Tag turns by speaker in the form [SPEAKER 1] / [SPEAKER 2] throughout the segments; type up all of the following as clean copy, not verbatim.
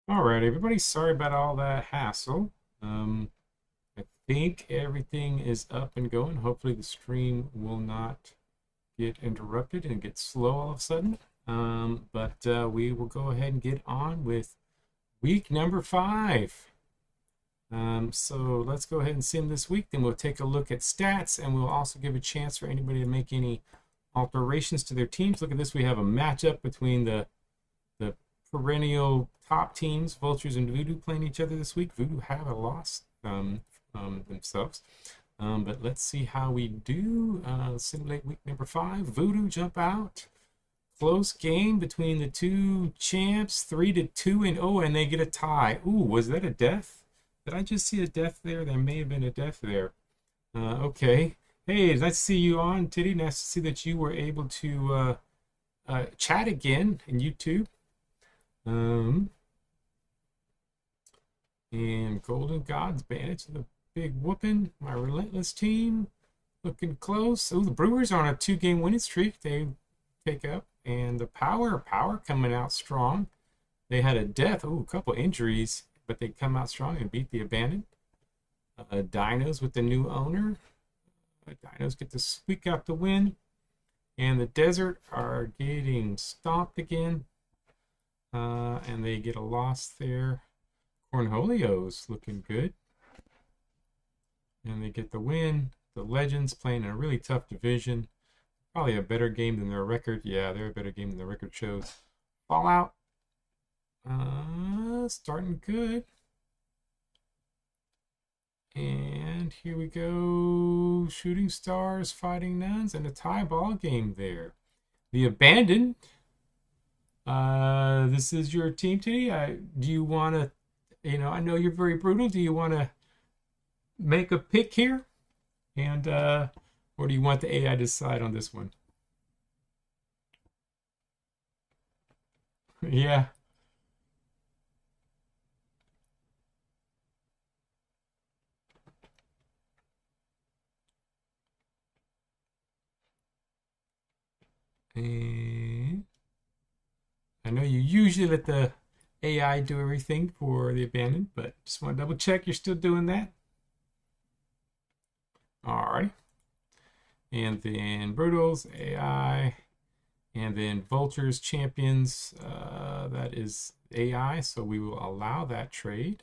[SPEAKER 1] All right, everybody. Sorry about all that hassle. I think everything is up and going. Hopefully, the stream will not get interrupted and get slow all of a sudden. But we will go ahead and get on with week number 5. So let's go ahead and sim this week. Then we'll take a look at stats, and we'll also give a chance for anybody to make any alterations to their teams. Look at this. We have a matchup between the perennial top teams, Vultures and Voodoo, playing each other this week. Voodoo have a loss themselves. But let's see how we do. Simulate week number 5. Voodoo jump out. Close game between the two champs, 3-2 and and they get a tie. Ooh, was that a death? Did I just see a death there? There may have been a death there. Okay. Hey, nice to see you on, Titty. Nice to see that you were able to chat again in YouTube. And Golden Gods Bandits with a big whooping. My Relentless team looking close. Oh, the Brewers are on a 2-game winning streak. They take up. And the Power coming out strong. They had a death. Oh, a couple injuries, but they come out strong and beat the Abandoned. Dinos with the new owner. Dinos get to squeak out the win. And the Desert are getting stomped again. And they get a loss there. Cornholio's looking good. And they get the win. The Legends playing in a really tough division. Probably a better game than their record. Yeah, they're a better game than their record shows. Fallout. Starting good. And here we go. Shooting Stars fighting Nuns and a tie ball game there. The Abandoned. This is your team, Titty. Do you want to, I know you're very brutal. Do you want to make a pick here? And, or do you want the AI to decide on this one? Yeah. And I know you usually let the AI do everything for the Abandoned, but just want to double check you're still doing that. Alrighty. And then Brutals, AI, and then Vultures, Champions, that is AI, so we will allow that trade.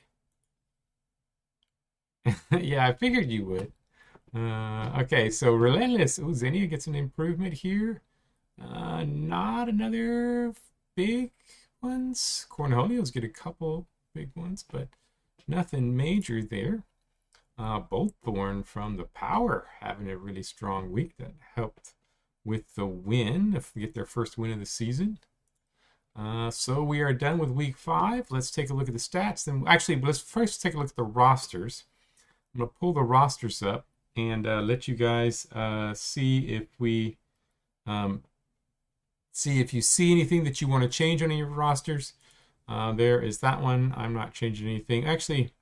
[SPEAKER 1] Yeah, I figured you would. Okay, so Relentless. Ooh, Xenia gets an improvement here. Not another big ones. Cornholios get a couple big ones, but nothing major there. Boltthorn from the Power having a really strong week that helped with the win, if we get their first win of the season. So we are done with week 5. Let's take a look at the stats. Then actually, let's first take a look at the rosters. I'm gonna pull the rosters up and let you guys see if we see if you see anything that you want to change on your rosters. There is that one. I'm not changing anything. Actually,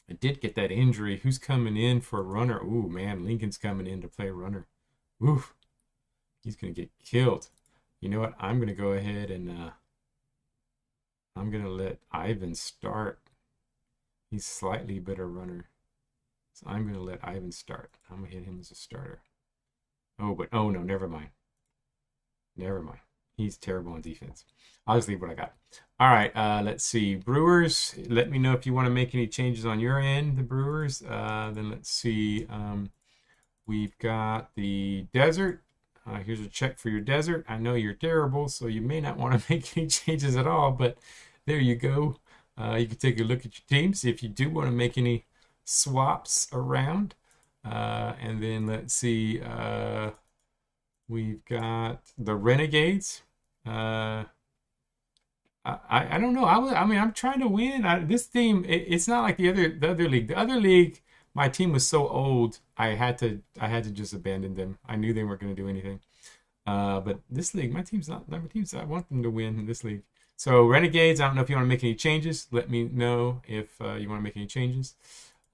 [SPEAKER 1] I did get that injury. Who's coming in for a runner? Ooh, man, Lincoln's coming in to play runner. Oof, he's going to get killed. You know what? I'm going to go ahead and I'm going to let Ivan start. He's slightly better runner. So I'm going to let Ivan start. I'm going to hit him as a starter. Oh, no, never mind. Never mind. He's terrible on defense. I'll just leave what I got. All right, let's see. Brewers, let me know if you want to make any changes on your end, the Brewers. Then let's see. We've got the Desert. Here's a check for your Desert. I know you're terrible, so you may not want to make any changes at all, but there you go. You can take a look at your team, see if you do want to make any swaps around. And then let's see. We've got the Renegades. I don't know. I mean, I'm trying to win. This team, it's not like the other league. The other league, my team was so old, I had to just abandon them. I knew they weren't going to do anything. But this league, my team's not. My team's. I want them to win in this league. So Renegades, I don't know if you want to make any changes. Let me know if you want to make any changes.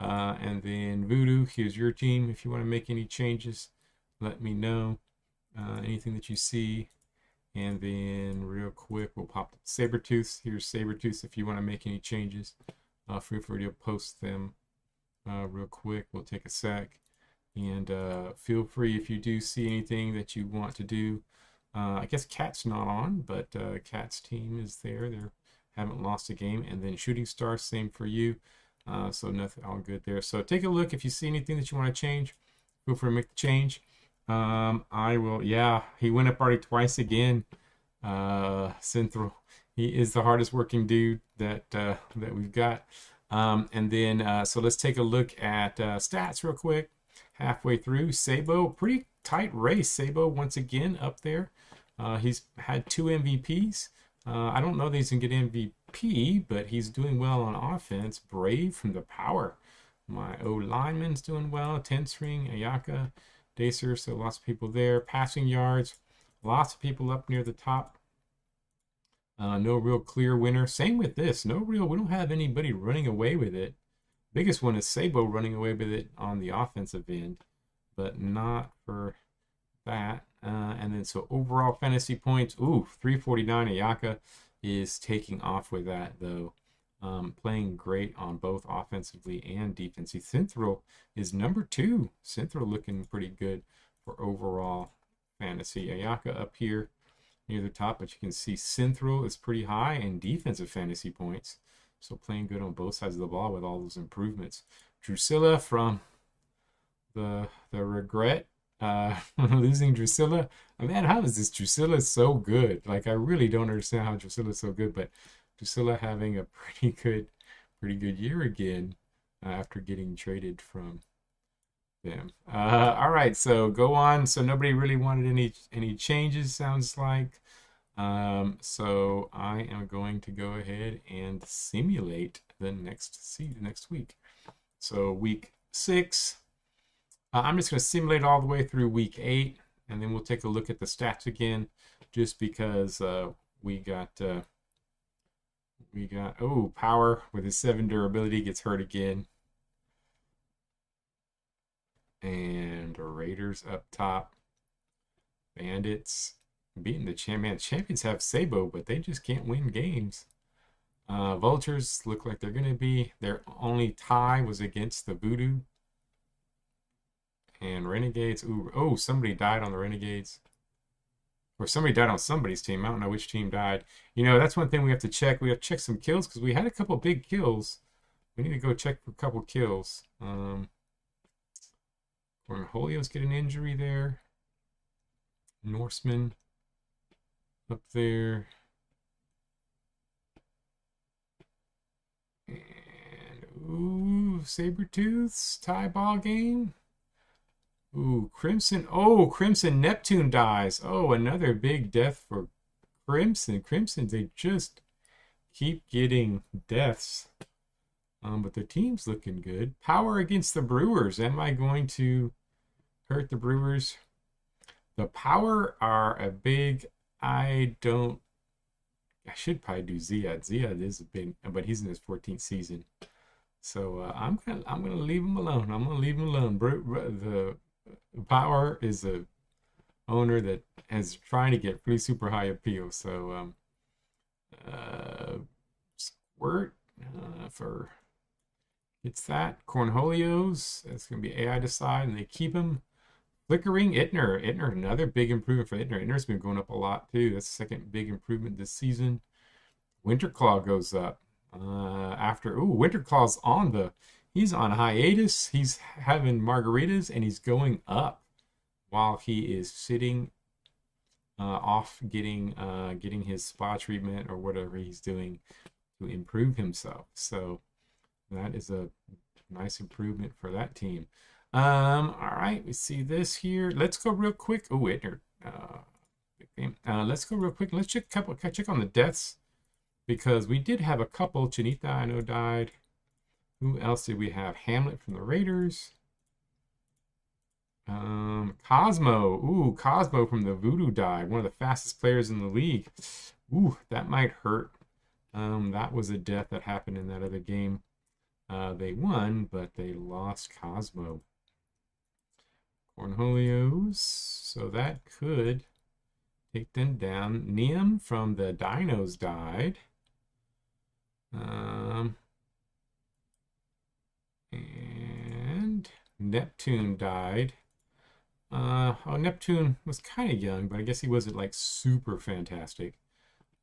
[SPEAKER 1] And then Voodoo, here's your team. If you want to make any changes, let me know. Anything that you see. And then real quick, we'll pop Sabertooth. Here's Sabertooth if you want to make any changes. Feel free to post them real quick. We'll take a sec. And feel free if you do see anything that you want to do. I guess Cat's not on, but Cat's team is there. They haven't lost a game. And then Shooting Star, same for you. So nothing, all good there. So take a look. If you see anything that you want to change, feel free to make the change. I will, yeah, he went up already twice again. Synthro, he is the hardest working dude that we've got. And then, so let's take a look at stats real quick. Halfway through, Sabo, pretty tight race. Sabo once again up there. He's had 2 MVPs. I don't know that he's gonna get MVP, but he's doing well on offense. Brave from the power. My O lineman's doing well. 10 string, Ayaka, Dacer, so lots of people there. Passing yards, lots of people up near the top. No real clear winner. Same with this. No real, we don't have anybody running away with it. Biggest one is Sabo running away with it on the offensive end, but not for that. And then so overall fantasy points, 349. Ayaka is taking off with that though. Playing great on both offensively and defensively. Synthro is number 2. Synthro looking pretty good for overall fantasy. Ayaka up here near the top, but you can see Synthro is pretty high in defensive fantasy points. So playing good on both sides of the ball with all those improvements. Drusilla from the regret, losing Drusilla. Oh, man, how is this Drusilla so good? Like, I really don't understand how Drusilla is so good, but Drusilla having a pretty good year again after getting traded from them. All right, so go on. So nobody really wanted any changes, sounds like. So I am going to go ahead and simulate the next week. So week 6, I'm just going to simulate all the way through week 8, and then we'll take a look at the stats again, just because we got Power with his 7 durability gets hurt again, and Raiders up top, Bandits beating the champions have Sabo, but they just can't win games. Vultures look like they're going to be, their only tie was against the Voodoo. And Renegades, somebody died on the Renegades. Or somebody died on somebody's team. I don't know which team died. You know, that's one thing we have to check. We have to check some kills because we had a couple big kills. We need to go check for a couple kills. Cornholio's get an injury there. Norseman up there. And Sabertooth's tie ball game. Crimson. Crimson Neptune dies. Another big death for Crimson. Crimson, they just keep getting deaths. But the team's looking good. Power against the Brewers. Am I going to hurt the Brewers? The Power are a big, I should probably do Ziad. Ziad is a big, but he's in his 14th season. So I'm gonna leave him alone. I'm gonna leave him alone. The Power is a owner that is trying to get pretty super high appeal. So Squirt for it's that. Cornholios, that's gonna be AI decide, and they keep him. Flickering Ittner, another big improvement for Ittner. Ittner's been going up a lot too. That's the second big improvement this season. Winterclaw goes up after. Winterclaw's he's on hiatus. He's having margaritas and he's going up while he is sitting off getting his spa treatment or whatever he's doing to improve himself. So that is a nice improvement for that team. All right, we see this here. Let's go real quick. Ittner. Let's go real quick. Let's check on the deaths, because we did have a couple. Chinita, I know, died. Who else did we have? Hamlet from the Raiders. Cosmo. Cosmo from the Voodoo died. One of the fastest players in the league. That might hurt. That was a death that happened in that other game. They won, but they lost Cosmo. Cornholios. So that could Take them down. Neum from the Dinos died. And Neptune died. Oh, Neptune was kind of young, but I guess he wasn't like super fantastic.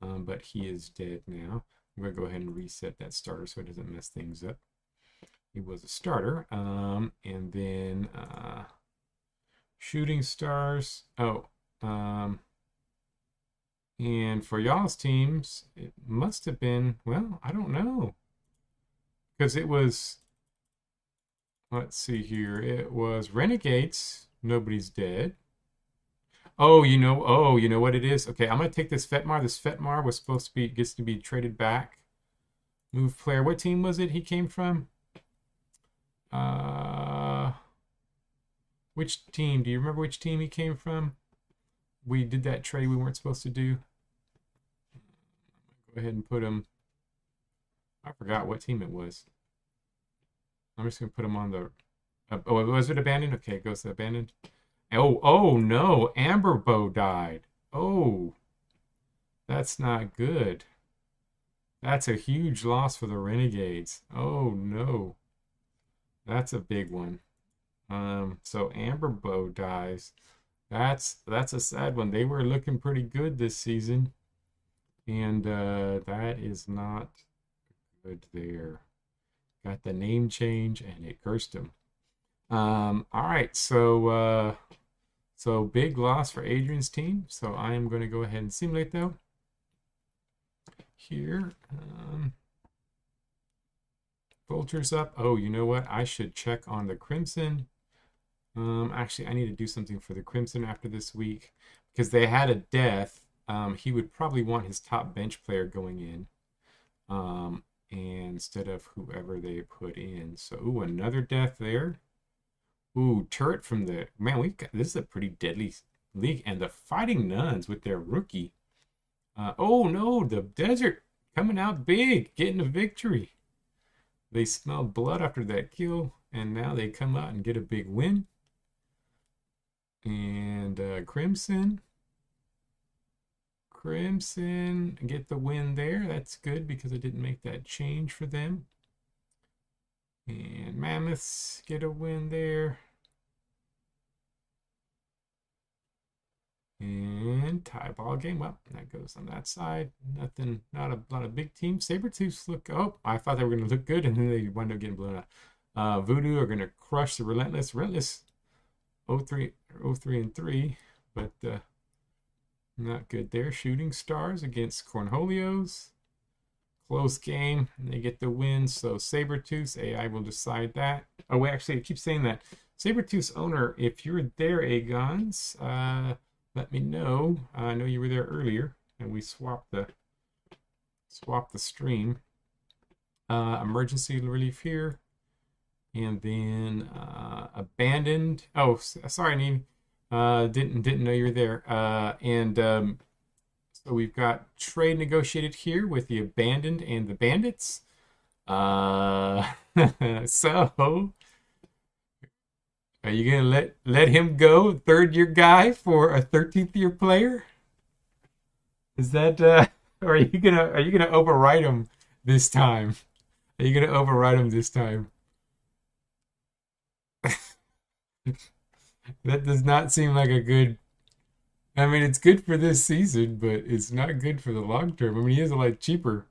[SPEAKER 1] But he is dead now. I'm going to go ahead and reset that starter so it doesn't mess things up. He was a starter. And then Shooting Stars. Oh, and for y'all's teams, it must have been, well, I don't know. Because it was, let's see here, it was Renegades. Nobody's dead. Oh, you know what it is? Okay, I'm going to take this Fetmar. This Fetmar was supposed to be, gets to be traded back. Move player. What team was it he came from? Which team? Do you remember which team he came from? We did that trade we weren't supposed to do. Go ahead and put him. I forgot what team it was. I'm just going to put him on the... oh, was it abandoned? Okay, it goes to abandoned. Oh no. Amberbow died. Oh, that's not good. That's a huge loss for the Renegades. Oh no. That's a big one. So Amberbow dies. That's a sad one. They were looking pretty good this season. And that is not good there. Got the name change and it cursed him. All right, so big loss for Adrian's team. So I am going to go ahead and simulate though. Here, Vulture's up. Oh, you know what? I should check on the Crimson. Actually, I need to do something for the Crimson after this week because they had a death. He would probably want his top bench player going in, and instead of whoever they put in. So, ooh, another death there. Ooh, turret from the man. We've got this is a pretty deadly league, and the Fighting Nuns with their rookie. Oh no, the Desert coming out big, getting a victory. They smelled blood after that kill, and now they come out and get a big win. And Crimson get the win there. That's good because I didn't make that change for them. And Mammoths get a win there. And tie ball game. Well, that goes on that side. Nothing, not a lot of big teams. Sabretooths look, oh, I thought they were going to look good, and then they wound up getting blown out. Voodoo are going to crush the Relentless. Relentless 0-3 and 3, but not good there. Shooting Stars against Cornholios. Close game, and they get the win. So Sabretooths, AI will decide that. Oh, actually, I keep saying that. Sabretooths owner, if you're there, Agons, let me know. I know you were there earlier, and we swapped the stream. Emergency relief here, and then abandoned. Oh, sorry, Nene. Didn't know you were there. So we've got trade negotiated here with the abandoned and the bandits. So are you gonna let him go, third year guy, for a 13th year player? Is that or are you gonna override him this time? Are you gonna override him this time? That does not seem like a good. I mean, it's good for this season, but it's not good for the long term. I mean, he is a lot cheaper.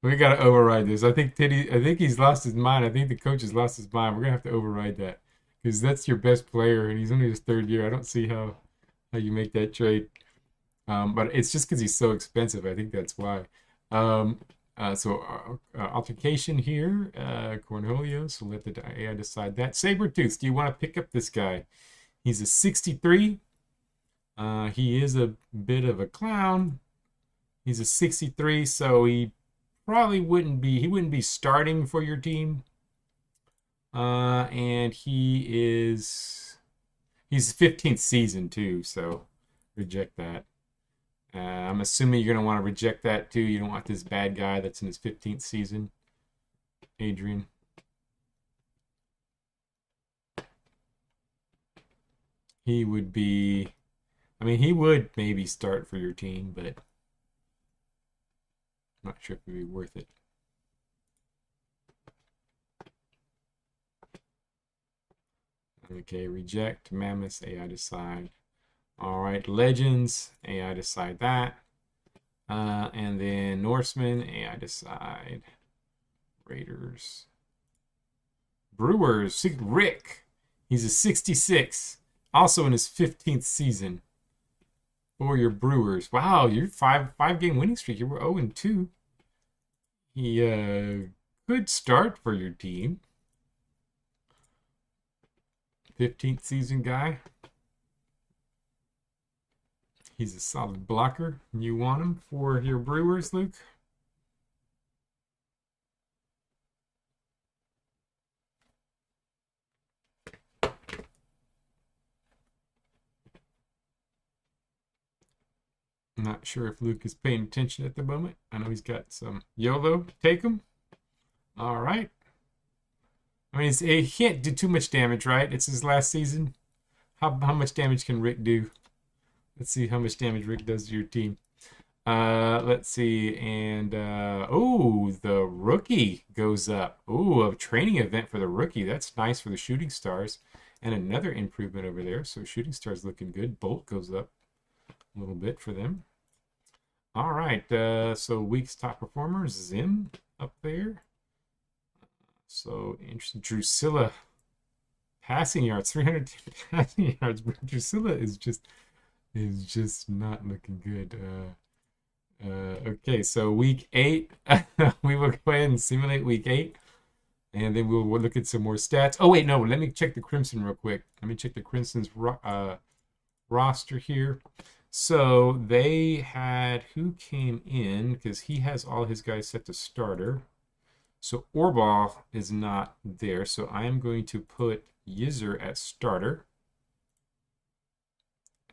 [SPEAKER 1] We gotta override this. I think he's lost his mind. I think the coach has lost his mind. We're gonna have to override that because that's your best player, and he's only his third year. I don't see how you make that trade. But it's just because he's so expensive. I think that's why. So altercation here, Cornholio. So let the AI decide that. Sabretooth, do you want to pick up this guy? He's a 63. He is a bit of a clown. He's a 63, so he probably wouldn't be starting for your team. And he's 15th season too, so reject that. I'm assuming you're going to want to reject that too. You don't want this bad guy that's in his 15th season. Adrian. he would be. I mean, he would maybe start for your team, but I'm not sure if it'd be worth it. Okay, reject, Mammoth, AI decide. All right, Legends, AI decide that. And then Norseman, AI decide. Raiders. Brewers, Rick. He's a 66, also in his 15th season for your Brewers. Wow, you're five game winning streak. You were 0-2. He good start for your team. 15th season guy. He's a solid blocker. You want him for your Brewers, Luke? I'm not sure if Luke is paying attention at the moment. I know he's got some YOLO. Take him. All right. I mean, he can't do too much damage, right? It's his last season. How much damage can Rick do? Let's see how much damage Rick does to your team. Let's see. And, oh, the rookie goes up. Oh, a training event for the rookie. That's nice for the Shooting Stars. And another improvement over there. So Shooting Stars looking good. Bolt goes up a little bit for them. All right. So week's top performers, Zim up there. So interesting. Drusilla passing yards, 300 passing yards. But Drusilla is just not looking good. Okay, so week 8, we will go ahead and simulate week 8, and then we'll look at some more stats. Oh wait, no, let me check the Crimson real quick. Let me check the Crimson's roster here. So they had, who came in, because he has all his guys set to starter. So Orball is not there, so I am going to put Yizzer at starter.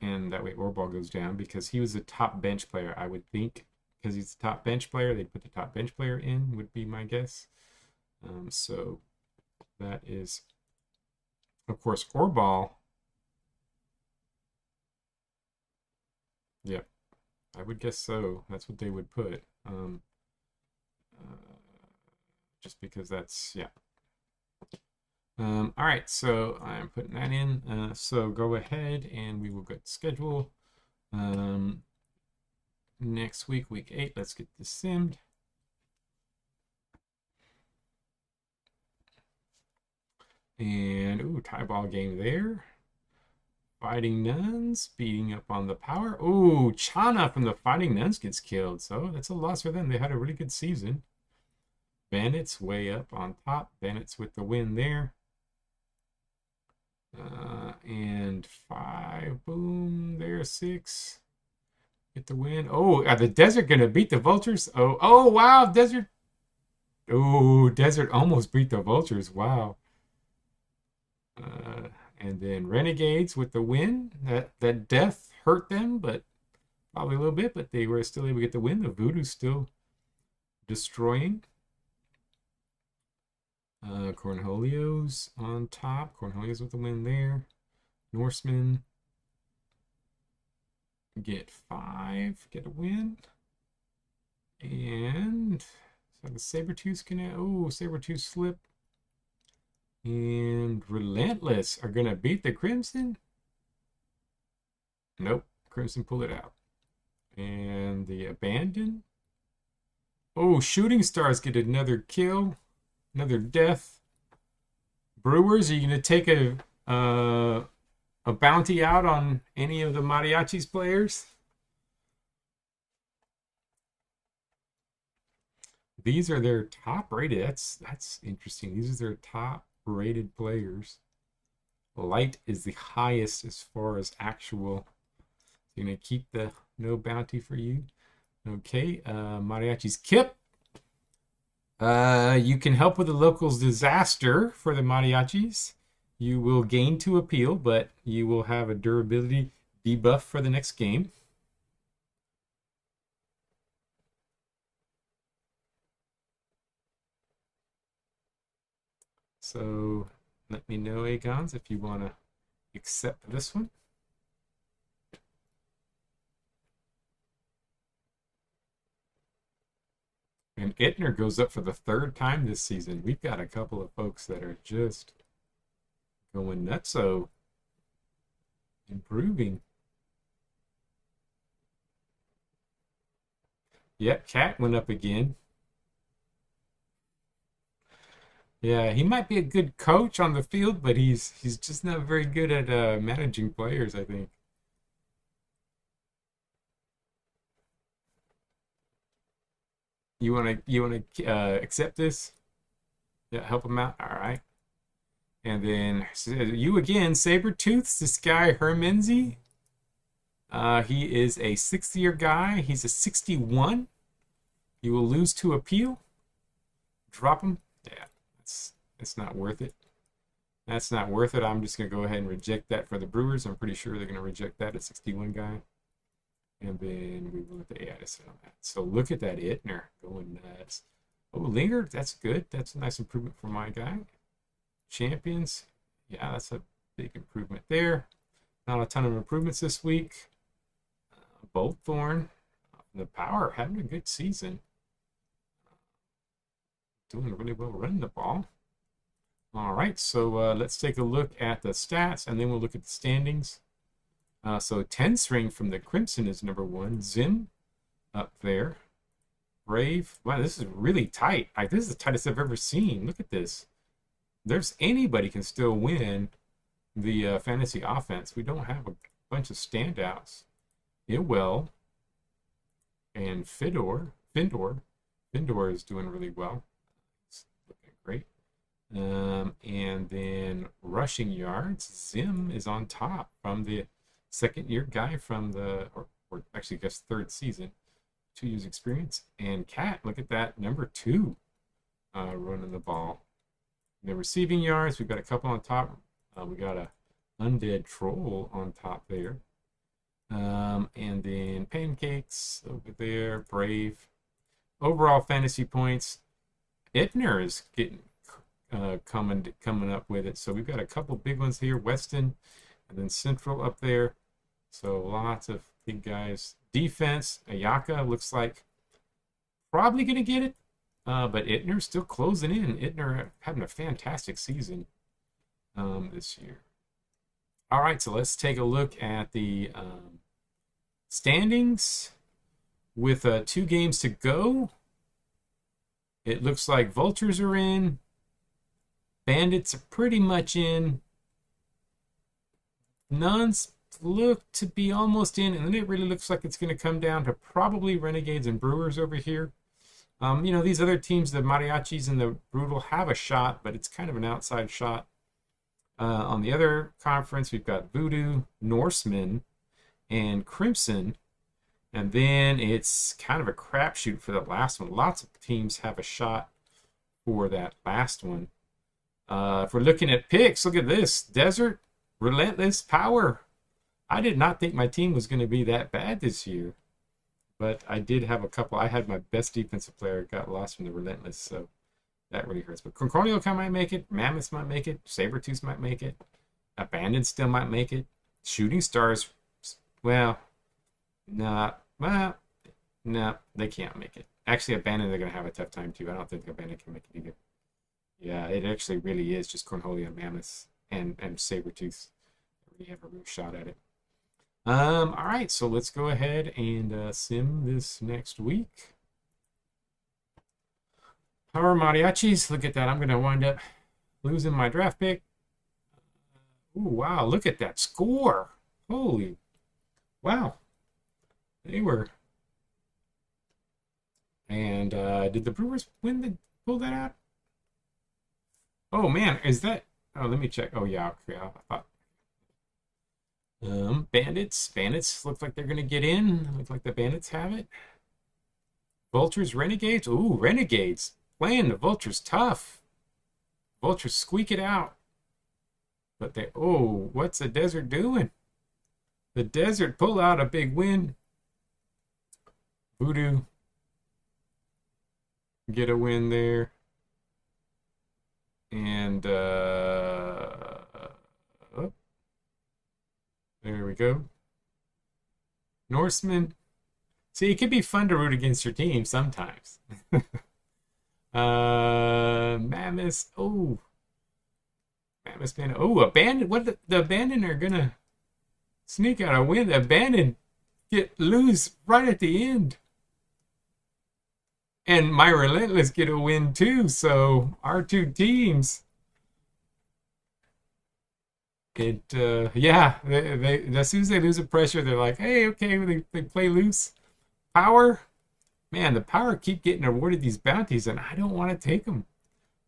[SPEAKER 1] And that way Orball goes down because he was a top bench player, I would think. Because he's a top bench player, they'd put the top bench player in, would be my guess. So that is, of course, Orball. Yep, I would guess so. That's what they would put. Just because that's, yeah. All right, so I'm putting that in. So go ahead and we will go to schedule. Next week, week 8, let's get this simmed. And, ooh, tie ball game there. Fighting Nuns beating up on the Power. Ooh, Chana from the Fighting Nuns gets killed. So that's a loss for them. They had a really good season. Bandits way up on top. Bandits with the win there. And 5, boom, there, 6. Get the win. Oh, are the Desert going to beat the Vultures? Oh, wow, Desert. Oh, Desert almost beat the Vultures. Wow. And then Renegades with the win. That death hurt them, but probably a little bit, but they were still able to get the win. The Voodoo's still destroying. Cornholio's on top. Cornholio's with the win there. Norsemen get 5, get a win. And so the Sabertooth's gonna, oh, Sabertooth slip. And Relentless are gonna beat the Crimson. Nope, Crimson pull it out. And the Abandon. Oh, Shooting Stars get another kill, another death. Brewers, are you gonna take a bounty out on any of the Mariachis players? These are their top rated. That's interesting. These are their top rated players. Light is the highest as far as actual. So you're gonna keep the no bounty for you. Okay, Mariachi's Kip. You can help with the locals disaster for the Mariachis. You will gain 2 appeal, but you will have a durability debuff for the next game. So let me know, Agons, if you want to accept this one. And Ittner goes up for the 3rd time this season. We've got a couple of folks that are just going nutso. Improving. Yep, Cat went up again. Yeah, he might be a good coach on the field, but he's just not very good at managing players, I think. You wanna accept this? Yeah, help him out. All right. And then you again, Sabretooth, this guy Hermenzi. He is a 6th-year guy. He's a 61. You will lose to appeal. Drop him. Yeah, it's not worth it. That's not worth it. I'm just going to go ahead and reject that for the Brewers. I'm pretty sure they're going to reject that, a 61 guy. And then we will let the AI sit on that. So look at that Ittner going nuts. Oh, Linger, that's good. That's a nice improvement for my guy. Champions. Yeah, that's a big improvement there. Not a ton of improvements this week. Boltthorn, the power, having a good season. Doing really well running the ball. All right, so let's take a look at the stats, and then we'll look at the standings. So 10 string from the Crimson is number 1. Zim up there. Brave. Wow, this is really tight. This is the tightest I've ever seen. Look at this. There's anybody can still win the fantasy offense. We don't have a bunch of standouts. Iwell and Findor is doing really well. It's looking great. And then rushing yards, Zim is on top from the 2nd-year guy from the, or actually I guess 3rd season, 2 years experience. And Cat, look at that, number 2 running the ball. The receiving yards, we've got a couple on top. We got a undead troll on top there. And then pancakes over there, Brave. Overall fantasy points, Ittner is getting coming up with it. So we've got a couple big ones here, Weston, and then Central up there. So lots of big guys. Defense, Ayaka looks like probably going to get it. But Ittner's still closing in. Ittner having a fantastic season this year. All right, so let's take a look at the standings with 2 games to go. It looks like Vultures are in. Bandits are pretty much in. Nuns look to be almost in, and then it really looks like it's going to come down to probably Renegades and Brewers over here. These other teams, the Mariachis and the Brutal, have a shot, but it's kind of an outside shot. On the other conference, we've got Voodoo, Norseman, and Crimson. And then it's kind of a crapshoot for the last one. Lots of teams have a shot for that last one. If we're looking at picks, look at this. Desert, Relentless, Power. I did not think my team was going to be that bad this year. But I did have a couple. I had my best defensive player got lost from the Relentless, so that really hurts. But Concordia might make it. Mammoths might make it. Sabretooth might make it. Abandoned still might make it. Shooting Stars, no, they can't make it. Actually, Abandoned, they're going to have a tough time, too. I don't think Abandoned can make it either. Yeah, it actually really is just Cornholia, Mammoths, and Sabretooth. We have a real shot at it. All right, so let's go ahead and sim this next week. Power Mariachis, look at that. I'm going to wind up losing my draft pick. Ooh, wow, look at that score. Holy, wow. They were. And did the Brewers pull that out? Oh, man, is that... Oh, let me check. Oh, yeah, okay, I thought... Bandits look like they're gonna get in. Look like the Bandits have it. Vultures, Renegades. Ooh, Renegades playing the Vultures tough. Vultures squeak it out. But what's the Desert doing? The Desert pull out a big win. Voodoo get a win there. And There we go. Norseman. See, it could be fun to root against your team sometimes. Mammoth. Oh, Mammoth Bandit. Oh, Abandon. What the Abandon are gonna sneak out a win. The Abandon lose right at the end. And my Relentless get a win too. So our two teams. Yeah, they as soon as they lose the pressure, they're like, hey, okay, they play loose. Power, man, the Power keep getting awarded these bounties, and I don't want to take them.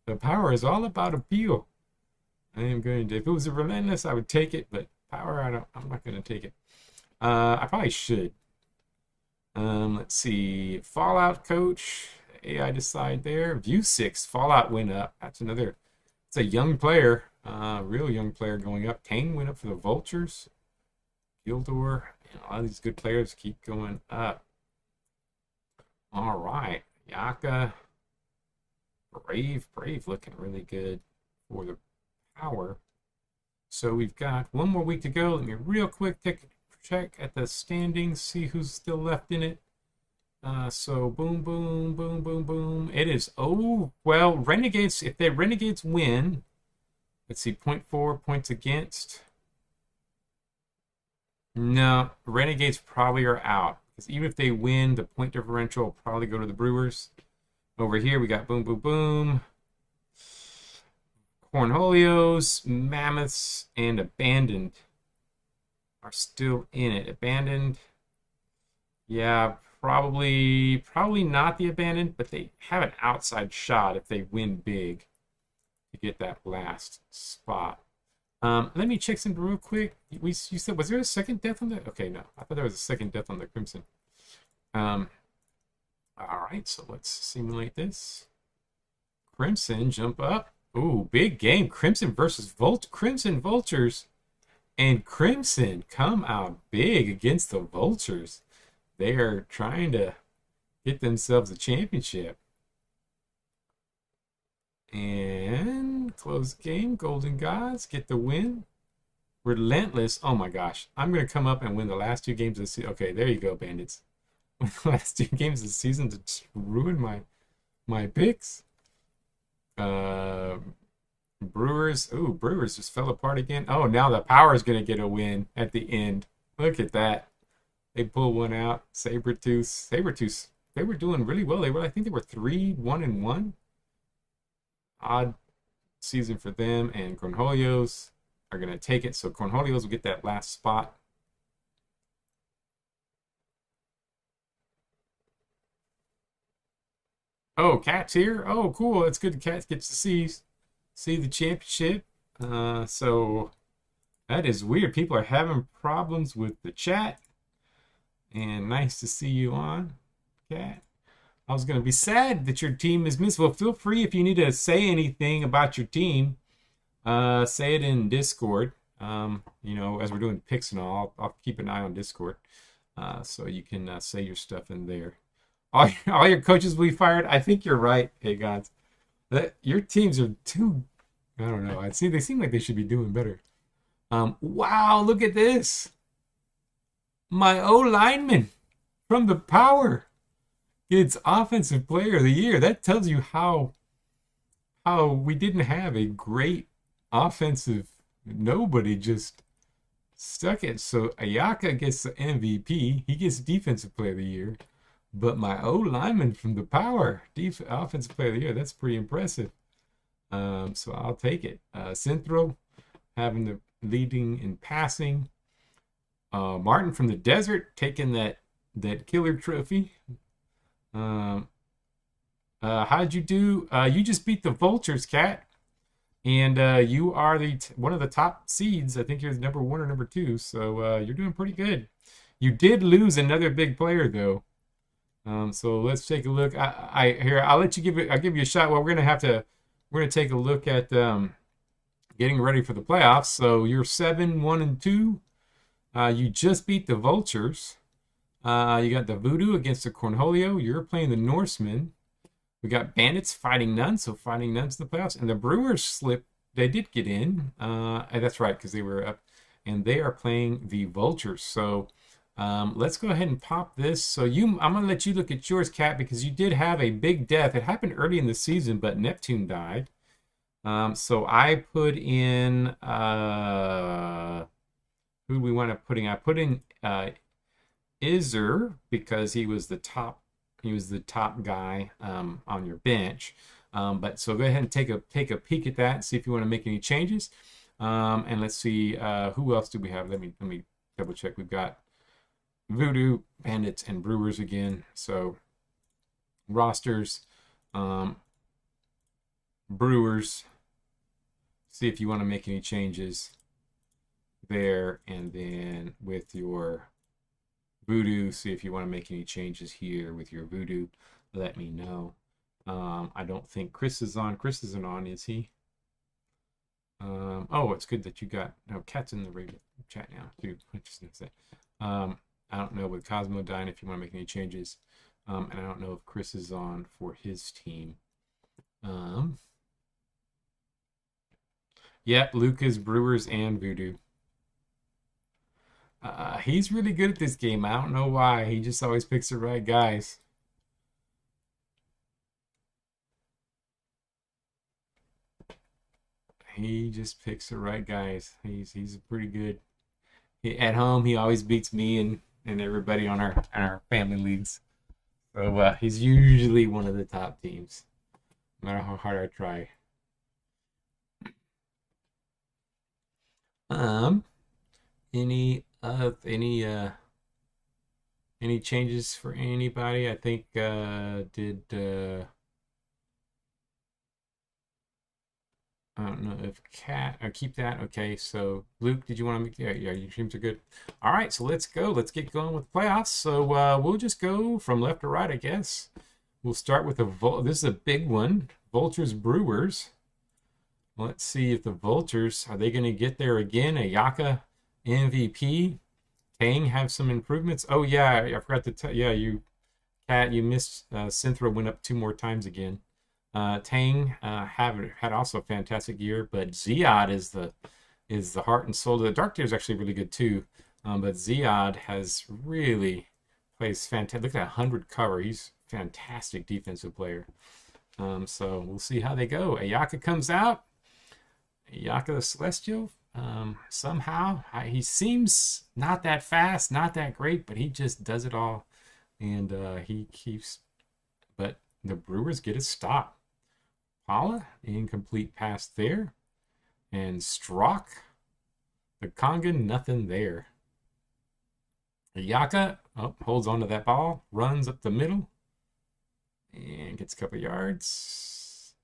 [SPEAKER 1] The Power is all about appeal. I am going to, if it was a Relentless, I would take it, but Power, I'm not going to take it. I probably should. Let's see, Fallout Coach, AI decide there. View 6, Fallout went up. That's another, it's a young player. Real young player going up. Tang went up for the Vultures. Gildor. A lot of these good players keep going up. All right. Yaka. Brave looking really good for the Power. So we've got one more week to go. Let me real quick take a check at the standings, see who's still left in it. So boom, boom, boom, boom, boom. It is, oh, well, Renegades, if the Renegades win, let's see, 0.4 points against. No, Renegades probably are out. Because even if they win, the point differential will probably go to the Brewers. Over here, we got boom, boom, boom. Cornholios, Mammoths, and Abandoned are still in it. Abandoned, yeah, probably not the Abandoned, but they have an outside shot if they win big to get that last spot. Let me check something real quick. You said, was there a second death on the? Okay, no, I thought there was a second death on the Crimson. All right, so let's simulate this. Crimson jump up. Ooh, big game. Crimson versus Crimson Vultures, and Crimson come out big against the Vultures. They are trying to get themselves a championship. And close game. Golden Gods get the win. Relentless. Oh my gosh. I'm going to come up and win the last two games of the season. Okay, there you go, Bandits. Win the last two games of the season to ruin my picks. Brewers. Ooh, Brewers just fell apart again. Oh, now the Power is going to get a win at the end. Look at that. They pull one out. Sabretooth. They were doing really well. I think they were 3-1-1. Odd season for them, and Cornholios are going to take it. So Cornholios will get that last spot. Oh, Cat's here. Oh, cool. It's good. Cat gets to see the championship. So that is weird. People are having problems with the chat. And nice to see you on, Cat. I was going to be sad that your team is missed. Well, feel free if you need to say anything about your team. Say it in Discord. You know, as we're doing picks and all, I'll keep an eye on Discord. So you can say your stuff in there. All your coaches will be fired. I think you're right, hey guys. Your teams are too, I don't know. They seem like they should be doing better. Wow, look at this. My O-lineman from the Power gets Offensive Player of the Year. That tells you how we didn't have a great offensive. Nobody just stuck it. So Ayaka gets the MVP. He gets Defensive Player of the Year. But my O-lineman from the Power, Offensive Player of the Year, that's pretty impressive. So I'll take it. Synthro having the leading in passing. Martin from the Desert taking that killer trophy. How'd you do? You just beat the Vultures, Cat. And you are one of the top seeds. I think you're number 1 or number 2. So you're doing pretty good. You did lose another big player, though. So let's take a look. I'll let you I'll give you a shot. Well, we're gonna take a look at getting ready for the playoffs. So you're 7-1-2. You just beat the Vultures. You got the Voodoo against the Cornholio. You're playing the Norsemen. We got Bandits fighting Nuns, so fighting Nuns in the playoffs. And the Brewers slipped. They did get in. That's right, because they were up. and they are playing the Vultures. So let's go ahead and pop this. So I'm going to let you look at yours, Kat, because you did have a big death. It happened early in the season, but Neptune died. So I put in, who do we want to put in? I put in Izer because he was the top guy on your bench. But so go ahead and take a peek at that and see if you want to make any changes. And let's see who else do we have. Let me double check. We've got Voodoo, Bandits, and Brewers again. So rosters, Brewers. See if you want to make any changes there, and then with your Voodoo, see if you want to make any changes here with your Voodoo. Let me know. I don't think Chris is on. Chris isn't on, is he? Oh, it's good that you got. No, Cat's in the regular chat now, too. I just gonna say. I don't know with Cosmo dying if you want to make any changes, and I don't know if Chris is on for his team. Yep, Lucas, Brewers, and Voodoo. He's really good at this game. I don't know why. He just always picks the right guys. He just picks the right guys. He's pretty good. At home, he always beats me and everybody on our family leagues. So he's usually one of the top teams, no matter how hard I try. Any changes for anybody? I think I don't know if Cat or keep that. Okay, so Luke, did you want to make? Yeah, your teams are good. All right, so let's go. Let's get going with the playoffs. So we'll just go from left to right, I guess. We'll start with this is a big one. Vultures Brewers. Let's see if the Vultures are they going to get there again? Ayaka MVP. Tang have some improvements. Oh yeah, I forgot to tell. Yeah, Cat, you missed. Synthra went up 2 more times again. Tang had also a fantastic year, but Ziad is the heart and soul. The Dark Deer is actually really good too, but Ziad has really plays fantastic. Look at that 100 cover. He's a fantastic defensive player. So we'll see how they go. Ayaka comes out. Ayaka the Celestial. Somehow he seems not that fast, not that great, but he just does it all, and he keeps. But the Brewers get a stop. Paula, incomplete pass there. And Strock, the Kongan, nothing there. Ayaka holds on to that ball, runs up the middle, and gets a couple yards.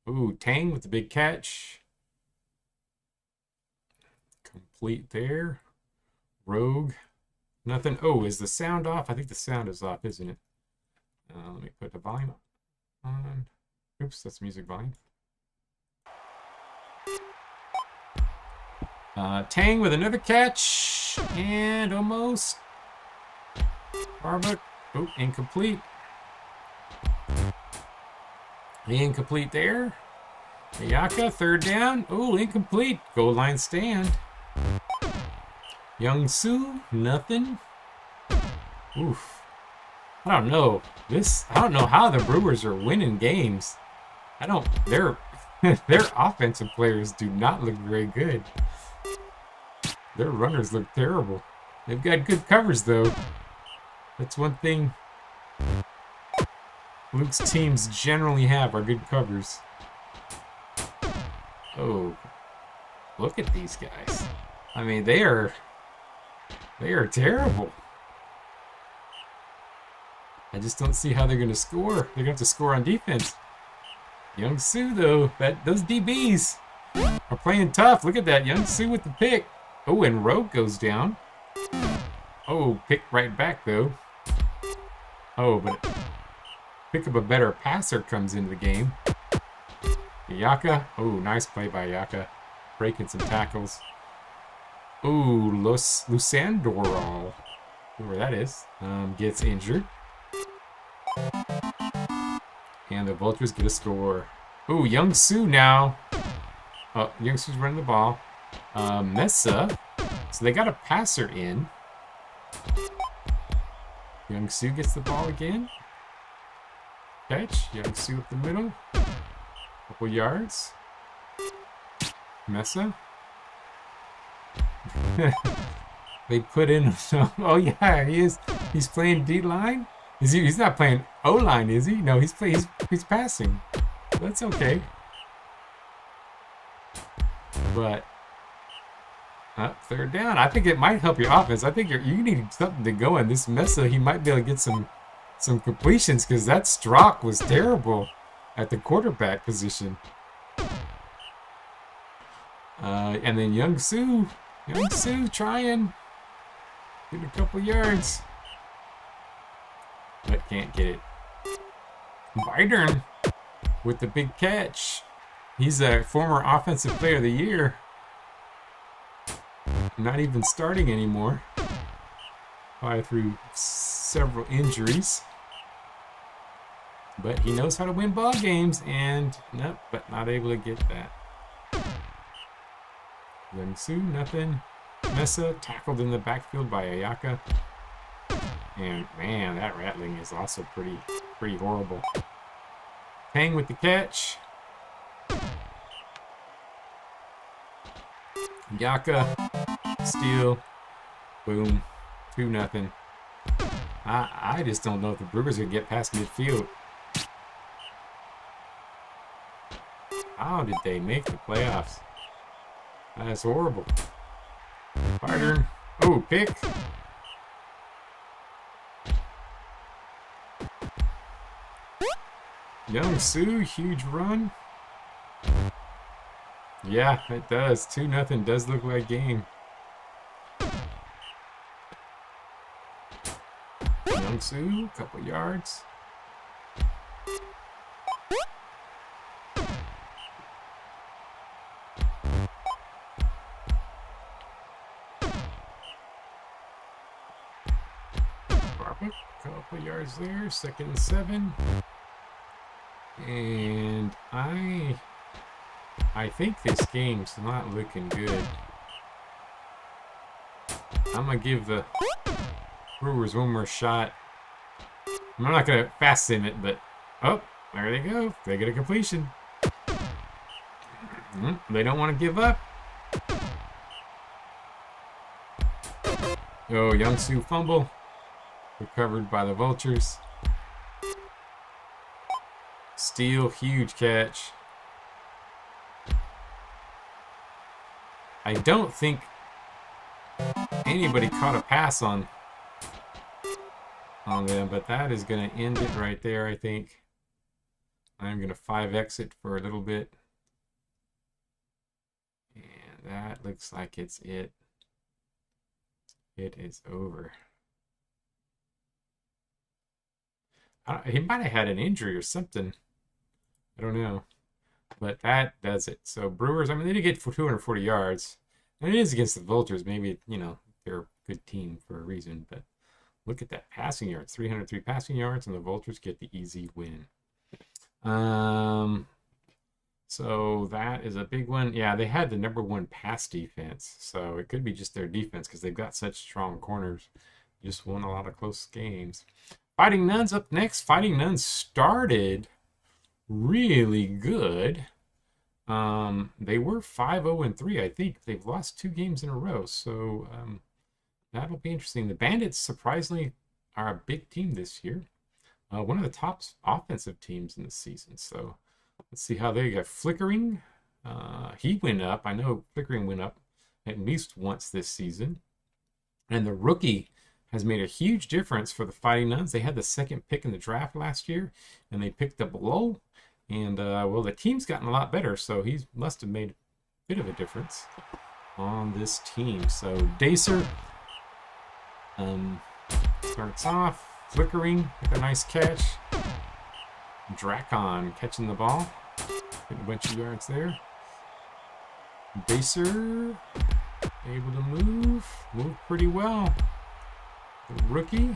[SPEAKER 1] Ooh, Tang with the big catch. Complete there. Rogue, nothing. Oh, is the sound off? I think the sound is off, isn't it? Let me put the volume on. Oops, that's music volume. Tang with another catch. And almost. Barbuck. Oh, incomplete. Incomplete there. Ayaka, 3rd down. Oh, incomplete. Goal line stand. Young Soo, nothing. Oof. I don't know. I don't know how the Brewers are winning games. Their offensive players do not look very good. Their runners look terrible. They've got good covers though. That's one thing Luke's teams generally have are good covers. Oh, look at these guys. I mean, they are terrible. I just don't see how they're going to score. They're going to have to score on defense. Young Soo, though, those DBs are playing tough. Look at that. Young Soo with the pick. Oh, and Rogue goes down. Oh, pick right back, though. Oh, but pick up a better passer comes into the game. Ayaka. Oh, nice play by Ayaka. Breaking some tackles. Oh, Lusandoral, whoever that is, gets injured. And the Vultures get a score. Oh, Young Soo now. Oh, Young Soo's running the ball. Mesa So they got a passer in. Young Soo gets the ball again. Catch. Young Soo up the middle. Couple yards. Mesa. They put in. Oh yeah, he is. He's playing D line. Is he? He's not playing O line, is he? No, he's passing. That's okay. But third down. I think it might help your offense. I think you need something to go in. This Mesa, he might be able to get some completions because that Strock was terrible at the quarterback position. And then Young Soo trying. Get a couple yards. But can't get it. Bidern with the big catch. He's a former Offensive Player of the Year. Not even starting anymore. Probably through several injuries. But he knows how to win ball games, and nope, but not able to get that. Young Soo, nothing. Mesa tackled in the backfield by Ayaka. And man, that rattling is also pretty horrible. Tang with the catch. Yaka, steal, boom, 2-0. I just don't know if the Brewers can get past midfield. How did they make the playoffs? That's horrible. Bidern, oh, pick. Young Soo, huge run. Yeah, it does. 2-0 does look like game. Young Soo, couple yards. Couple yards there. 2nd and 7. And I think this game's not looking good. I'm going to give the Brewers one more shot. I'm not going to fast sim it, but oh, there they go. They get a completion. They don't want to give up. Oh, Young Soo fumble. Recovered by the Vultures. Steal, huge catch. I don't think anybody caught a pass on them, but that is going to end it right there, I think. I'm going to 5X it for a little bit. And that looks like it's it. It is over. He might have had an injury or something. I don't know. But that does it. So Brewers, I mean, they did get 240 yards. And it is against the Vultures. Maybe, they're a good team for a reason. But look at that passing yards. 303 passing yards, and the Vultures get the easy win. So that is a big one. Yeah, they had the #1 pass defense. So it could be just their defense because they've got such strong corners. Just won a lot of close games. Fighting Nuns up next. Fighting Nuns started really good. They were 5-0-3, I think. They've lost 2 games in a row, so that'll be interesting. The Bandits, surprisingly, are a big team this year. One of the top offensive teams in the season, so let's see how they got. Flickering, he went up. I know Flickering went up at least once this season. And the rookie has made a huge difference for the Fighting Nuns. They had the 2nd pick in the draft last year, and they picked up below. And, well, the team's gotten a lot better, so he must have made a bit of a difference on this team. So, Dacer starts off. Flickering with a nice catch. Dracon catching the ball. Getting a bunch of yards there. Dacer able to move pretty well. The rookie.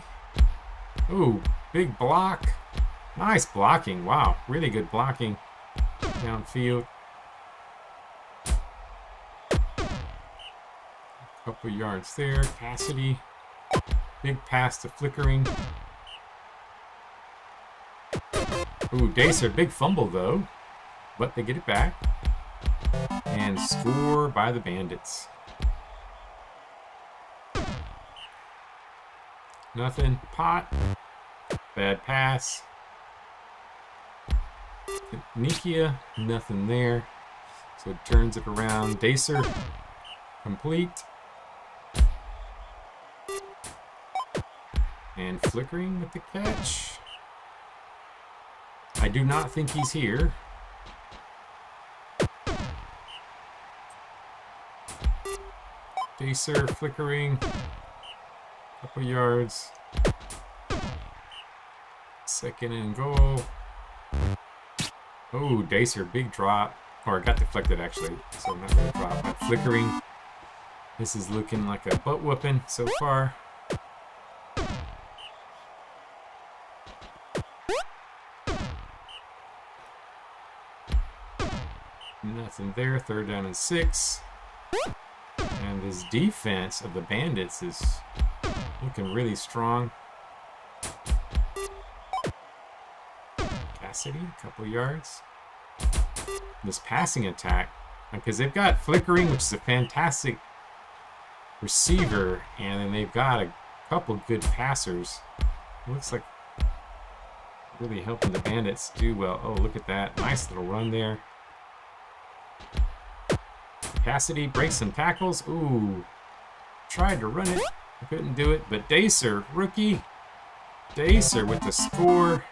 [SPEAKER 1] Oh, big block. Nice blocking. Wow, really good blocking downfield. Couple yards there. Cassidy. Big pass to Flickering. Ooh, Dacer. Big fumble, though. But they get it back. And score by the Bandits. Nothing. Pot. Bad pass. Nikia. Nothing there. So it turns it around. Dacer. Complete. And Flickering with the catch. I do not think he's here. Dacer, Flickering. Couple yards. Second and goal. Oh, Dacer, big drop. Or it got deflected, actually. So not really a drop, but Flickering. This is looking like a butt whooping so far. Nothing there. 3rd down and 6. And this defense of the Bandits is looking really strong. Cassidy, a couple yards. This passing attack, because they've got Flickering, which is a fantastic receiver, and then they've got a couple good passers. Looks like really helping the Bandits do well. Oh, look at that. Nice little run there. Cassidy breaks some tackles. Ooh. Tried to run it. Couldn't do it. But Dacer, rookie. Dacer with the score.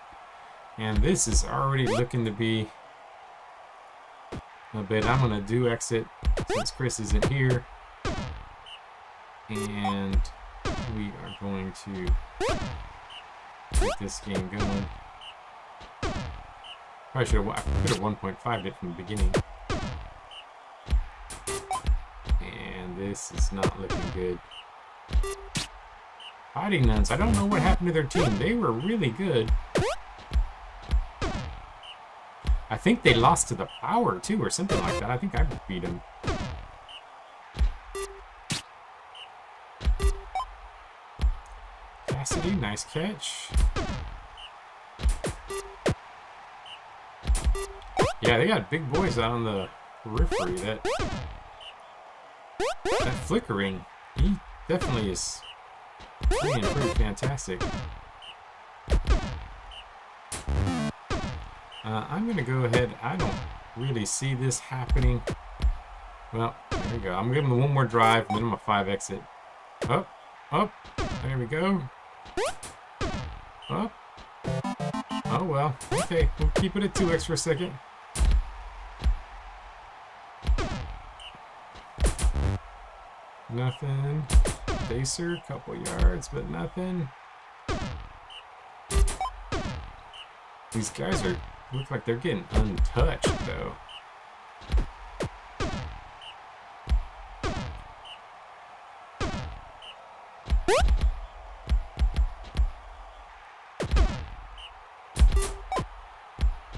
[SPEAKER 1] And this is already looking to be a bit. I'm going to do exit since Chris isn't here. And we are going to get this game going. Probably should have, I could have 1.5'd it from the beginning. And this is not looking good. Fighting Nuns, I don't know what happened to their team. They were really good. I think they lost to the Power, too, or something like that. I think I beat them. Cassidy, nice catch. Yeah, they got big boys out on the periphery. That Flickering, he definitely is playing pretty fantastic. I'm going to go ahead. I don't really see this happening. Well, there we go. I'm giving them one more drive, and then I'm a 5 exit. Up, up. There we go. Up. Oh, well. Okay, we'll keep it at 2x for a second. Nothing. Dacer, couple yards, but nothing. These guys look like they're getting untouched, though.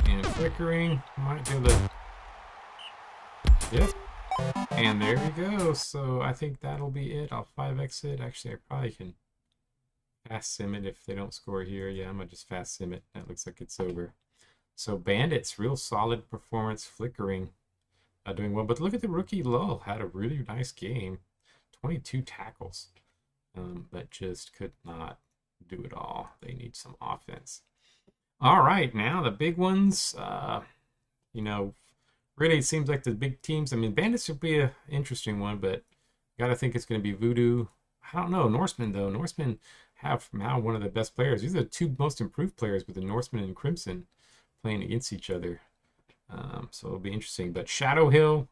[SPEAKER 1] And Flickering might do the... Yep. And there we go. So I think that'll be it. I'll 5 exit. Actually, I probably can fast sim it if they don't score here. Yeah, I'm going to just fast sim it. That looks like it's over. So Bandits, real solid performance. Flickering, doing well. But look at the rookie Lull. Had a really nice game. 22 tackles. But just could not do it all. They need some offense. All right, now the big ones. You know, really, it seems like the big teams. I mean, Bandits would be an interesting one, but got to think it's going to be Voodoo. I don't know. Norsemen, though. Norsemen have now one of the best players. These are the 2 most improved players with the Norsemen and Crimson playing against each other. So it'll be interesting. But Shadow Hill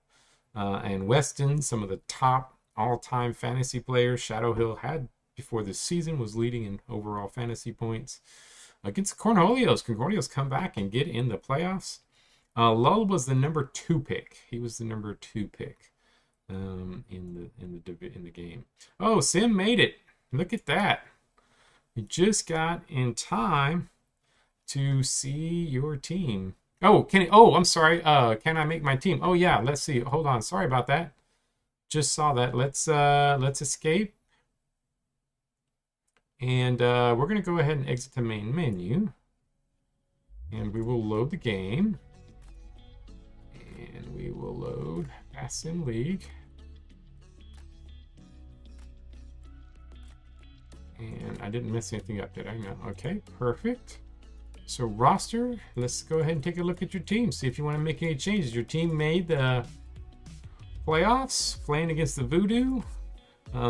[SPEAKER 1] and Weston, some of the top all-time fantasy players. Shadow Hill had, before this season, was leading in overall fantasy points. Against Cornholios. Cornholios come back and get in the playoffs. Lull was the number 2 pick. He was the number 2 pick in the game. Oh, Sim made it. Look at that. You just got in time to see your team. Oh, I'm sorry. Can I make my team? Oh yeah, let's see. Hold on. Sorry about that. Just saw that. Let's escape. And we're going to go ahead and exit the main menu. And we will load the game. And we will load Sim League. And I didn't mess anything up, did I? No. Okay, perfect. So roster, let's go ahead and take a look at your team. See if you want to make any changes. Your team made the playoffs, playing against the Voodoo.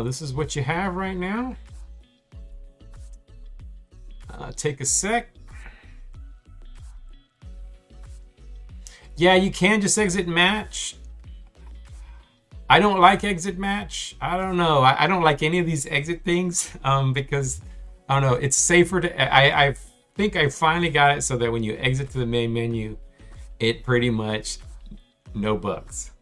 [SPEAKER 1] This is what you have right now. Take a sec. Yeah, you can just exit match. I don't like exit match. I don't know. I don't like any of these exit things because, I don't know, it's safer to... I think I finally got it so that when you exit to the main menu, it pretty much no bugs.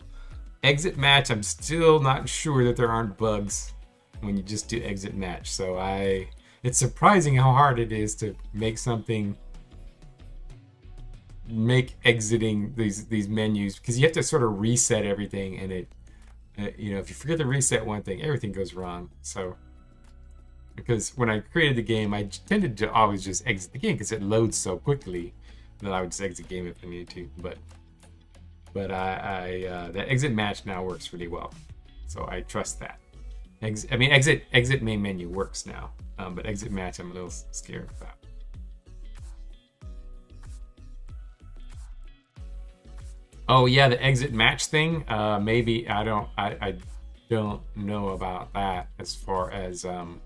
[SPEAKER 1] Exit match, I'm still not sure that there aren't bugs when you just do exit match. So it's surprising how hard it is to make something, make exiting these menus, because you have to sort of reset everything, and it, you know, if you forget to reset one thing, everything goes wrong. So, because when I created the game, I tended to always just exit the game because it loads so quickly that I would just exit the game if I needed to. But that exit match now works really well, so I trust that. Exit main menu works now, but exit match I'm a little scared about. Oh yeah, the exit match thing. Maybe I don't know about that as far as well,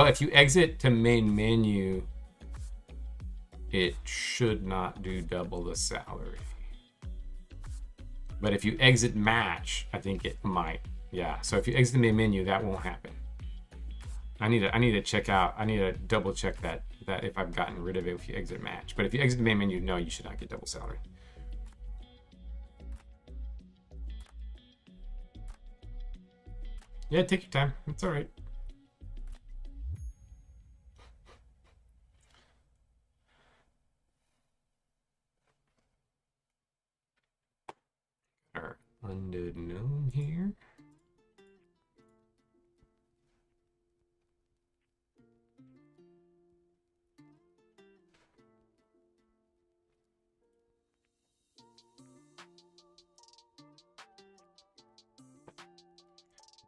[SPEAKER 1] if you exit to main menu, it should not do double the salary. But if you exit match, I think it might. Yeah. So if you exit the main menu, that won't happen. I need to check out. I need to double check that if I've gotten rid of it if you exit match. But if you exit the main menu, no, you should not get double salary. Yeah, take your time. It's all right. Our undead gnome here.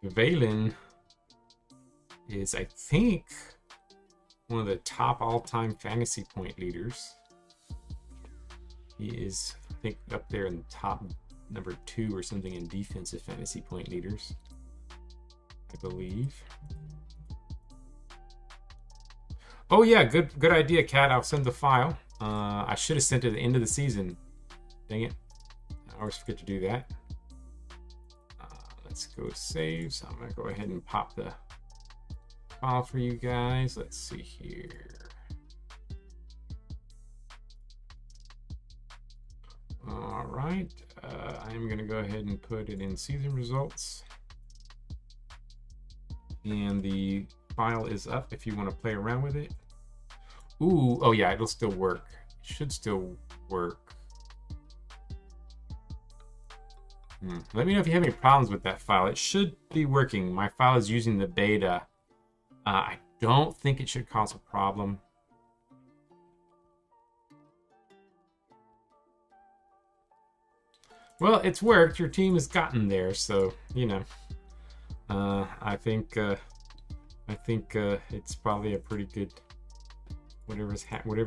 [SPEAKER 1] Valen is, I think, one of the top all-time fantasy point leaders. He is, I think, up there in the top number 2 or something in defensive fantasy point leaders, I believe. Oh yeah, good idea, Kat. I'll send the file. I should have sent it at the end of the season. Dang it. I always forget to do that. Let's go save. So I'm going to go ahead and pop the file for you guys. Let's see here. All right. I'm going to go ahead and put it in season results. And the file is up if you want to play around with it. Ooh, oh yeah, it'll still work. It should still work. Let me know if you have any problems with that file. It should be working. My file is using the beta. I don't think it should cause a problem. Well, it's worked. Your team has gotten there, so you know. I think it's probably a pretty good. Whatever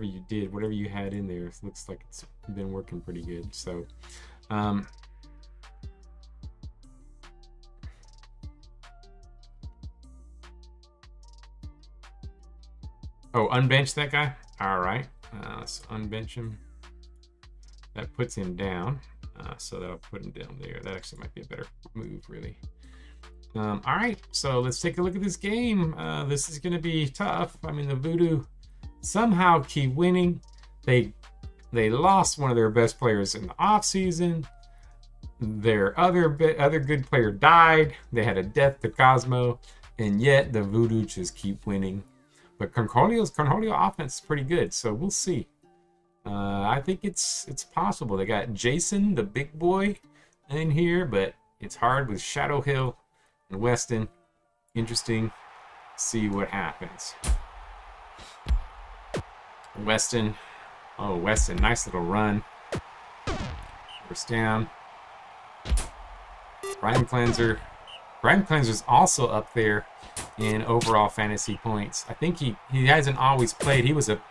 [SPEAKER 1] you did, whatever you had in there, it looks like it's been working pretty good. So. Oh, unbench that guy? All right. Let's unbench him. That puts him down. So that'll put him down there. That actually might be a better move, really. All right. So let's take a look at this game. This is going to be tough. I mean, the Voodoo somehow keep winning. They lost one of their best players in the offseason. Their other good player died. They had a death to Cosmo. And yet the Voodoo just keep winning. But Cornholio offense is pretty good, so we'll see. I think it's possible. They got Jason, the big boy, in here, but it's hard with Shadow Hill and Weston. Interesting. See what happens. Weston. Oh, Weston. Nice little run. First down. Rhyme Cleanser. Rhyme Cleanser's also up there in overall fantasy points. I think he hasn't always played. He was a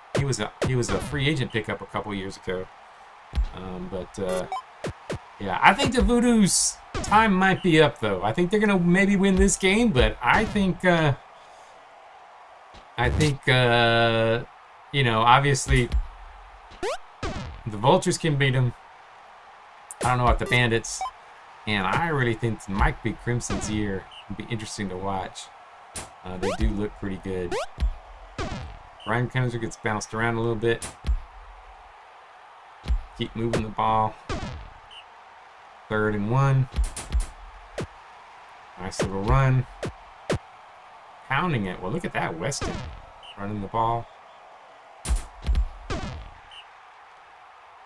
[SPEAKER 1] free agent pickup a couple years ago. Yeah, I think the Voodoo's time might be up though. I think they're gonna maybe win this game, but I think you know, obviously the Vultures can beat them. I don't know about the Bandits, and I really think it might be Crimson's year. It'd be interesting to watch. They do look pretty good. Ryan Kenzer gets bounced around a little bit. Keep moving the ball. 3rd and 1. Nice little run. Pounding it. Well, look at that, Weston running the ball.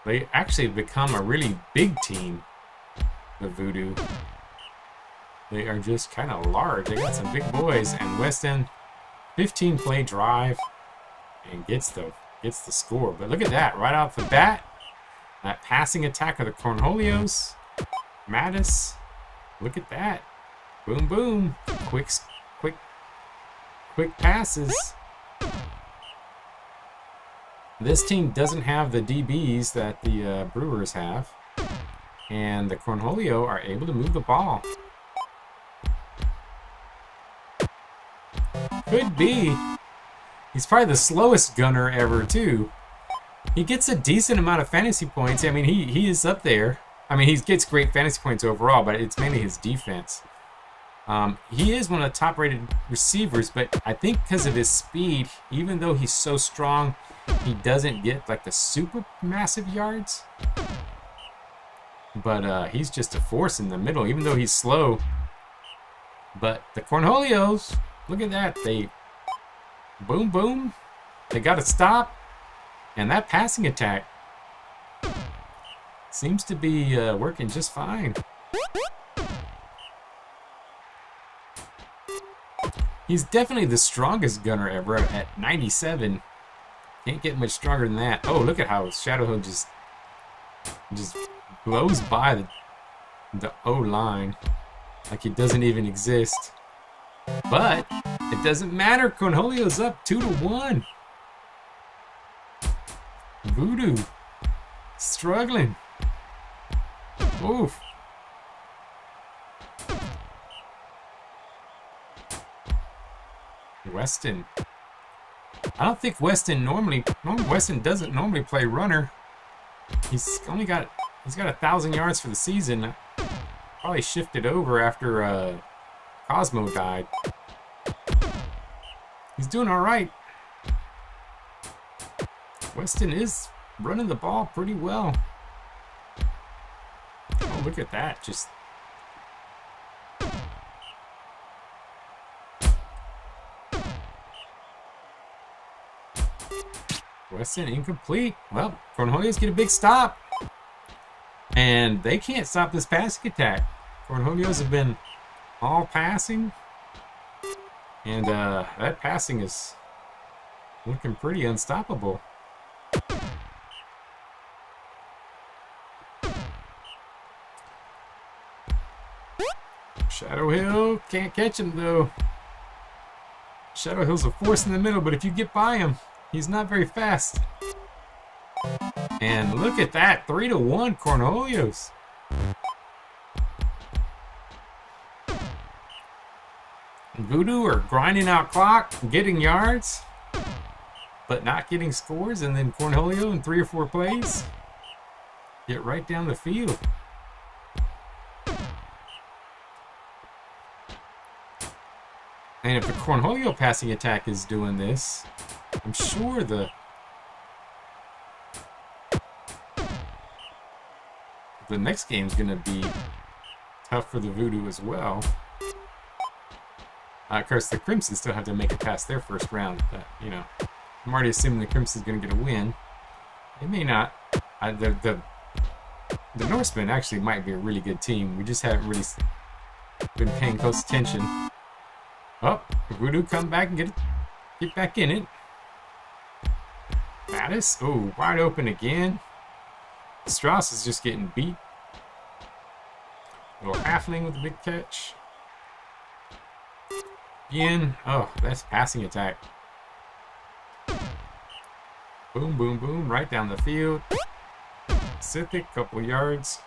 [SPEAKER 1] They actually become a really big team, the Voodoo. They are just kind of large. They got some big boys, and Weston, 15-play drive, and gets the score. But look at that, right off the bat, that passing attack of the Cornholios. Mattis, look at that. Boom, boom. Quick passes. This team doesn't have the DBs that the Brewers have. And the Cornholio are able to move the ball. Could be. He's probably the slowest gunner ever, too. He gets a decent amount of fantasy points. I mean, he is up there. I mean, he gets great fantasy points overall, but it's mainly his defense. He is one of the top-rated receivers, but I think because of his speed, even though he's so strong, he doesn't get like the super massive yards. But he's just a force in the middle, even though he's slow. But the Cornholios, look at that. They boom, boom. They got to stop. And that passing attack seems to be working just fine. He's definitely the strongest gunner ever at 97. Can't get much stronger than that. Oh, look at how Shadowhill just blows by the O-line like it doesn't even exist. But it doesn't matter. Cornholio's up 2-1. Voodoo struggling. Oof. Weston. I don't think Weston doesn't normally play runner. He's got 1,000 yards for the season. Probably shifted over after Cosmo died. He's doing all right. Weston is running the ball pretty well. Oh, look at that. Just Weston incomplete. Well, Cornholios get a big stop. And they can't stop this passing attack. Cornholios have been all passing. And that passing is looking pretty unstoppable. Shadow Hill can't catch him though. Shadow Hill's a force in the middle, but if you get by him, he's not very fast. And look at that, 3-1 Cornholios. Voodoo are grinding out clock, getting yards, but not getting scores. And then Cornholio in 3 or 4 plays get right down the field. And if the Cornholio passing attack is doing this, I'm sure the next game's going to be tough for the Voodoo as well. Of course, the Crimson still have to make it past their first round. But, you know, I'm already assuming the Crimson's going to get a win. They may not. The The Norsemen actually might be a really good team. We just haven't really been paying close attention. Oh, Voodoo come back and get back in it. Mattis, oh, wide open again. Strauss is just getting beat. Little halfling with a big catch. Again, oh, that's passing attack. Boom, boom, boom, right down the field. Pacific, couple yards.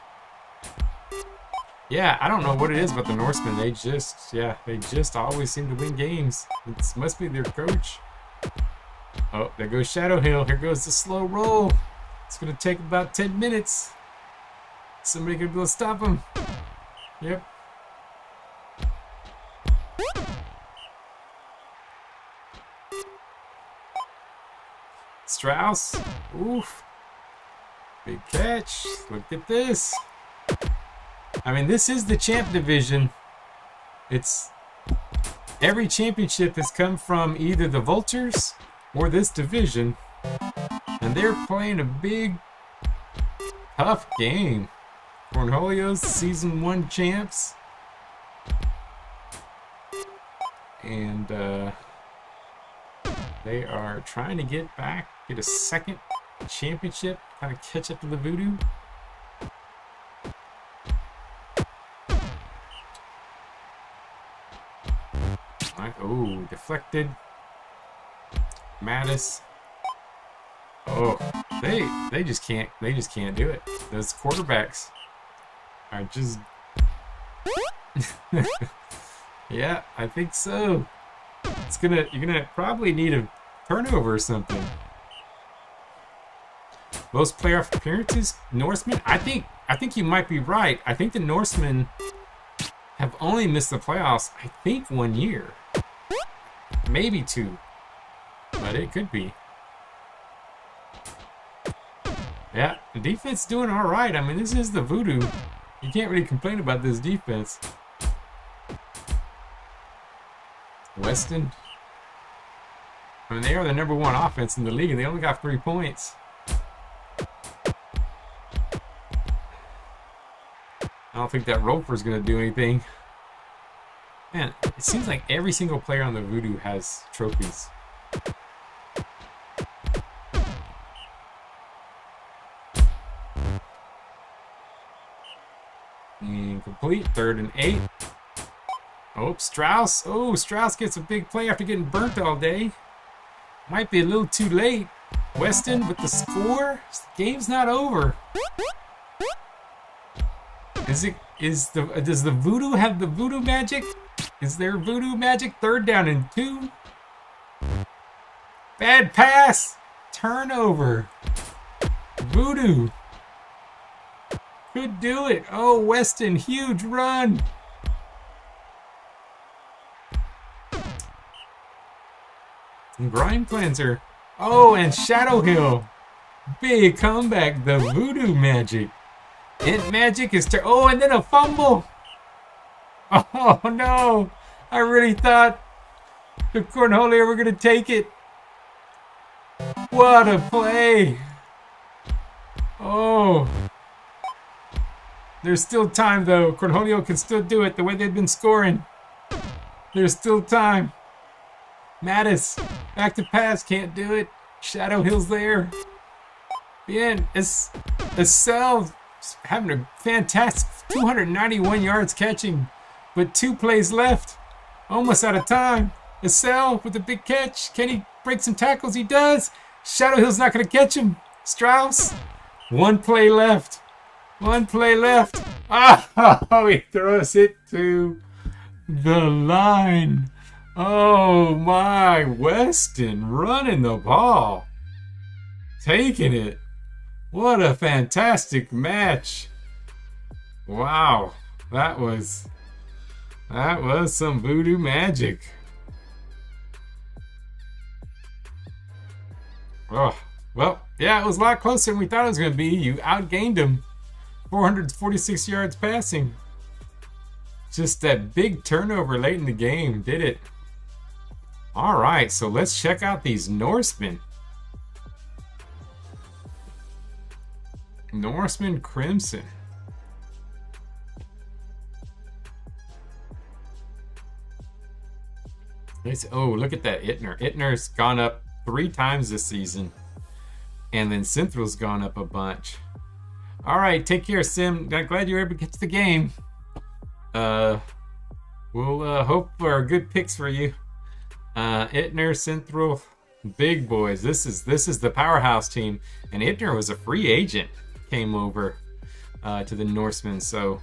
[SPEAKER 1] Yeah, I don't know what it is about the Norsemen. They just always seem to win games. It must be their coach. Oh, there goes Shadow Hill. Here goes the slow roll. It's going to take about 10 minutes. Somebody could be able to stop him. Yep. Strauss. Oof. Big catch. Look at this. I mean, this is the champ division. It's every championship has come from either the Vultures or this division. And they're playing a big, tough game. Cornholio's season 1 champs. And they are trying to get a second championship, kind of catch up to the Voodoo. Oh, deflected. Mattis. Oh, they just can't do it. Those quarterbacks are just yeah, I think so. You're gonna probably need a turnover or something. Most playoff appearances, Norsemen. I think you might be right. I think the Norsemen have only missed the playoffs, I think 1 year. Maybe 2. But it could be. Yeah, the defense doing all right. I mean, this is the Voodoo. You can't really complain about this defense. Weston. I mean, they are the #1 offense in the league, and they only got 3 points. I don't think that Roper's going to do anything. Man, it seems like every single player on the Voodoo has trophies. Incomplete. 3rd and 8. Oh, Strauss. Oh, Strauss gets a big play after getting burnt all day. Might be a little too late. Weston with the score. The game's not over. Does the Voodoo have the Voodoo magic? Is there Voodoo magic? 3rd down and 2. Bad pass. Turnover. Voodoo. Could do it. Oh, Weston, huge run. And Grind Cleanser. Oh, and Shadow Hill. Big comeback. The Voodoo magic. Int magic is oh, and then a fumble. Oh no! I really thought the Cornholio were gonna take it. What a play! Oh, there's still time though. Cornholio can still do it the way they've been scoring. There's still time. Mattis, back to pass, can't do it. Shadow Hill's there. Bien, Estelle having a fantastic 291 yards catching, but 2 plays left. Almost out of time. Estelle with a big catch. Can he break some tackles? He does. Shadow Hill's not going to catch him. Strauss, 1 play left. 1 play left. Oh, he throws it to the line. Oh my, Weston running the ball. Taking it. What a fantastic match. Wow. That was some Voodoo magic. Oh, well, yeah, it was a lot closer than we thought it was going to be. You outgained him. 446 yards passing. Just that big turnover late in the game did it. All right, so let's check out these Norsemen. Norsemen Crimson. Oh, look at that Ittner. Ittner's gone up 3 times this season. And then Synthral's gone up a bunch. All right, take care, Sim. Glad you were able to get to the game. We'll hope for good picks for you. Ittner, Synthral, big boys. This is the powerhouse team. And Ittner was a free agent. Came over to the Norsemen, so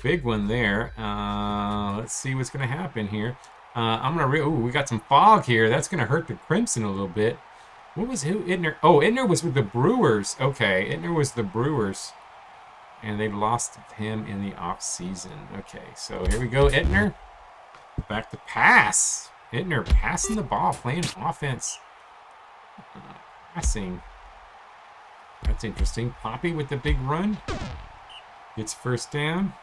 [SPEAKER 1] big one there. Let's see what's gonna happen here. We got some fog here. That's gonna hurt the Crimson a little bit. What was Ittner? Oh, Ittner was with the Brewers. Okay, Ittner was the Brewers, and they lost him in the off season. Okay, so here we go, Ittner. Back to pass. Ittner passing the ball, playing offense. Passing. That's interesting. Poppy with the big run. Gets first down.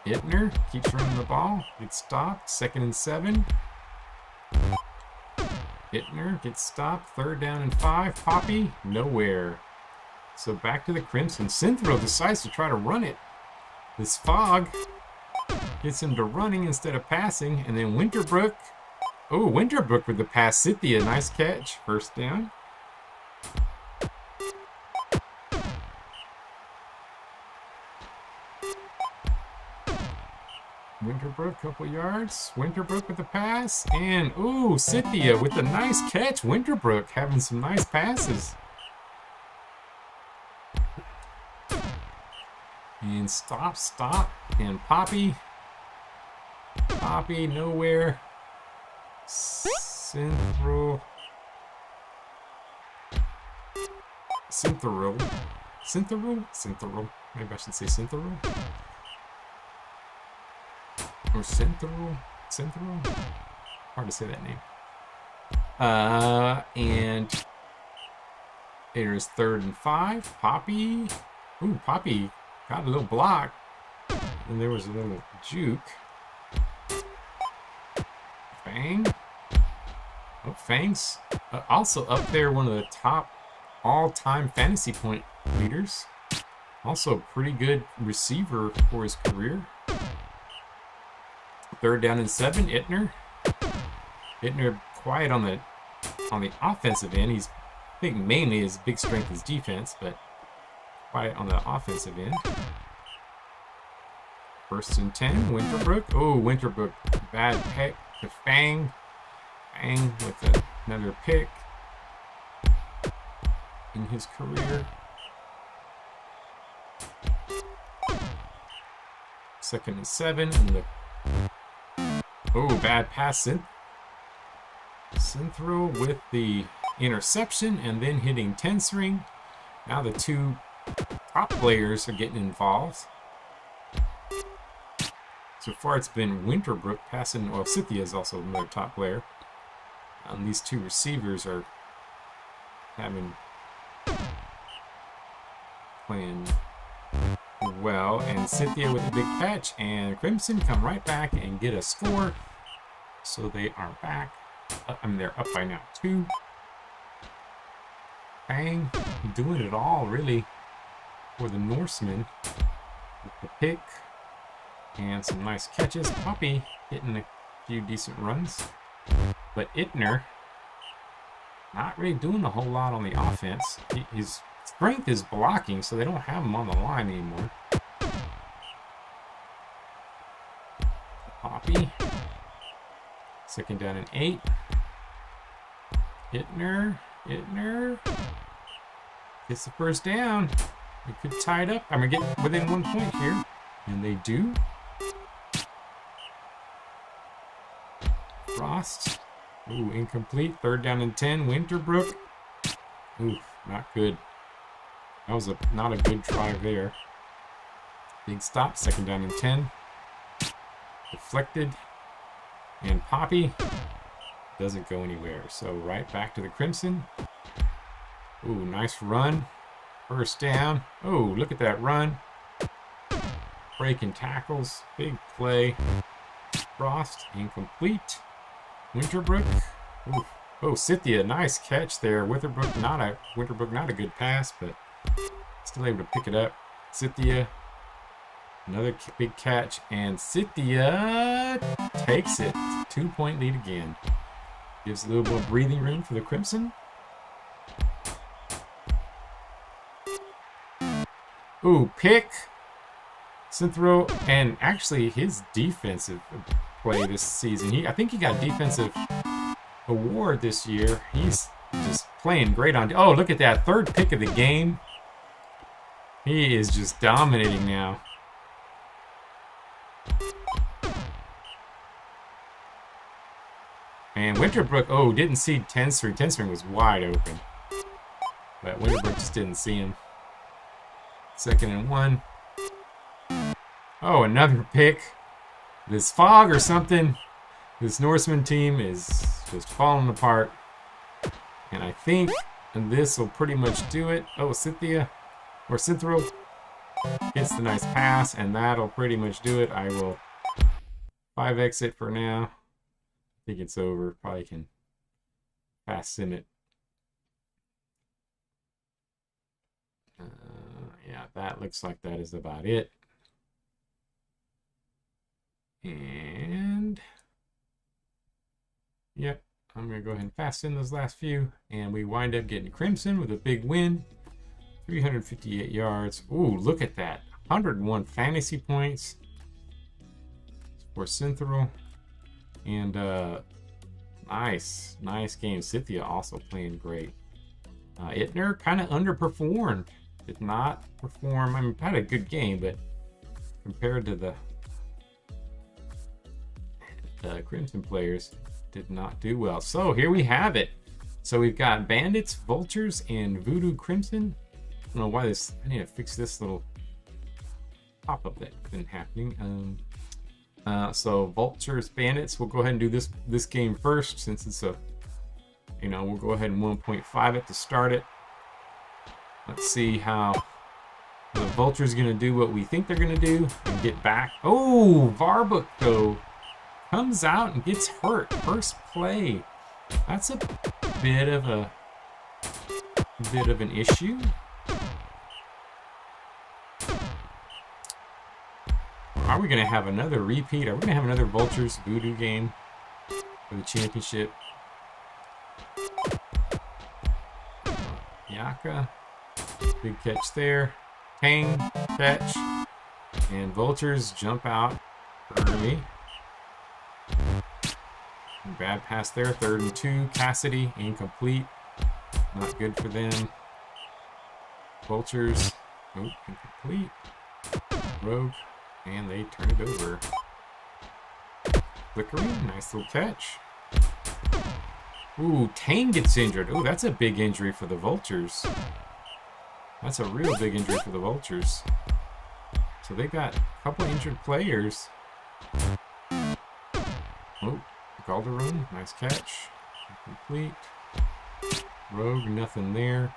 [SPEAKER 1] Ittner keeps running the ball. Gets stopped. 2nd and 7. Ittner gets stopped. 3rd down and 5. Poppy, nowhere. So back to the Crimson. Synthro decides to try to run it. This fog gets him to running instead of passing. And then Winterbrook. Oh, Winterbrook with the pass. Cynthia, nice catch. 1st down. Winterbrook, couple yards. Winterbrook with the pass. And, ooh, Cynthia with the nice catch. Winterbrook having some nice passes. And stop. And Poppy, nowhere. Synthral. Maybe I should say Synthral. Or Synthral. Hard to say that name. And there's 3rd and 5. Poppy. Ooh, Poppy got a little block. And there was a little juke. Fang. Oh, Fang's also up there, one of the top all-time fantasy point leaders. Also a pretty good receiver for his career. 3rd down and 7. Ittner quiet on the offensive end. I think mainly his big strength is defense, but quiet on the offensive end. 1st and 10. Winterbrook. Oh, Winterbrook, bad pick to Fang. Fang with another pick in his career. 2nd and 7. And bad pass. Synthro with the interception and then hitting 10 string. Now the 2 top players are getting involved. So far it's been Winterbrook passing. Well, Cynthia is also another top player. These 2 receivers are playing well, and Cynthia with a big catch, and Crimson come right back and get a score. So they are back. They're up by now 2. Bang, doing it all really for the Norsemen with the pick and some nice catches. Poppy hitting a few decent runs, but Ittner not really doing a whole lot on the offense. His strength is blocking, so they don't have him on the line anymore. Poppy. 2nd down and 8. Ittner gets the 1st down. They could tie it up. I'm gonna get within 1 point here, and they do. Frost. Ooh, incomplete. 3rd down and 10. Winterbrook. Ooh, not good. That was not a good drive there. Big stop. 2nd down and 10. Deflected. And Poppy doesn't go anywhere. So right back to the Crimson. Ooh, nice run. 1st down. Oh, look at that run. Breaking tackles. Big play. Frost. Incomplete. Winterbrook. Ooh. Oh, Cynthia, nice catch there. Winterbrook, not a good pass, but still able to pick it up. Cynthia Another big catch, and Cynthia takes it. 2-point lead again. Gives a little more breathing room for the Crimson. Ooh, pick. Synthro, and actually his defensive play this season. I think he got defensive award this year. He's just playing great on. Oh, look at that. Third pick of the game. He is just dominating now. And Winterbrook, oh, didn't see 10-string. 10-string was wide open. But Winterbrook just didn't see him. 2nd and 1. Oh, another pick. This fog or something. This Norseman team is just falling apart. And I think this will pretty much do it. Oh, Cynthia, or Synthro, gets the nice pass, and that'll pretty much do it. I will 5X it for now. I think it's over. Probably can fast sim it. Yeah, that looks like that is about it. And yep, I'm going to go ahead and fast in those last few. And we wind up getting Crimson with a big win. 358 yards. Ooh, look at that. 101 fantasy points for Synthro. And nice game. Cynthia also playing great. Ittner kind of underperformed. Did not perform. I mean, had a good game, but compared to the Crimson players, did not do well. So here we have it. So we've got Bandits, Vultures, and Voodoo Crimson. I don't know why this. I need to fix this little pop-up that's been happening. So Vultures, Bandits. We'll go ahead and do this game first, since it's a. We'll go ahead and 1.5 it to start it. Let's see how the Vulture's gonna do what we think they're gonna do and get back. Oh, Varbuk though comes out and gets hurt. First play. That's a bit of an issue. Are we gonna have another repeat? Are we gonna have another Vultures Voodoo game for the championship? Yaka, big catch there. Hang, catch, and Vultures jump out early. Bad pass there. 3rd and 2. Cassidy, incomplete. Not good for them. Vultures, oh, incomplete. Rogue, and they turn it over. Flickering, nice little catch. Ooh, Tang gets injured. Ooh, that's a big injury for the Vultures. That's a real big injury for the Vultures. So they got a couple injured players. Oh, Calderon, nice catch. Complete. Rogue, nothing there.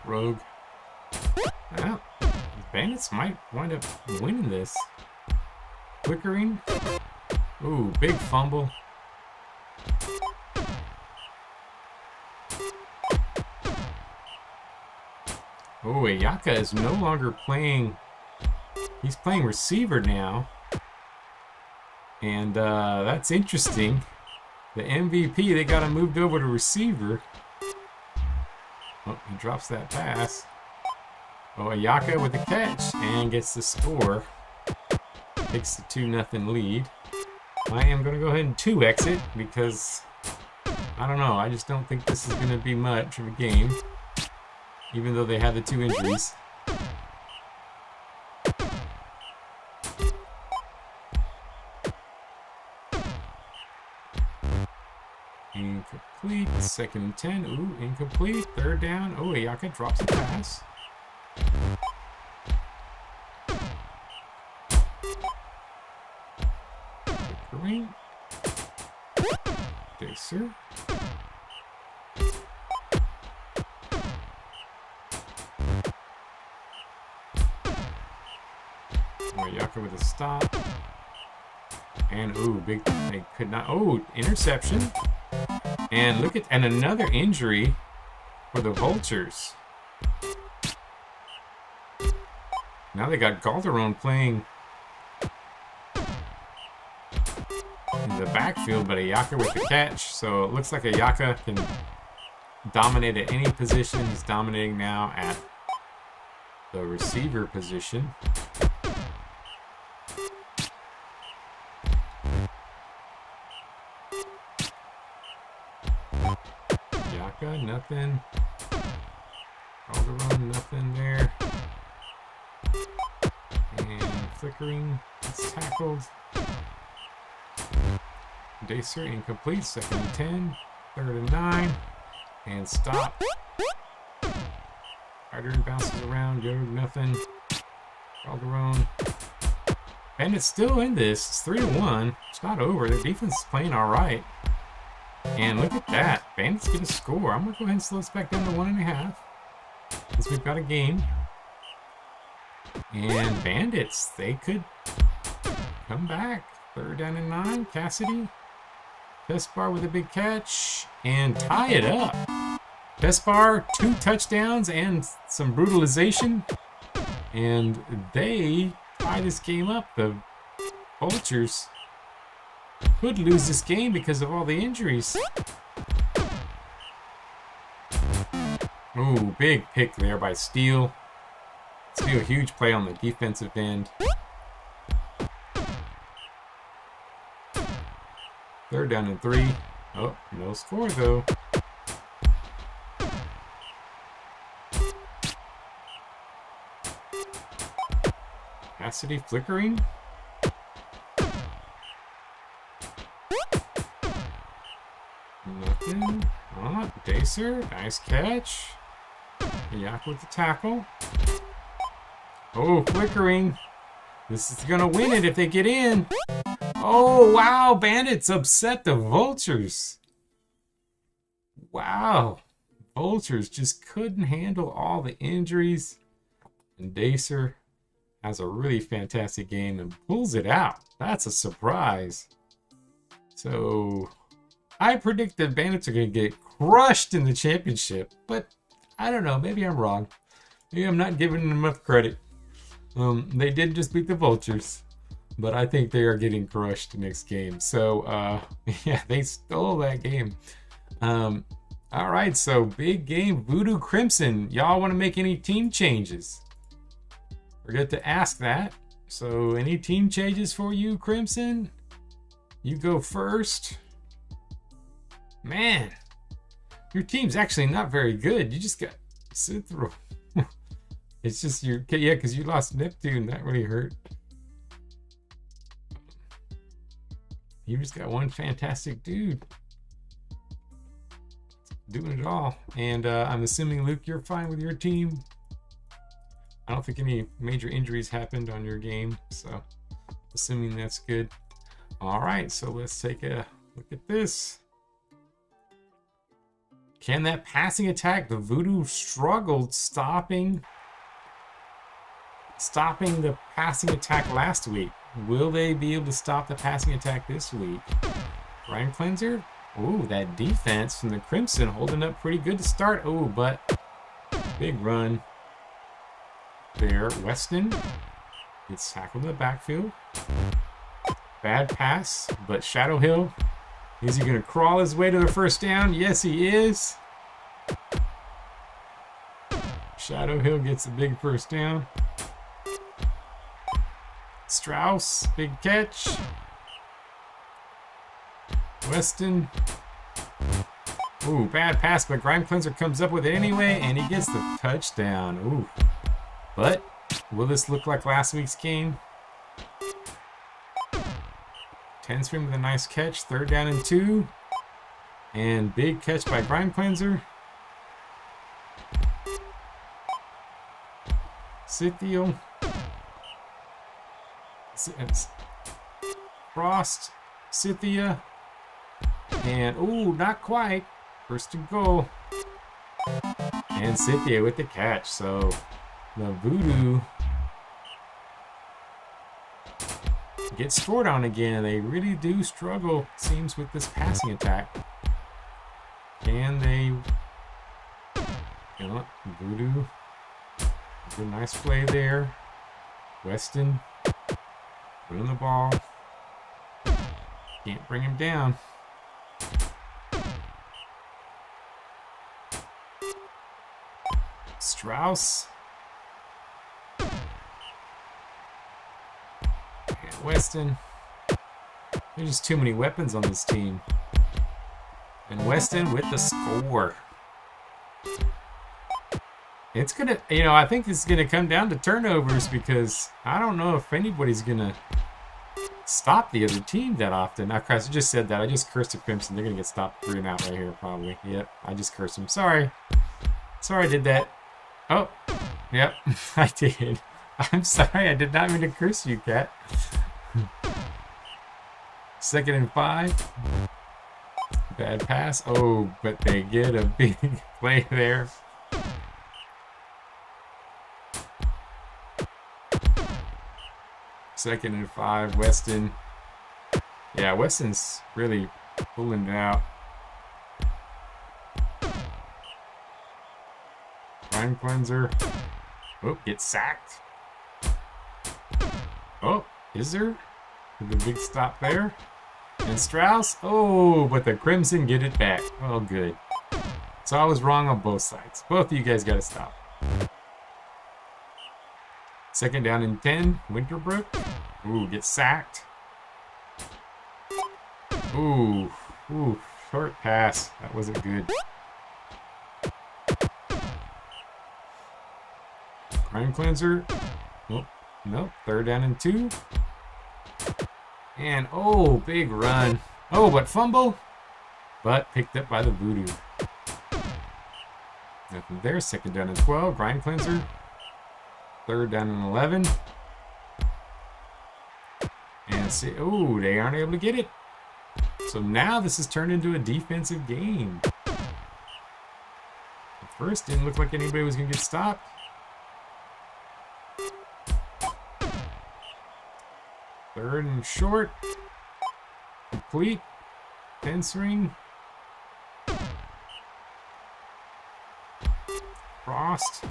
[SPEAKER 1] Rogue. Ah, Bandits might wind up winning this. Flickering. Ooh, big fumble. Oh, Ayaka is no longer playing. He's playing receiver now. And that's interesting. The MVP, they got him moved over to receiver. Oh, he drops that pass. Oh, Ayaka with the catch and gets the score. Takes the 2-0 lead. I am going to go ahead and 2X it because, I don't know, I just don't think this is going to be much of a game. Even though they had the 2 injuries. Incomplete. 2nd and 10. Ooh, incomplete. 3rd down. Oh, Ayaka drops a pass. Green. Dacer. Ayaka with a stop. And ooh, big, they could not. Oh, interception. And look at, and another injury for the Vultures. Now they got Calderon playing in the backfield, but Ayaka with the catch. So it looks like Ayaka can dominate at any position. He's dominating now at the receiver position. Ayaka, nothing. Calderon, nothing there. And flickering, it's tackled. Dacer incomplete, 2nd and 10, 3rd and 9, and stop. Carter bounces around, go, nothing. Calderon. Bandits still in this, it's 3-1. It's not over, their defense is playing alright. And look at that, Bandits get a score. I'm gonna go ahead and slow this back down to 1.5. Since we've got a game. And Bandits, they could come back. 3rd down and 9, Cassidy. Pespar with a big catch and tie it up. Pespar, 2 touchdowns and some brutalization. And they tie this game up. The Vultures could lose this game because of all the injuries. Ooh, big pick there by Steele. Steele, huge play on the defensive end. 3rd down and 3. Oh, no score though. Cassidy flickering. Nothing. Oh, Dacer, nice catch. Yak with the tackle. Oh, flickering. This is gonna win it if they get in. Oh, wow, Bandits upset the Vultures. Wow. Vultures just couldn't handle all the injuries. And Dacer has a really fantastic game and pulls it out. That's a surprise. So, I predict that Bandits are going to get crushed in the championship. But, I don't know, maybe I'm wrong. Maybe I'm not giving them enough credit. They did just beat the Vultures. But I think they are getting crushed next game. So, yeah, they stole that game. All right, so big game. Voodoo Crimson. Y'all want to make any team changes? Forget to ask that. So, any team changes for you, Crimson? You go first. Man, your team's actually not very good. You just got sit through. It's just your, yeah, because you lost Neptune. That really hurt. You just got one fantastic dude doing it all. And I'm assuming, Luke, you're fine with your team. I don't think any major injuries happened on your game, so assuming that's good. All right, so let's take a look at this. Can that passing attack? The Voodoo struggled stopping the passing attack last week. Will they be able to stop the passing attack this week? Ryan Cleanser? Ooh, that defense from the Crimson holding up pretty good to start. Oh, but big run there. Weston gets tackled in the backfield. Bad pass, but Shadow Hill, is he going to crawl his way to the first down? Yes, he is. Shadow Hill gets a big first down. Strauss, big catch. Weston. Ooh, bad pass, but Grime Cleanser comes up with it anyway, and he gets the touchdown. Ooh. But, will this look like last week's game? Tenstream with a nice catch, 3rd down and 2. And big catch by Grime Cleanser. Scythiel. Frost. Scythia. And, ooh, not quite. 1st and goal. And Scythia with the catch. So, the Voodoo gets scored on again. They really do struggle, it seems, with this passing attack. Can they... You know what? Voodoo. A nice play there. Weston. Winning the ball. Can't bring him down. Strauss. And Weston. There's just too many weapons on this team. And Weston with the score. It's going to, I think this is going to come down to turnovers because I don't know if anybody's going to stop the other team that often. I just said that. I just cursed the Crimson. They're going to get stopped 3 and out right here probably. Yep, I just cursed them. Sorry. Sorry I did that. Oh, yep, I did. I'm sorry. I did not mean to curse you, Cat. 2nd and 5. Bad pass. Oh, but they get a big play there. Second and 5, Weston. Yeah, Weston's really pulling it out. Crime cleanser. Oh, gets sacked. Oh, is there? With a big stop there. And Strauss. Oh, but the Crimson get it back. Oh, good. So I was wrong on both sides. Both of you guys got to stop. 2nd down and 10. Winterbrook. Ooh, gets sacked. Ooh, short pass. That wasn't good. Crime cleanser. Oh, no. 3rd down and 2. And, oh, big run. Oh, but fumble. But picked up by the Voodoo. Nothing there. 2nd down and 12. Crime cleanser. 3rd down and 11. And see, oh, they aren't able to get it. So now this has turned into a defensive game. At first, didn't look like anybody was going to get stopped. 3rd and short. Complete. 10 swing. Frost.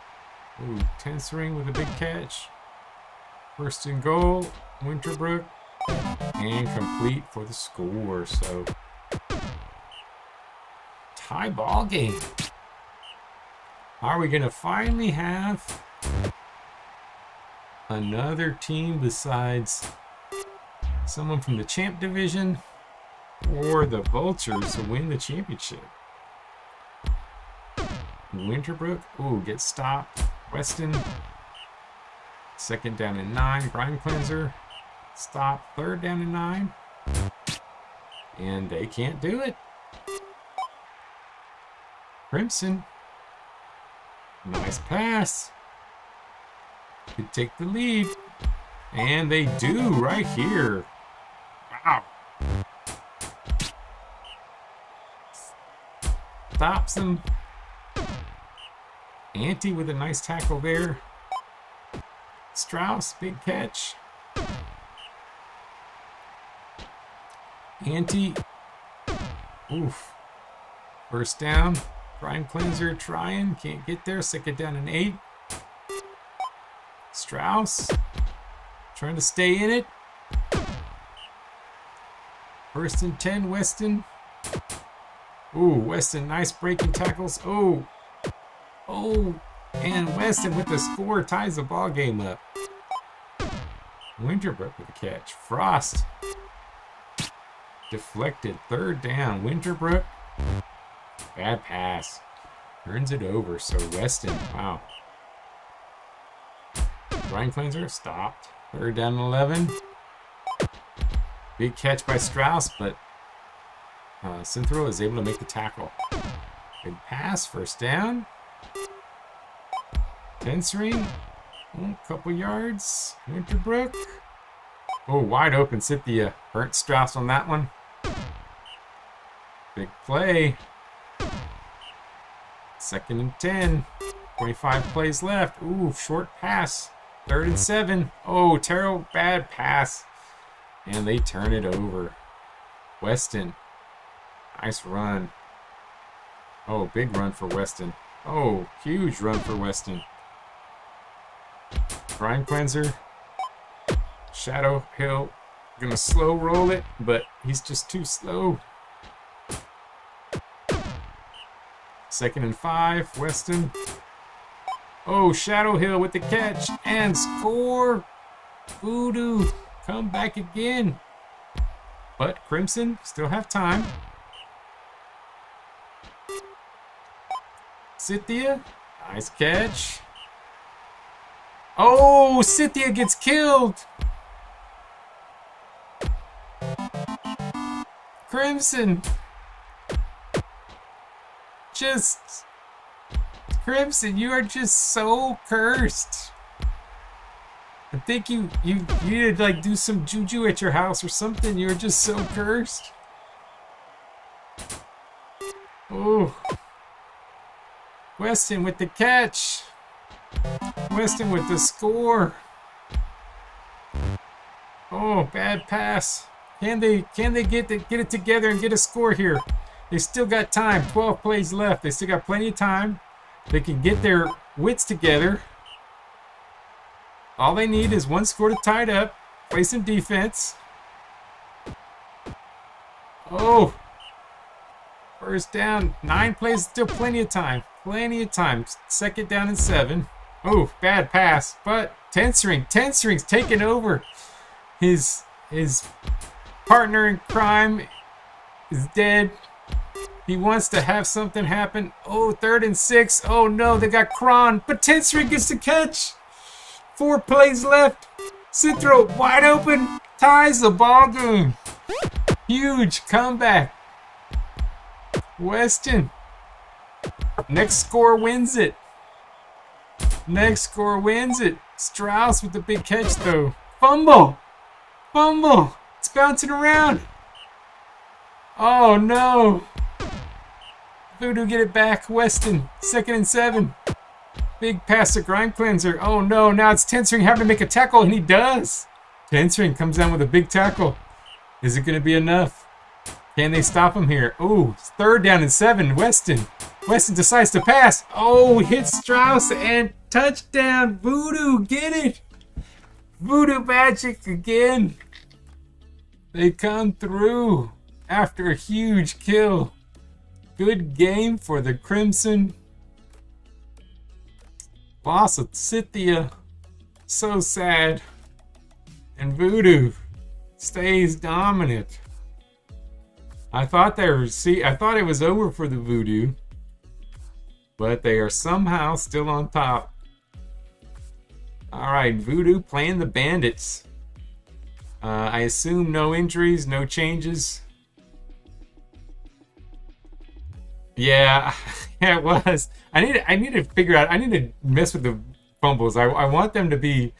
[SPEAKER 1] Ooh, 10 swing with a big catch. 1st and goal. Winterbrook. And complete for the score. So, tie ball game. Are we going to finally have another team besides someone from the champ division or the Vultures to win the championship? Winterbrook. Ooh, gets stopped. Weston. 2nd down and 9. Crime cleanser. Stop. 3rd down and 9. And they can't do it. Crimson. Nice pass. Could take the lead. And they do right here. Wow. Stops him. Ante with a nice tackle there. Strauss, big catch. Ante. Oof. 1st down. Crime cleanser trying. Can't get there. 2nd down and 8. Strauss. Trying to stay in it. 1st and 10. Weston. Ooh, Weston. Nice breaking tackles. Oh. Oh. And Weston with the score ties the ball game up. Winterbrook with the catch. Frost. Deflected. 3rd down. Winterbrook. Bad pass. Turns it over. So Weston. Wow. Crime cleanser stopped. 3rd down and 11. Big catch by Strauss, but Synthro is able to make the tackle. Good pass. 1st down. 10 swing. A couple yards. Winterbrook. Oh, wide open. Cynthia burnt Strauss on that one. Big play. 2nd and 10. 25 plays left. Ooh, short pass. 3rd and 7. Oh, terrible bad pass. And they turn it over. Weston. Nice run. Oh, big run for Weston. Oh, huge run for Weston. Crime cleanser. Shadow Hill gonna slow roll it, but he's just too slow. 2nd and 5, Weston. Oh, Shadow Hill with the catch and score. Voodoo, come back again. But Crimson still have time. Cynthia, nice catch. Oh, Cynthia gets killed. Crimson. Crimson, you are just so cursed. I think you need to like do some juju at your house or something. You're just so cursed. Oh. Weston with the catch. Weston with the score. Oh, bad pass. Can they get it together and get a score here? They still got time. 12 plays left. They still got plenty of time. They can get their wits together. All they need is one score to tie it up. Play some defense. Oh. First down. 9 plays. Still plenty of time. Plenty of time. 2nd down and 7. Oh, bad pass. But Tensering's taking over. His partner in crime is dead. He wants to have something happen. Oh, 3rd and 6. Oh no, they got Kron. But Tensering gets the catch. 4 plays left. Citro wide open. Ties the ball game. Huge comeback. Weston. Next score wins it. Next score wins it. Strauss with the big catch though. Fumble. It's bouncing around. Oh no. Voodoo get it back. Weston. 2nd and 7. Big pass to Grind Cleanser. Oh no, now it's Tensering having to make a tackle, and he does. Tensering comes down with a big tackle. Is it going to be enough? Can they stop him here? Oh, 3rd down and 7. Weston decides to pass. Oh, hits Strauss and touchdown. Voodoo, get it. Voodoo magic again. They come through after a huge kill. Good game for the Crimson. Loss of Cynthia. So sad. And Voodoo stays dominant. I thought it was over for the Voodoo. But they are somehow still on top. Alright, Voodoo playing the Bandits. I assume no injuries, no changes. Yeah, it was. I need to figure out. I need to mess with the fumbles. I want them to be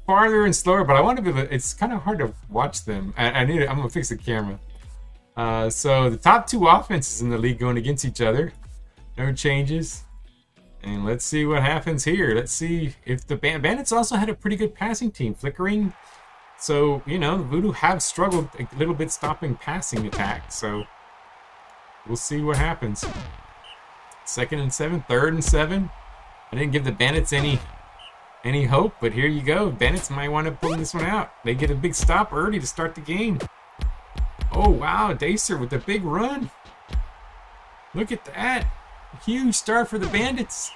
[SPEAKER 1] farther and slower, but I want to be. It's kind of hard to watch them. I'm gonna fix the camera. So the top 2 offenses in the league going against each other. No changes. And let's see what happens here. Let's see if the Bandits also had a pretty good passing team. Flickering. So, you know, Voodoo have struggled a little bit stopping passing attack. So we'll see what happens. 2nd and 7, 3rd and 7. I didn't give the Bandits any hope, but here you go. Bandits might want to pull this one out. They get a big stop early to start the game. Oh, wow. Dacer with a big run. Look at that. Huge start for the Bandits.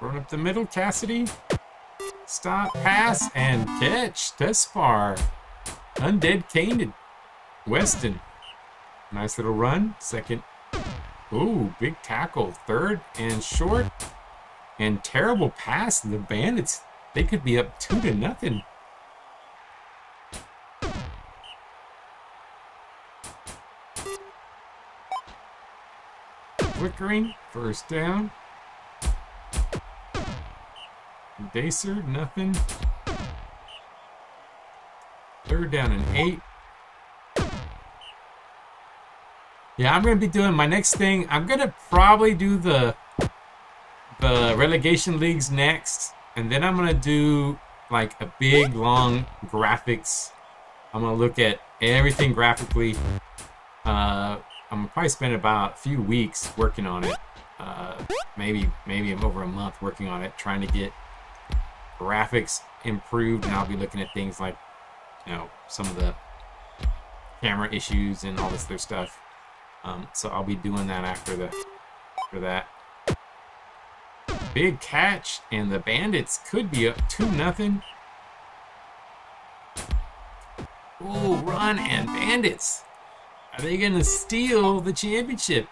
[SPEAKER 1] Run up the middle, Cassidy. Stop, pass, and catch. Tespar. Undead Caned. Weston. Nice little run. 2nd. Ooh, big tackle. 3rd and short. And terrible pass. The Bandits, they could be up 2-0. Flickering. 1st down. Dacer, nothing. 3rd down and 8. Yeah, I'm going to be doing my next thing. I'm going to probably do the relegation leagues next. And then I'm going to do like a big, long graphics. I'm going to look at everything graphically. I'm going to probably spend about a few weeks working on it. maybe over a month working on it, trying to get graphics improved, and I'll be looking at things like, you know, some of the camera issues and all this other stuff. So I'll be doing that after that. Big catch, and the Bandits could be up 2-0. Oh, run, and Bandits. Are they going to steal the championship?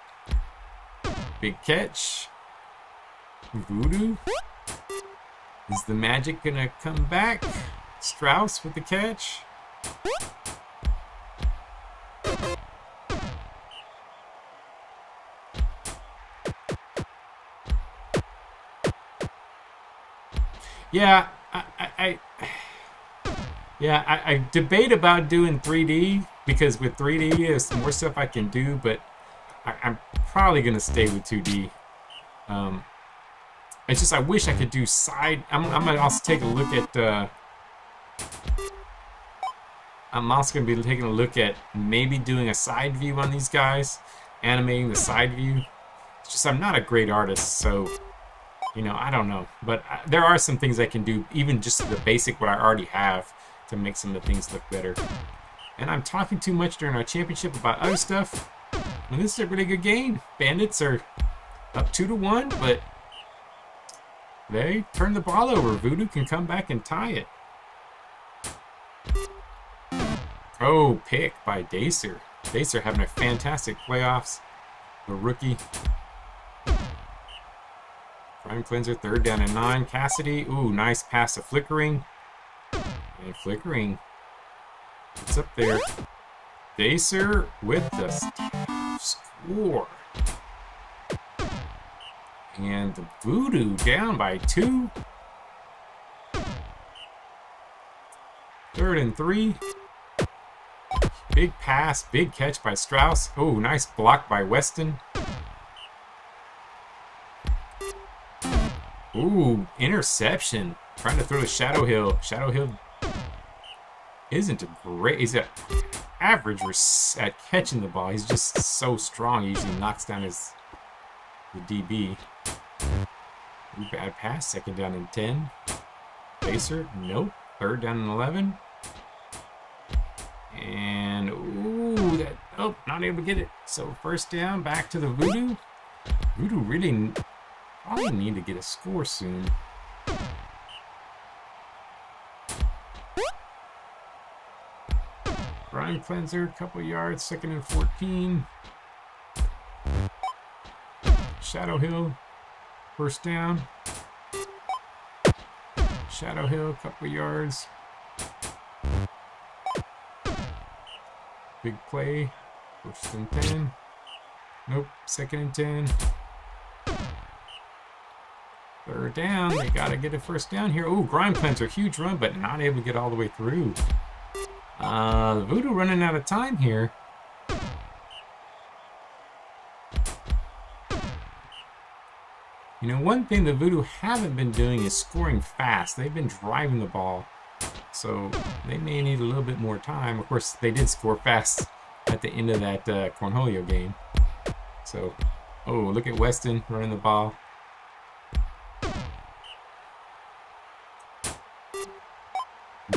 [SPEAKER 1] Big catch. Voodoo. Is the Magic going to come back? Strauss with the catch. Yeah, I debate about doing 3D, because with 3D there's more stuff I can do, but I'm probably gonna stay with 2D. It's just I wish I could do side. I'm gonna also take a look at. I'm also gonna be taking a look at maybe doing a side view on these guys, animating the side view. It's just I'm not a great artist, so. You know, I don't know, but there are some things I can do, even just the basic what I already have, to make some of the things look better. And I'm talking too much during our championship about other stuff. And this is a really good game. Bandits are up 2-1, but they turn the ball over. Voodoo can come back and tie it. Oh, pick by Dacer. Dacer having a fantastic playoffs. The rookie. Prime Cleanser, 3rd down and 9. Cassidy, ooh, nice pass to Flickering. And Flickering, it's up there. Dacer with the score. And the Voodoo down by 2. 3rd and 3. Big pass, big catch by Strauss. Oh, nice block by Weston. Ooh, interception. Trying to throw to Shadow Hill. Shadow Hill isn't a great. He's an average at catching the ball. He's just so strong. He usually knocks down the DB. Ooh, bad pass. 2nd down and 10. Pacer. Nope. 3rd down and 11. And ooh, that. Oh, not able to get it. So 1st down. Back to the Voodoo. Voodoo really. Probably need to get a score soon. Prime Cleanser, couple yards, 2nd and 14. Shadow Hill, 1st down. Shadow Hill, couple yards. Big play, 1st and 10. Nope, 2nd and 10. 3rd down. They got to get a 1st down here. Ooh, Grime Cleanser, huge run, but not able to get all the way through. The Voodoo running out of time here. You know, one thing the Voodoo haven't been doing is scoring fast. They've been driving the ball. So they may need a little bit more time. Of course, they did score fast at the end of that Cornholio game. So, oh, look at Weston running the ball.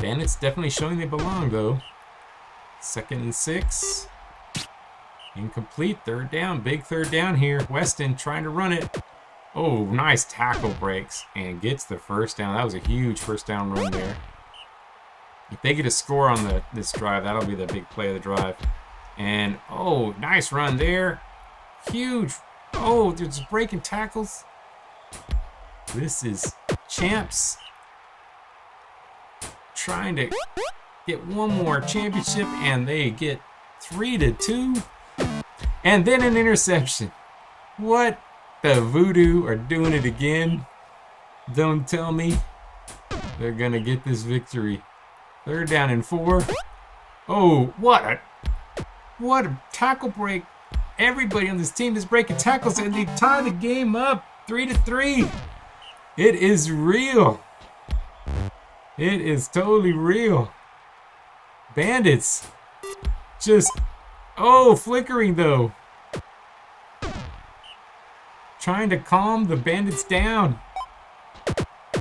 [SPEAKER 1] Bandits definitely showing they belong, though. 2nd and 6. Incomplete. 3rd down. Big 3rd down here. Weston trying to run it. Oh, nice tackle breaks and gets the 1st down. That was a huge 1st down run there. If they get a score on this drive, that'll be the big play of the drive. And, oh, nice run there. Huge. Oh, they're just breaking tackles. This is Champs trying to get one more championship, and they get 3-2. And then an interception. What? The Voodoo are doing it again. Don't tell me they're going to get this victory. 3rd down and 4. Oh, what a tackle break. Everybody on this team is breaking tackles, and they tie the game up 3-3. It is real. It is totally real. Bandits just, oh, Flickering though. trying to calm the Bandits down.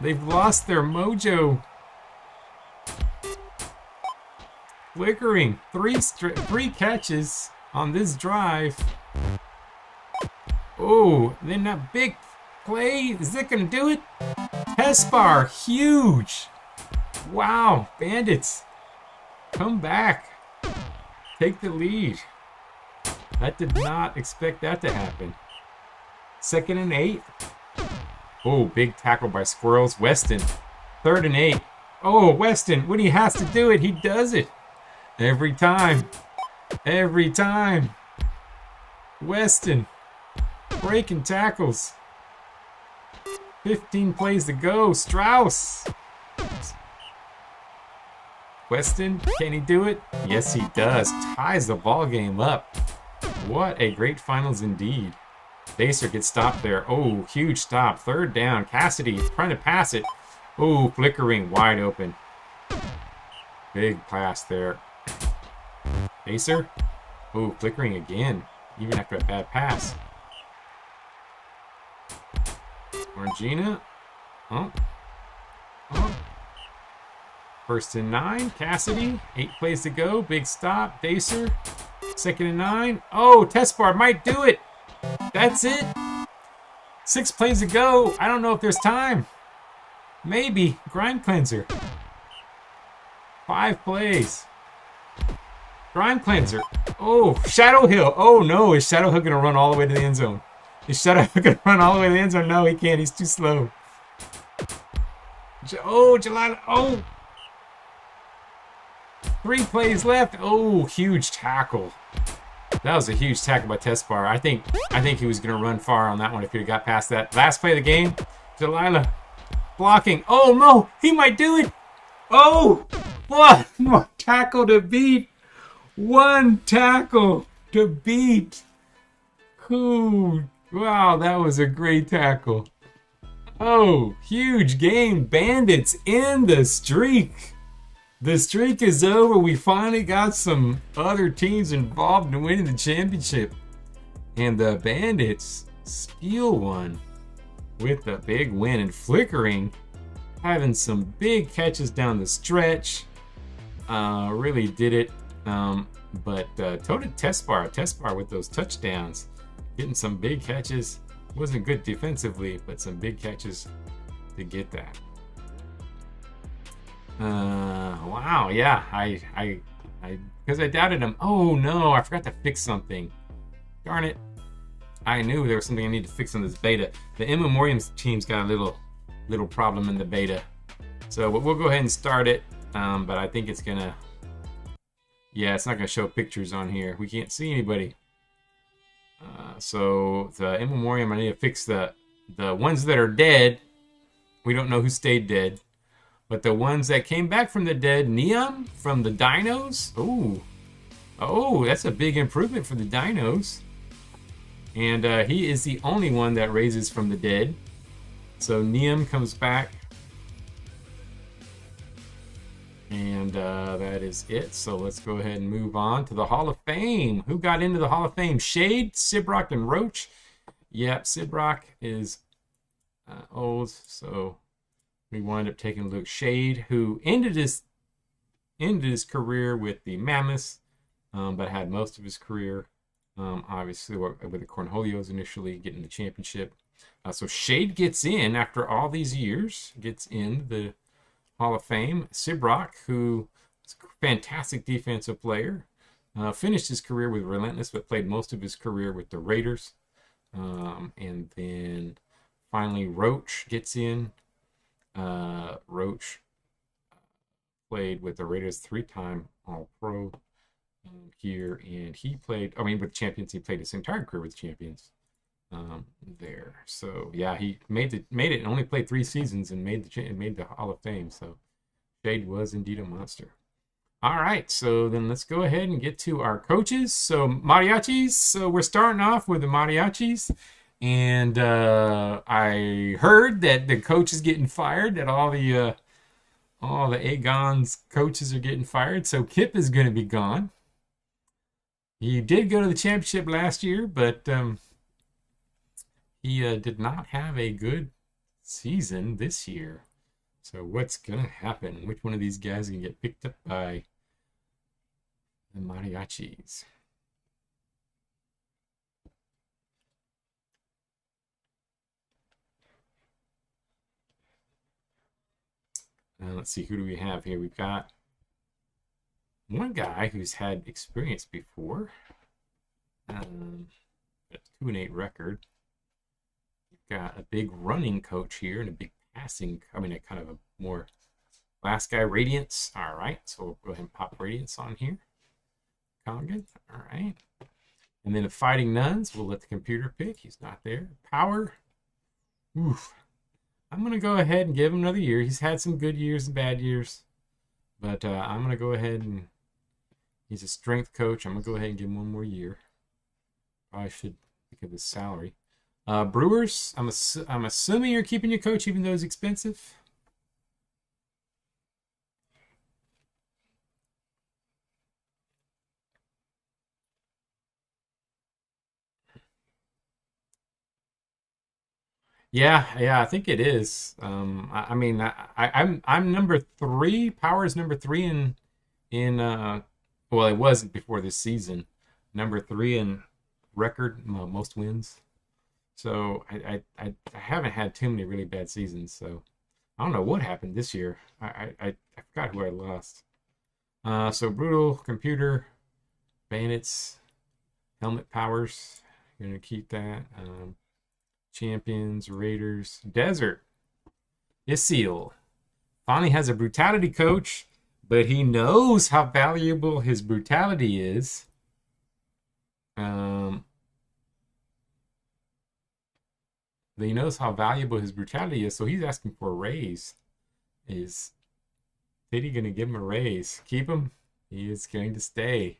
[SPEAKER 1] They've lost their mojo. Flickering. Three catches on this drive. Oh, then that big play. Is that going to do it? Tespar, huge. Wow, Bandits. Come back. Take the lead. I did not expect that to happen. 2nd and 8. Oh, big tackle by Squirrels. Weston. 3rd and 8. Oh, Weston, when he has to do it, he does it. Every time. Every time. Weston. Breaking tackles. 15 plays to go. Strauss. Weston, can he do it? Yes, he does. Ties the ball game up. What a great finals indeed. Baser gets stopped there. Oh, huge stop. 3rd down. Cassidy trying to pass it. Oh, flickering. Wide open. Big pass there. Baser. Oh, flickering again. Even after a bad pass. Margina. Oh. Oh. 1st and 9. Cassidy. 8 plays to go. Big stop. Dacer. 2nd and 9. Oh, Tespar might do it. That's it. 6 plays to go. I don't know if there's time. Maybe. Grime Cleanser. 5 plays. Grime Cleanser. Oh, Shadow Hill. Oh, no. Is Shadow Hill going to run all the way to the end zone? Is Shadow Hill going to run all the way to the end zone? No, he can't. He's too slow. Oh, Jelila. Oh. 3 plays left. Oh, huge tackle. That was a huge tackle by Tespar. I think he was going to run far on that one if he got past that. Last play of the game. Jelila blocking. Oh, no. He might do it. Oh, one more tackle to beat. 1 tackle to beat. Ooh, wow, that was a great tackle. Oh, huge game. Bandits in the streak. The streak is over. We finally got some other teams involved in winning the championship. And the Bandits steal one with a big win. And Flickering having some big catches down the stretch. Really did it. But so did Tespar. Tespar with those touchdowns. Getting some big catches. Wasn't good defensively, but some big catches to get that. Wow, yeah, I because I doubted him. Oh no, I forgot to fix something. Darn it. I knew there was something I needed to fix on this beta. The In Memoriam team's got a little problem in the beta. So we'll go ahead and start it. But I think it's gonna, yeah, it's not gonna show pictures on here. We can't see anybody. So the In Memoriam, I need to fix the ones that are dead. We don't know who stayed dead. But the ones that came back from the dead, Neum from the Dinos. Oh, that's a big improvement for the Dinos. And he is the only one that raises from the dead. So Neum comes back. And that is it. So let's go ahead and move on to the Hall of Fame. Who got into the Hall of Fame? Shade, Sibrock, and Roach. Yep, Sibrock is old, so we wind up taking a look. Shade, who ended his career with the Mammoths, but had most of his career, obviously, with the Cornholios initially, getting the championship. So Shade gets in after all these years, gets in the Hall of Fame. Sibrock, who is a fantastic defensive player, finished his career with Relentless, but played most of his career with the Raiders. And then finally Roach gets in. Roach played with the Raiders 3-time All-Pro here, and he played, with champions, he played his entire career with champions there. So yeah, he made it and only played 3 seasons and made the Hall of Fame. So Shade was indeed a monster. All right, so then let's go ahead and get to our coaches. So mariachis. So we're starting off with the mariachis. And I heard that the coach is getting fired, that all the Agon's coaches are getting fired. So Kip is going to be gone. He did go to the championship last year, but He did not have a good season this year. So what's going to happen? Which one of these guys is going to get picked up by the Mariachis? Let's see, who do we have here? We've got one guy who's had experience before. A 2-8 record. We've got a big running coach here and a big passing. I mean, a kind of a more last guy, Radiance. All right, so we'll go ahead and pop Radiance on here. Congan. All right. And then the Fighting Nuns, we'll let the computer pick. He's not there. Power. Oof. I'm going to go ahead and give him another year. He's had some good years and bad years. But I'm going to go ahead and... He's a strength coach. I'm going to go ahead and give him one more year. Probably should think of his salary. Brewers, I'm assuming you're keeping your coach even though he's expensive. Yeah, I think it is. I mean, I'm number 3. Power is number 3 in well, it wasn't before this season. Number 3 in record most wins. So I haven't had too many really bad seasons. So I don't know what happened this year. I forgot who I lost. So brutal computer, bandits, helmet powers. Gonna keep that. Champions, Raiders, Desert, Isil. Finally has a brutality coach, but he knows how valuable his brutality is. He knows how valuable his brutality is, so he's asking for a raise. Is Diddy gonna give him a raise? Keep him? He is going to stay.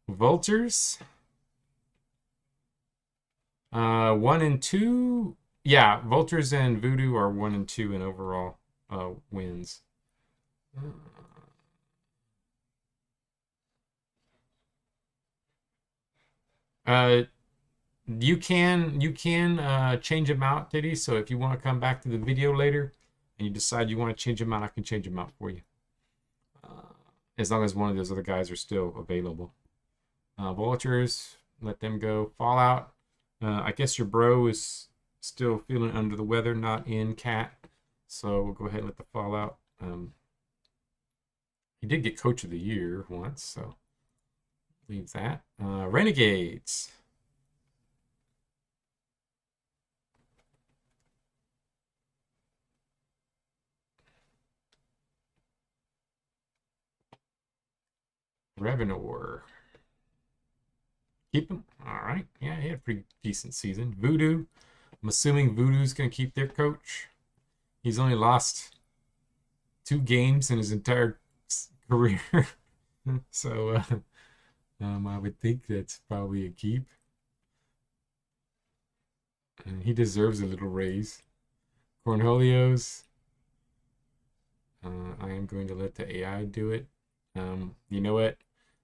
[SPEAKER 1] Vultures. 1 and 2. Yeah, Vultures and Voodoo are 1 and 2 in overall wins. You can change them out, Diddy. So if you want to come back to the video later and you decide you want to change them out, I can change them out for you. As long as one of those other guys are still available. Vultures, let them go. Fallout. I guess your bro is still feeling under the weather, not in cat. So we'll go ahead and let the Fallout. He did get Coach of the Year once, so leave that. Renegades. Revenor. Keep him. All right. Yeah, he had a pretty decent season. Voodoo. I'm assuming Voodoo's going to keep their coach. He's only lost 2 games in his entire career. So I would think that's probably a keep. And he deserves a little raise. Cornholios. I am going to let the AI do it. You know what?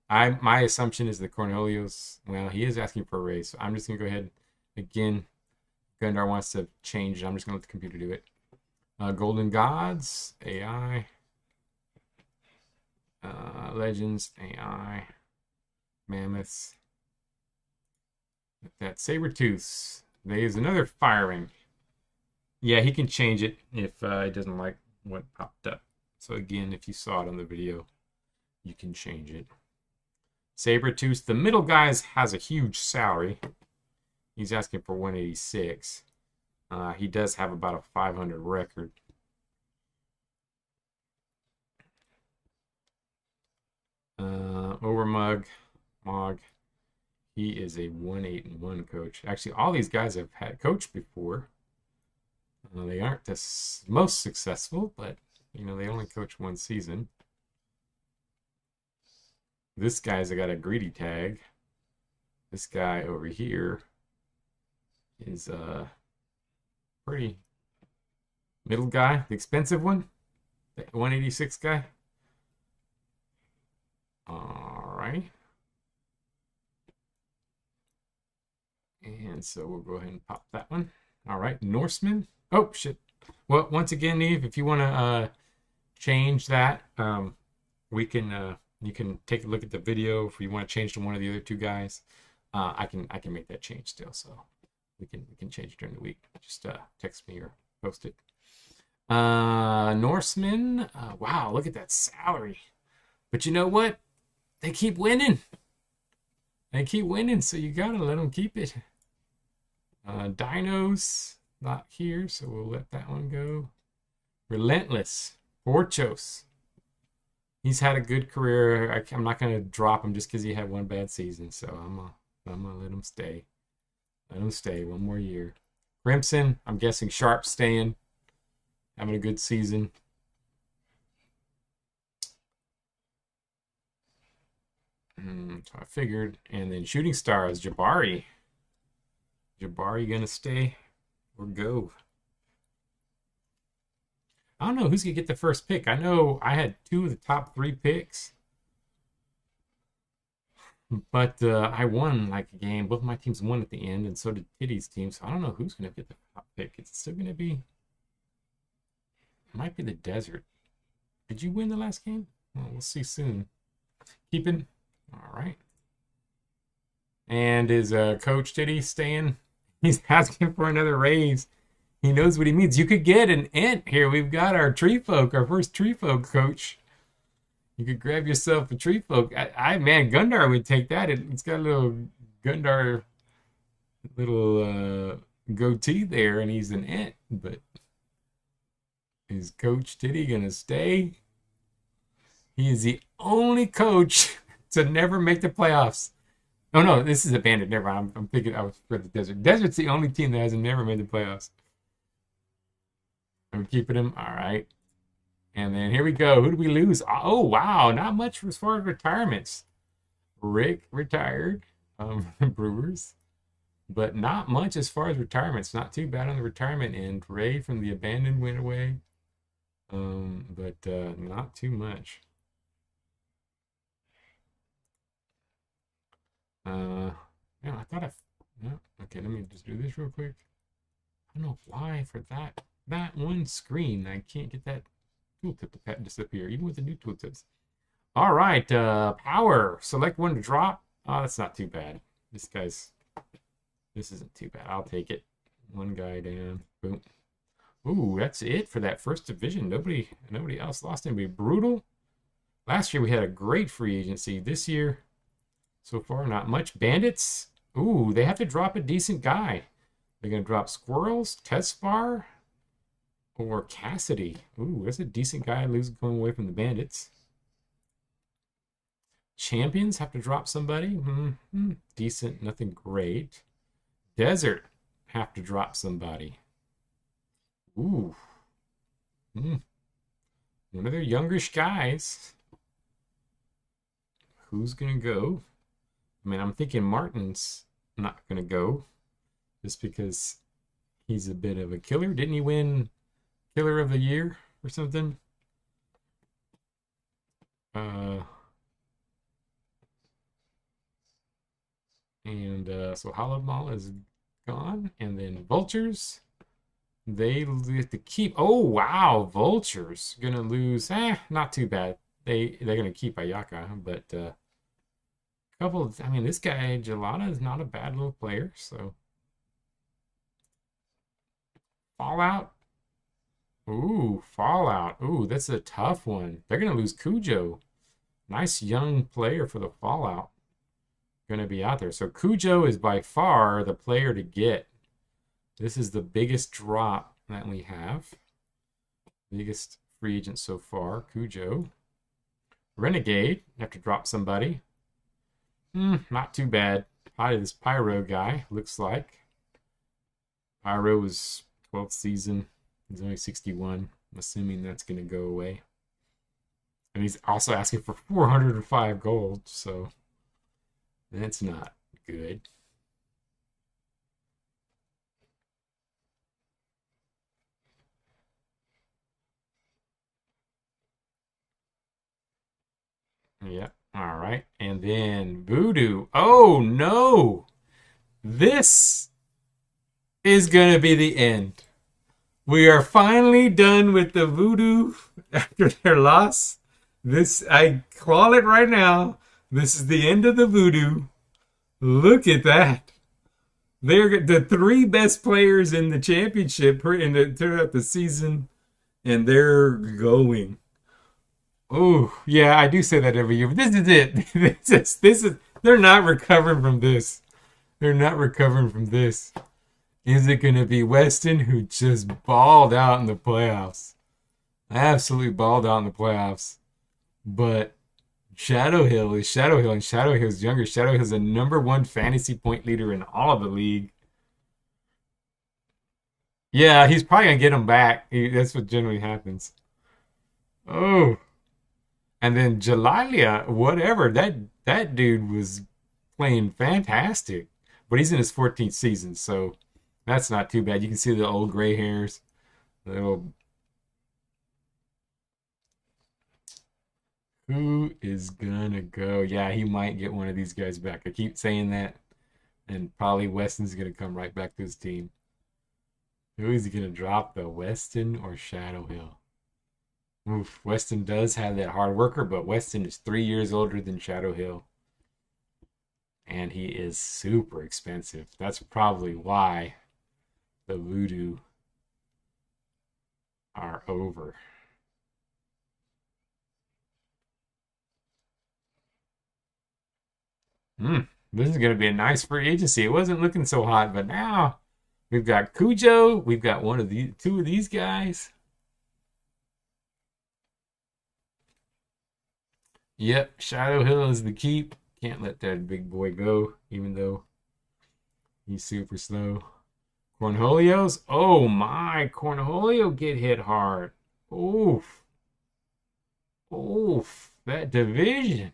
[SPEAKER 1] My assumption is the Cornelius. Well, he is asking for a raise, so I'm just gonna go ahead. Again, Gundar wants to change it. I'm just gonna let the computer do it. Golden Gods, AI. Legends, AI. Mammoths. That Sabertooths. There's another firing. Yeah, he can change it if he doesn't like what popped up. So again, if you saw it on the video, you can change it. Sabertooth, the middle guy has a huge salary. He's asking for 186. He does have about a 500 record. Overmug, Mog. He is a 1-8-1 coach. Actually, all these guys have had coached before. They aren't the most successful, but you know they only coach 1 season. This guy's got a greedy tag. This guy over here is pretty middle guy, the expensive one, the 186 guy. All right. And And so we'll go ahead and pop that one. All right, Norseman. Oh, shit. Well, once again, Neve, if you want to change that, we can you can take a look at the video if you want to change to one of the other two guys. I can make that change still, so we can change it during the week. Just text me or post it. Norseman. Wow, look at that salary. But you know what? They keep winning. They keep winning, so you gotta let them keep it. Dinos, not here, so we'll let that one go. Relentless, Porchos. He's had a good career. I'm not gonna drop him just because he had one bad season, so I'm gonna let him stay. Let him stay one more year. Crimson, I'm guessing Sharp staying, having a good season. So I figured. And then Shooting Stars, Jabari. Jabari gonna stay or go? I don't know who's gonna get the first pick. I know I had 2 of the top 3 picks, but I won like a game. Both my teams won at the end, and so did Titty's team. So I don't know who's gonna get the top pick. It's still gonna be. It might be the Desert. Did you win the last game? Well, we'll see soon. Keeping. All right. And is Coach Titty staying? He's asking for another raise. He knows what he means. You could get an ent here. We've got our tree folk, our first tree folk coach. You could grab yourself a tree folk. Man, Gundar would take that. It's got a little Gundar little goatee there, and he's an ent. But is Coach Titty gonna stay? He is the only coach to never make the playoffs. Oh no, this is abandoned. Never mind. I'm thinking I was for the Desert. Desert's the only team that hasn't never made the playoffs. I'm keeping him. All right. And then here we go. Who do we lose? Oh wow, not much as far as retirements. Rick retired, Brewers, but not much as far as retirements. Not too bad on the retirement end. Ray from the abandoned went away, but not too much. Yeah, I thought okay, let me just do this real quick. I don't know why for that one screen I can't get that tooltip to disappear, even with the new tooltips. All right, power. Select one to drop. Oh, that's not too bad. This isn't too bad. I'll take it. One guy down. Boom. Ooh, that's it for that first division. Nobody else lost anybody. Brutal. Last year we had a great free agency. This year, so far, not much. Bandits. Ooh, they have to drop a decent guy. They're going to drop Squirrels, Tespar, or Cassidy. Ooh, that's a decent guy going away from the Bandits. Champions have to drop somebody. Decent, nothing great. Desert have to drop somebody. Ooh. One of their youngish guys. Who's going to go? I mean, I'm thinking Martin's not going to go just because he's a bit of a killer. Didn't he win Killer of the Year or something? So Hollow Mall is gone. And then Vultures, they have to keep. Oh, wow. Vultures going to lose. Not too bad. They're going to keep Ayaka, but I mean, this guy, Gelada, is not a bad little player, so. Fallout. Ooh, Fallout. Ooh, that's a tough one. They're going to lose Cujo. Nice young player for the Fallout. Going to be out there. So Cujo is by far the player to get. This is the biggest drop that we have. Biggest free agent so far, Cujo. Renegade, have to drop somebody. Not too bad. Probably this Pyro guy, looks like. Pyro was 12th season. He's only 61. I'm assuming that's going to go away. And he's also asking for 405 gold, so that's not good. Yep. All right. And then Voodoo. Oh, no. This is going to be the end. We are finally done with the voodoo after their loss. This, I call it right now. This is the end of the voodoo. Look at that. They're the three best players in the championship throughout the season, and they're going. Oh, yeah, I do say that every year, but this is it. This is they're not recovering from this. They're not recovering from this. Is it going to be Weston, who just balled out in the playoffs? Absolutely balled out in the playoffs. But Shadow Hill is Shadow Hill, and Shadow Hill's younger. Shadow Hill's the #1 fantasy point leader in all of the league. Yeah, he's probably going to get him back. That's what generally happens. Oh. And then Jalalia, whatever, that dude was playing fantastic. But he's in his 14th season, so that's not too bad. You can see the old gray hairs. Little. Who is gonna go? Yeah, he might get one of these guys back. I keep saying that. And probably Weston's gonna come right back to his team. Who is he gonna drop though? Weston or Shadow Hill? Oof, Weston does have that hard worker, but Weston is 3 years older than Shadow Hill. And he is super expensive. That's probably why the voodoo are over. This is going to be a nice free agency. It wasn't looking so hot, but now we've got Cujo. We've got two of these guys. Yep, Shadow Hill is the keep. Can't let that big boy go, even though he's super slow. Cornholio's? Oh my, Cornholio get hit hard. Oof. Oof. That division.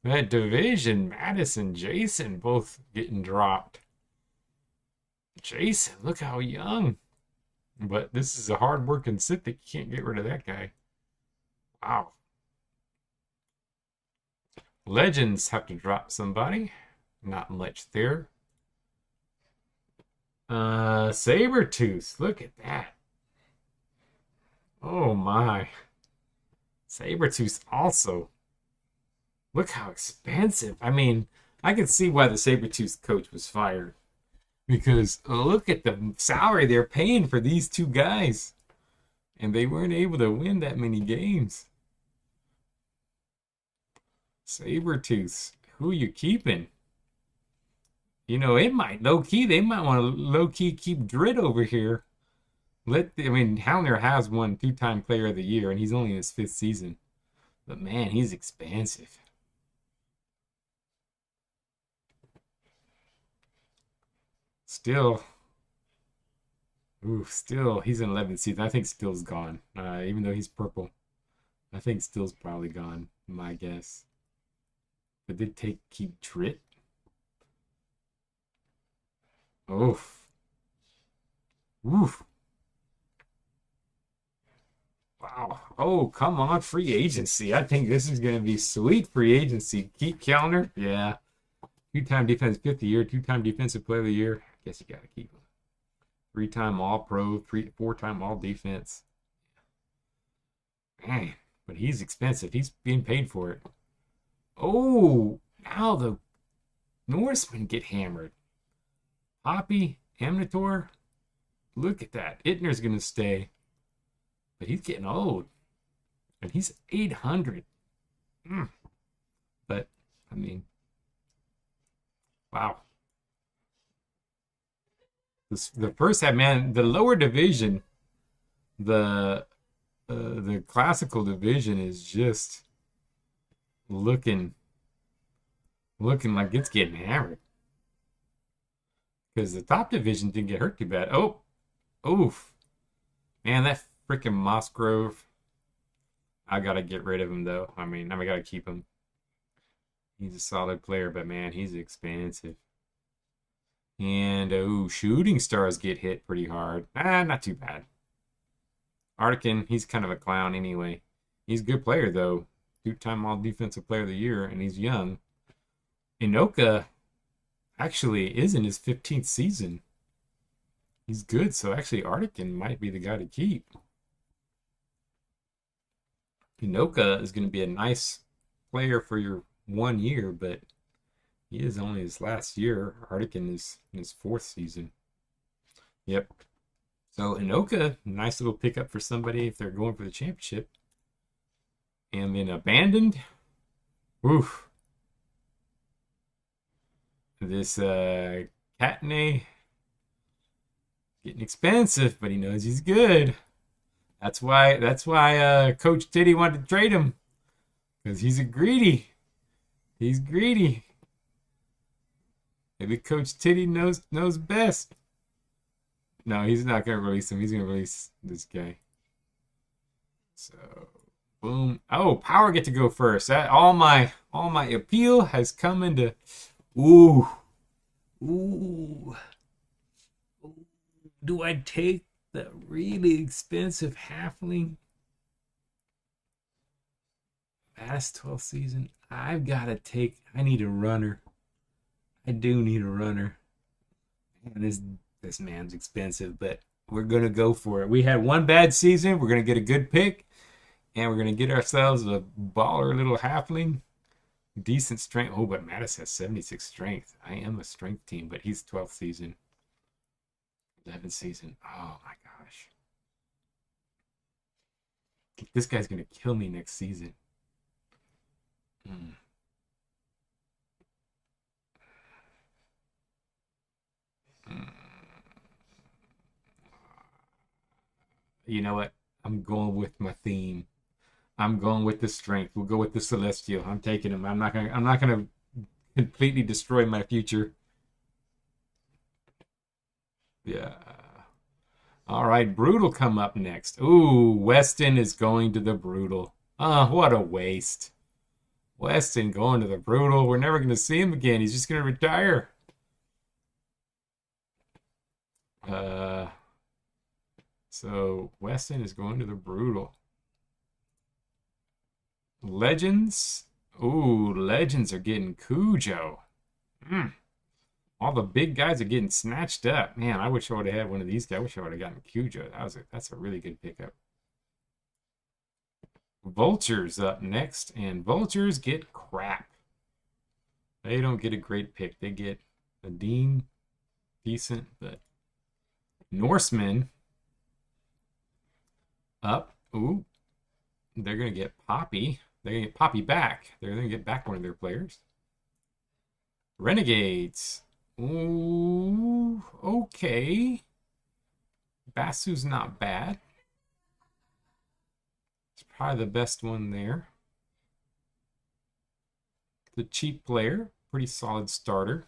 [SPEAKER 1] Madison, Jason, both getting dropped. Jason, look how young. But this is a hard-working sit that you can't get rid of that guy. Wow. Legends have to drop somebody. Not much there. Sabretooth. Look at that. Oh my. Sabretooth also. Look how expensive. I mean, I can see why the Sabretooth coach was fired. Because look at the salary they're paying for these two guys. And they weren't able to win that many games. Sabretooth, who are you keeping? You know, they might want to low-key keep Drit over here. Hallner has won 2-time player of the year, and he's only in his 5th season. But man, he's expensive. Still, he's in 11th season. I think Still's gone. Even though he's purple. I think Still's probably gone, my guess. But did keep Drit? Oof. Oof. Wow. Oh, come on. Free agency. I think this is going to be sweet free agency. Keep Kellner. Yeah. 2-time defense 5th year. 2-time defensive player of the year. I guess you got to keep him. 3-time All-Pro. 4-time All-Defense. Man. But he's expensive. He's being paid for it. Oh. Now the Norsemen get hammered. Poppy. Amnator. Look at that. Ittner's going to stay. But he's getting old. And he's 800. But, I mean, wow. The first half, man, the lower division, the classical division is just looking like it's getting hammered. Because the top division didn't get hurt too bad. Oh, oof. Man, that freaking Mossgrove. I gotta get rid of him though. I gotta keep him. He's a solid player, but man, he's expensive. And shooting stars get hit pretty hard. Not too bad. Artican, he's kind of a clown anyway. He's a good player though. 2-time All Defensive Player of the Year, and he's young. Inoka actually is in his 15th season. He's good, so actually Artican might be the guy to keep. Hinoka is going to be a nice player for your 1 year, but he is only his last year. Artican is in his 4th season. Yep. So Hinoka, nice little pickup for somebody if they're going for the championship. And then Abandoned. Oof. This Katne getting expensive, but he knows he's good. That's why Coach Titty wanted to trade him. Because he's a greedy. He's greedy. Maybe Coach Titty knows best. No, he's not gonna release him. He's gonna release this guy. So boom. Oh, Power get to go first. That all my appeal has come into ooh. Do I take the really expensive halfling? Last 12th season. I need a runner. I do need a runner. And this man's expensive, but we're gonna go for it. We had one bad season. We're gonna get a good pick, and we're gonna get ourselves a baller little halfling. Decent strength. Oh, but Mattis has 76 strength. I am a strength team, but he's 12th season. 11th season. Oh my gosh. This guy's gonna kill me next season. You know what? I'm going with my theme. I'm going with the strength. We'll go with the Celestial. I'm taking him. I'm not gonna completely destroy my future. Yeah. All right, Brutal come up next. Ooh, Weston is going to the Brutal. Oh, what a waste. Weston going to the Brutal. We're never gonna see him again. He's just gonna retire. So Weston is going to the Brutal. Legends. Ooh, Legends are getting Cujo. All the big guys are getting snatched up. Man, I wish I would have had one of these guys. I wish I would have gotten Cujo. That's a really good pickup. Vultures up next, and Vultures get crap. They don't get a great pick. They get a Dean, decent, but Norsemen up. Ooh, they're gonna get Poppy. They're gonna get Poppy back. They're gonna get back one of their players. Renegades. Ooh, okay. Basu's not bad. It's probably the best one there. The cheap player, pretty solid starter.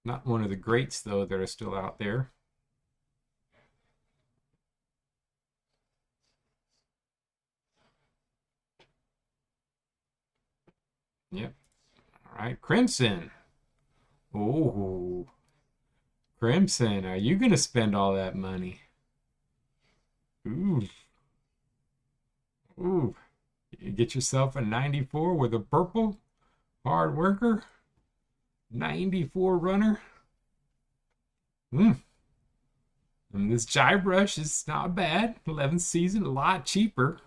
[SPEAKER 1] Not one of the greats, though, that are still out there. Yep. All right, Crimson. Oh, Crimson, are you going to spend all that money? Ooh. Ooh. You get yourself a 94 with a purple. Hard worker. 94 runner. And this Guybrush is not bad. 11th season, a lot cheaper.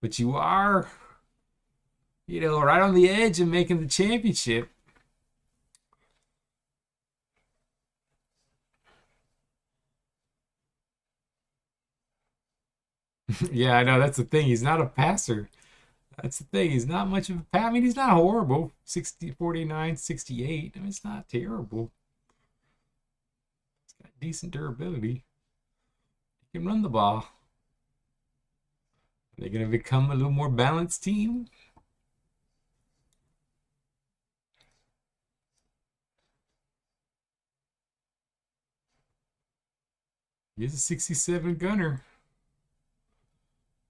[SPEAKER 1] But you are, right on the edge of making the championship. Yeah, I know. That's the thing. He's not a passer. That's the thing. He's not much of a pass. I mean, he's not horrible. 60, 49, 68. I mean, it's not terrible. He's got decent durability. He can run the ball. They're going to become a little more balanced team. He's a 67 gunner.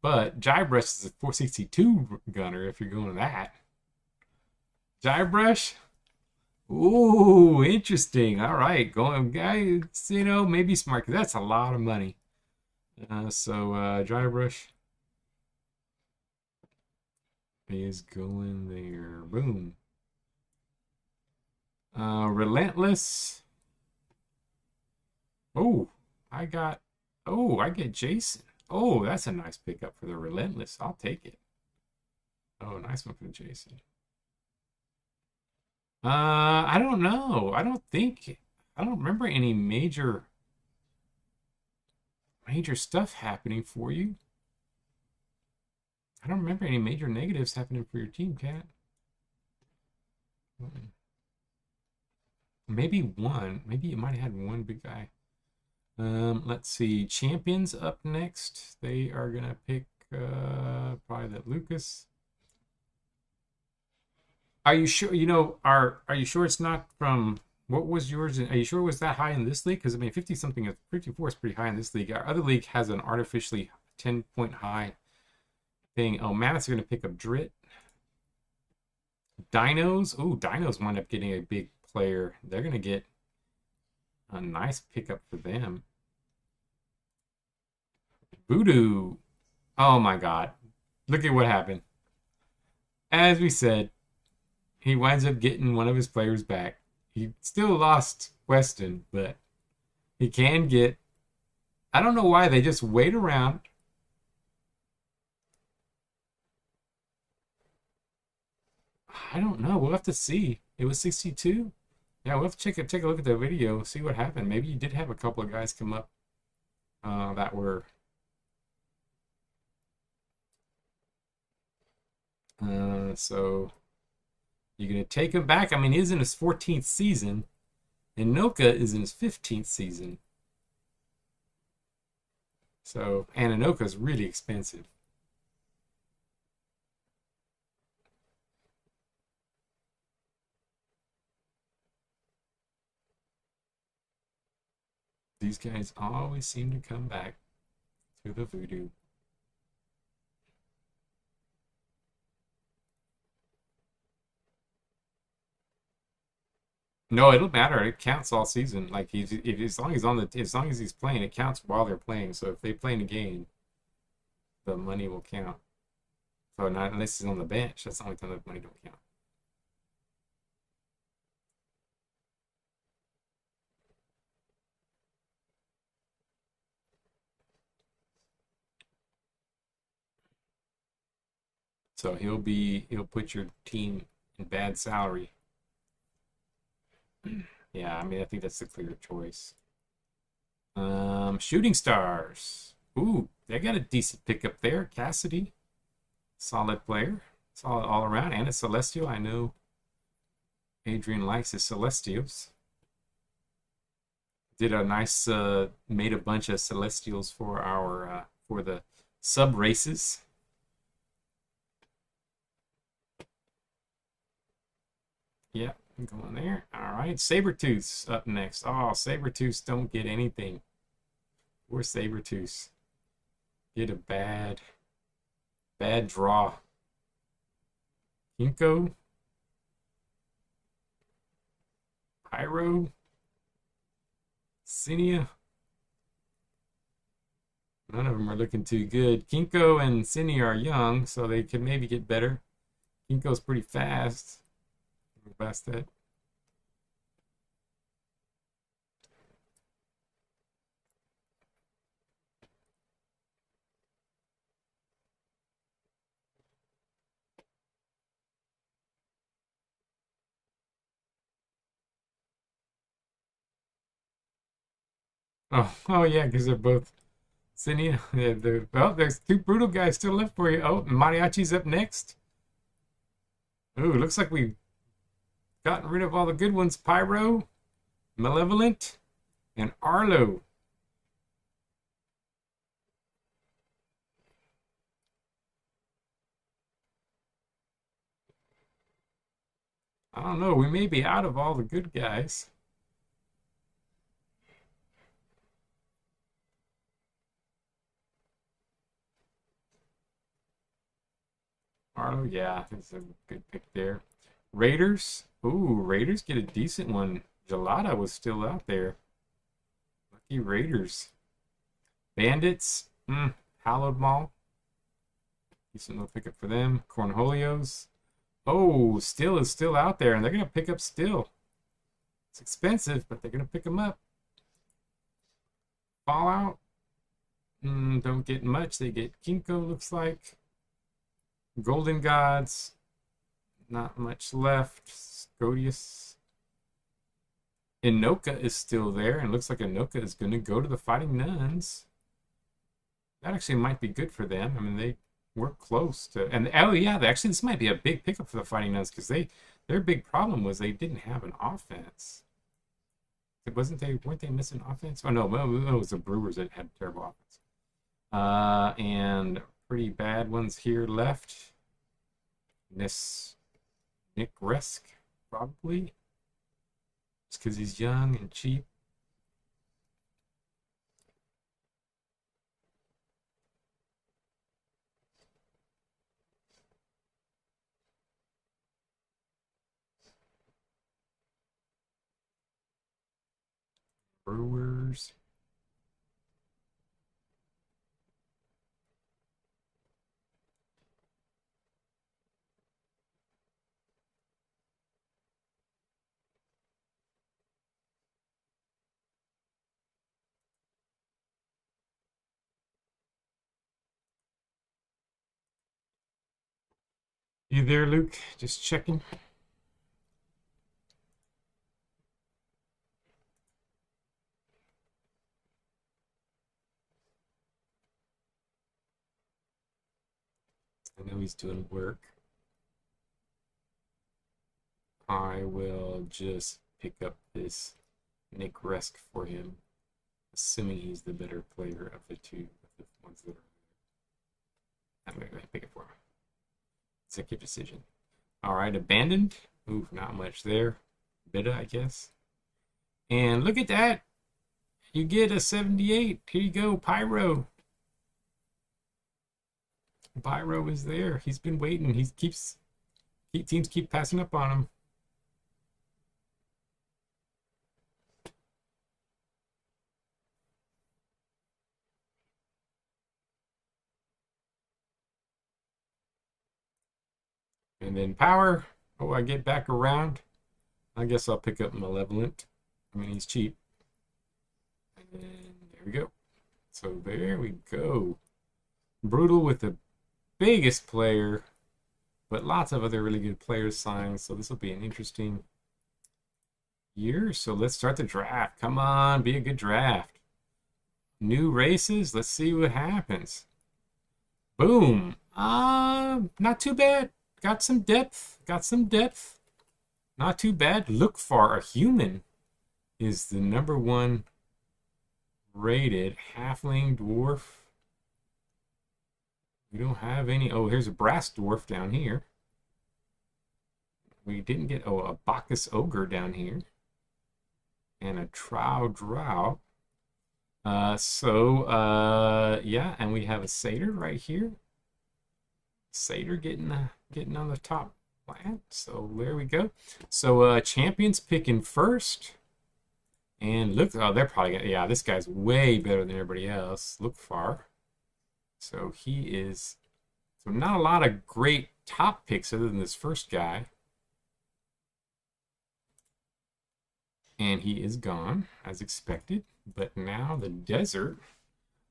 [SPEAKER 1] But Guybrush is a 462 gunner if you're going to that. Guybrush? Ooh, interesting. All right, going guy, maybe smart because that's a lot of money. Guybrush is going there. Boom. Relentless. Oh, I got. Oh, I get Jason. Oh, that's a nice pickup for the Relentless. I'll take it. Oh, nice one for the Jason. I don't know. I don't think. I don't remember any major stuff happening for you. I don't remember any major negatives happening for your team, Cat. Maybe one. Maybe you might have had one big guy. Let's see. Champions up next. They are gonna pick probably that Lucas. Are you sure? Are you sure it's not from what was yours? Are you sure it was that high in this league? Because I mean, 50 something, 54 is pretty high in this league. Our other league has an artificially 10-point high thing. Oh, Mammoth's going to pick up Drit. Dinos. Oh, Dinos wind up getting a big player. They're going to get a nice pickup for them. Voodoo. Oh my God. Look at what happened. As we said, he winds up getting one of his players back. He still lost Weston, but he can get. I don't know why they just wait around. I don't know. We'll have to see. It was 62. Yeah, we'll have to take a look at the video, see what happened. Maybe you did have a couple of guys come up that were. So you're gonna take him back. I mean, he's in his 14th season, and Noka is in his 15th season. So Ananoka is really expensive. These guys always seem to come back to the voodoo. No, it'll matter. It counts all season. Like as long as he's playing, it counts while they're playing. So if they play in a game, the money will count. So not unless he's on the bench, that's the only time the money don't count. So he'll put your team in bad salary. Yeah, I mean I think that's the clear choice. Shooting stars. Ooh, they got a decent pickup there. Cassidy, solid player, solid all around, and a Celestial. I know Adrian likes his Celestials. Did a nice, made a bunch of Celestials for our for the sub races. Yeah, going there. All right, Sabertooth's up next. Oh, Sabertooths don't get anything. Poor Sabertooths. Get a bad draw. Kinko. Pyro. Cinia. None of them are looking too good. Kinko and Cinia are young, so they can maybe get better. Kinko's pretty fast. Past that. Oh yeah, because they're both Cinia. Yeah, well, there's two brutal guys still left for you. Oh, Mariachi's up next. Ooh, looks like we've gotten rid of all the good ones. Pyro, Malevolent, and Arlo. I don't know. We may be out of all the good guys. Arlo, yeah, that's a good pick there. Raiders. Ooh, Raiders get a decent one. Gelada was still out there. Lucky Raiders. Bandits. Hallowed Mall. Decent little pickup for them. Cornholios. Oh, Still is still out there, and they're going to pick up Still. It's expensive, but they're going to pick them up. Fallout. Don't get much. They get Kinko, looks like. Golden Gods. Not much left. Scodius. Inoka is still there, and looks like Inoka is going to go to the Fighting Nuns. That actually might be good for them. I mean, they were close to... And, oh, yeah, actually, this might be a big pickup for the Fighting Nuns, because their big problem was they didn't have an offense. Weren't they missing offense? Oh, no, it was the Brewers that had terrible offense. And pretty bad ones here left. Nick Resk, probably. Just because he's young and cheap. Brewers. You there, Luke? Just checking. I know he's doing work. I will just pick up this Nick Resk for him, assuming he's the better player of the two, of the ones that are. I'm going to pick it for him. Executive decision. All right, abandoned. Ooh, not much there. Beta, I guess. And look at that. You get a 78. Here you go, Pyro. Pyro is there. He's been waiting. Teams keep passing up on him. And then power. Oh, I get back around. I guess I'll pick up Malevolent. I mean, he's cheap. And then there we go. So there we go. Brutal with the biggest player, but lots of other really good players signed. So this will be an interesting year. So let's start the draft. Come on, be a good draft. New races. Let's see what happens. Boom. Not too bad. Got some depth. Not too bad. Look for a human is the #1 rated halfling dwarf. We don't have any. Oh, here's a brass dwarf down here. We didn't get a Bacchus ogre down here. And a drow. Yeah, and we have a satyr right here. Satyr getting on the top plant. So there we go. So champions picking first. And look, oh, they're probably gonna, yeah, this guy's way better than everybody else. Look far. So he is, so not a lot of great top picks other than this first guy. And he is gone, as expected. But now the desert,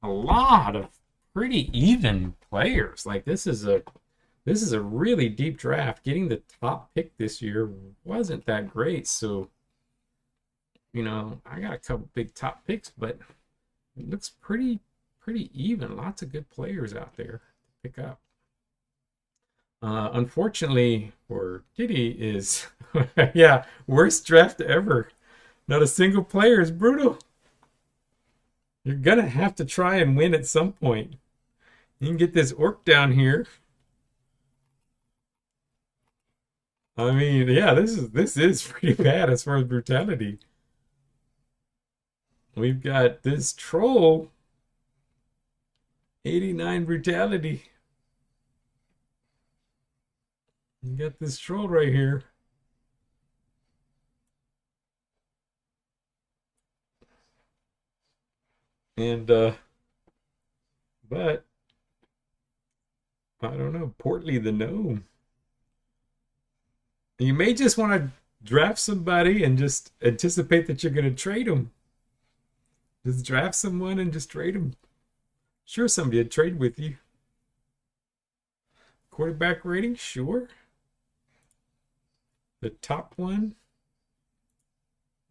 [SPEAKER 1] a lot of pretty even players. Like this is a really deep draft. Getting the top pick this year wasn't that great. So, you know, I got a couple big top picks, but it looks pretty even. Lots of good players out there to pick up. Unfortunately for Diddy is, yeah, worst draft ever. Not a single player is brutal. You're gonna have to try and win at some point. You can get this orc down here. I mean, yeah, this is pretty bad as far as brutality. We've got this troll, 89 brutality. You got this troll right here. And but I don't know, Portly the gnome. You may just want to draft somebody and just anticipate that you're going to trade them. Just draft someone and just trade them. Sure, somebody would trade with you. Quarterback rating, sure. The top one,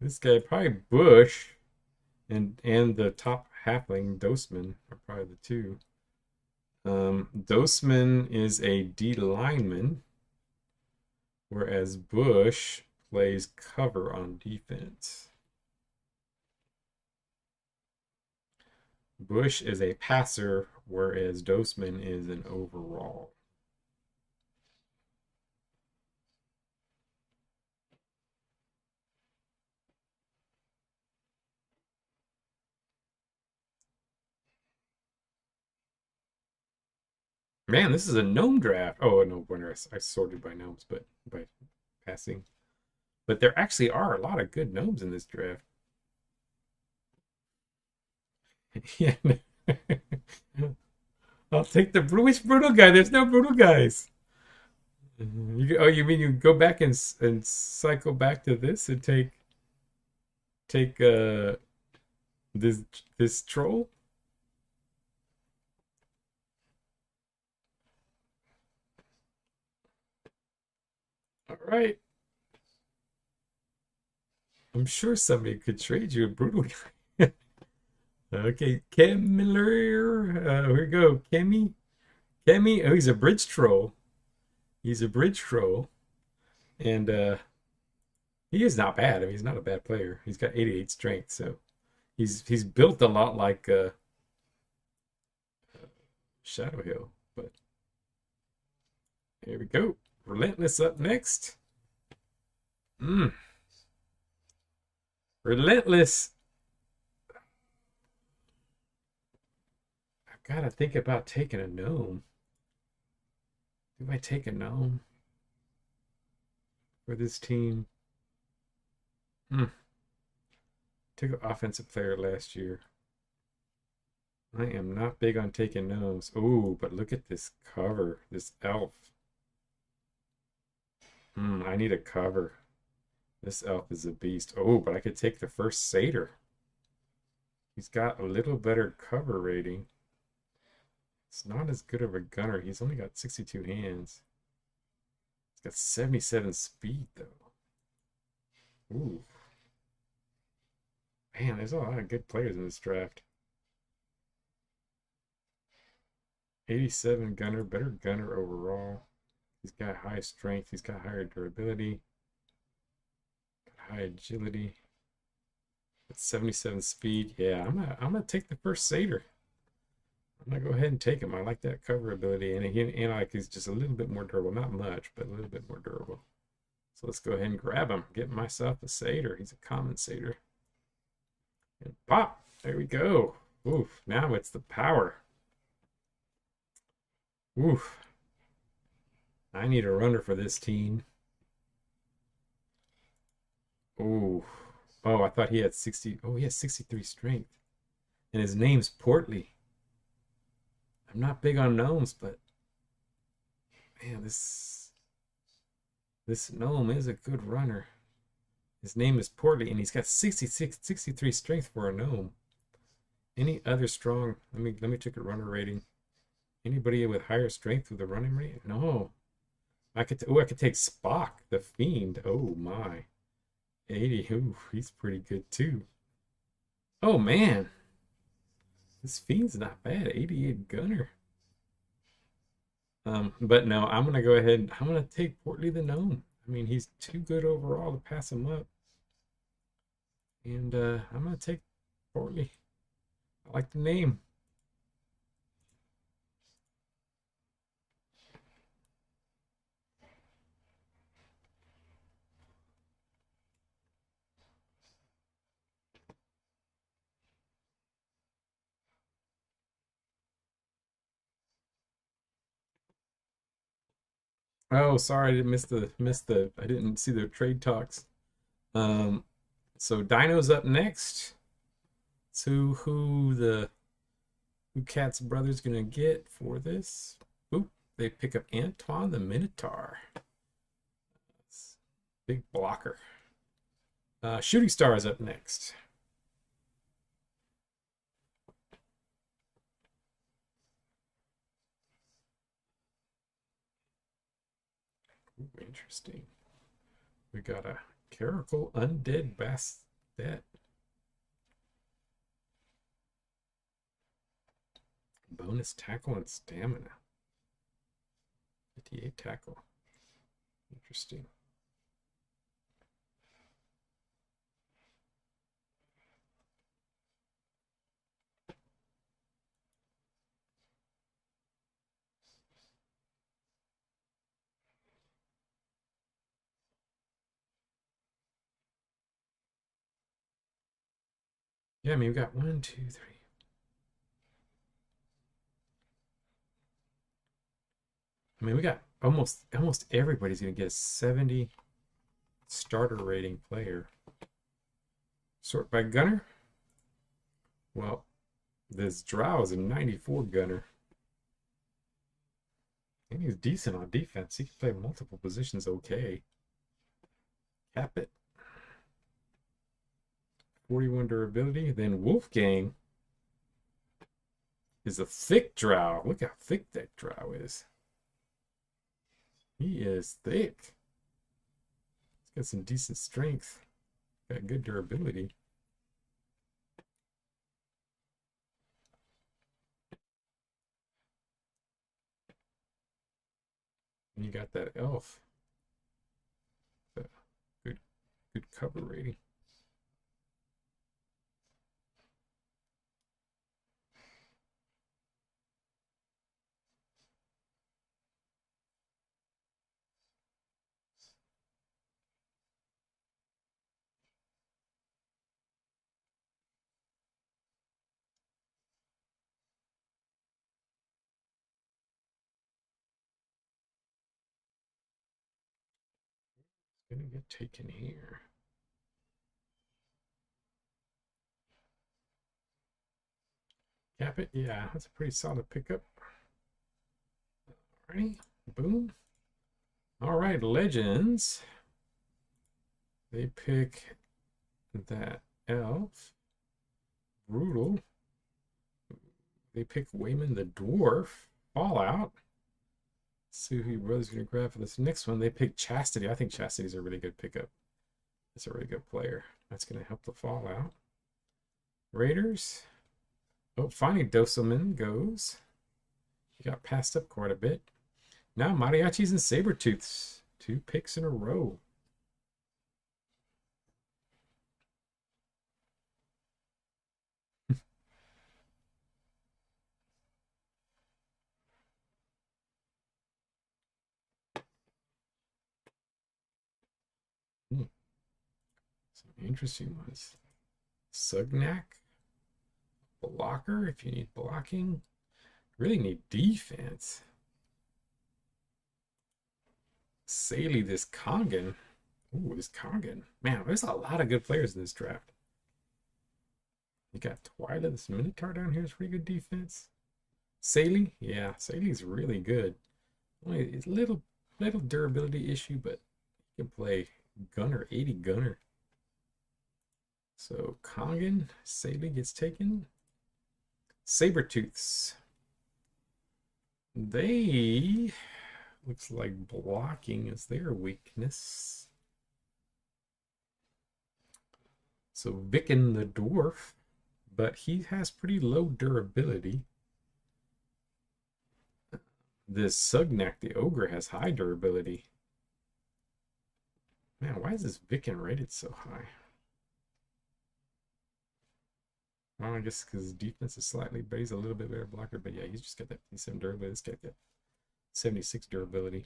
[SPEAKER 1] this guy probably Bush, and the top halfling Dosman are probably the two. Dosman is a D lineman, whereas Bush plays cover on defense. Bush is a passer, whereas Dosman is an overall. Man, this is a gnome draft. Oh, no wonder I sorted by gnomes, but by passing. But there actually are a lot of good gnomes in this draft. Yeah. I'll take the which brutal guy. There's no brutal guys. Oh, you mean you go back and cycle back to this and take this troll? All right. I'm sure somebody could trade you a brutal guy. Okay, Kemmler. Here we go. Kemi. Oh, he's a bridge troll. He's a bridge troll. And he is not bad. I mean, he's not a bad player. He's got 88 strength, so he's built a lot like Shadow Hill. But here we go. Relentless up next. Relentless. I've got to think about taking a gnome. Do I take a gnome for this team? Took an offensive player last year. I am not big on taking gnomes. Oh, but look at this cover. This elf. I need a cover. This elf is a beast. Oh, but I could take the first satyr. He's got a little better cover rating. It's not as good of a gunner. He's only got 62 hands. He's got 77 speed, though. Ooh. Man, there's a lot of good players in this draft. 87 gunner, better gunner overall. He's got high strength. He's got higher durability. High agility. At 77 speed. Yeah, I'm gonna take the first satyr. I'm gonna go ahead and take him. I like that cover ability, and like he's just a little bit more durable. Not much, but a little bit more durable. So let's go ahead and grab him. Get myself a satyr. He's a common satyr. And pop! There we go. Oof! Now it's the power. Oof! I need a runner for this team. Oh, I thought he had 60. Oh, he has 63 strength, and his name's Portly. I'm not big on gnomes, but man, this gnome is a good runner. His name is Portly, and he's got 63 strength for a gnome. Any other strong? Let me check a runner rating. Anybody with higher strength with a running rate? No. I could take Spock, the Fiend. Oh my. 80. Ooh, he's pretty good too. Oh man. This Fiend's not bad. 88 gunner. But no, I'm gonna go ahead and I'm gonna take Portly the Gnome. I mean, he's too good overall to pass him up. And I'm gonna take Portly. I like the name. Oh, sorry, I didn't miss the I didn't see the trade talks. Um, so Dino's up next. So who Cat's brother's gonna get for this? Oop, they pick up Antoine the Minotaur. Big blocker. Shooting Star is up next. Ooh, interesting. We got a Caracal Undead Bastet. Bonus tackle and stamina. 58 tackle. Interesting. Yeah, I mean, we've got 1, 2, 3. I mean, we got almost everybody's gonna get a 70 starter rating player. Sort by gunner. Well, this Drow is a 94 gunner. And he's decent on defense. He can play multiple positions okay. Cap it. 41 durability. Then Wolfgang is a thick Drow. Look how thick that Drow is. He is thick. He's got some decent strength. Got good durability. And you got that elf. Good cover rating. It's gonna get taken here. Cap it. Yeah, that's a pretty solid pickup. Alrighty. Boom. All right, Legends. They pick that elf. Brutal. They pick Wayman the Dwarf. Fallout. Let's see who your brother's going to grab for this next one. They pick Chastity. I think Chastity's a really good pickup. It's a really good player. That's going to help the Fallout. Raiders. Oh, finally Doselman goes. He got passed up quite a bit. Now Mariachis and Sabertooths. 2 picks in a row. Some interesting ones. Sugnak. Blocker if you need blocking. Really need defense. Saley, this Kangen. Ooh, this Kangen. Man, there's a lot of good players in this draft. You got Twyla, this Minotaur down here is pretty good defense. Saley, yeah, Saley's really good. Only it's a little durability issue, but he can play gunner, 80 gunner. So Kangen, Saley gets taken. Sabertooths. They looks like blocking is their weakness. So Vicken the dwarf, but he has pretty low durability. This Sugnak the ogre has high durability. Man, why is this Vicken rated so high? Well, I guess because his defense is slightly, but he's a little bit better blocker. But yeah, he's just got that 57 durability. This guy got 76 durability.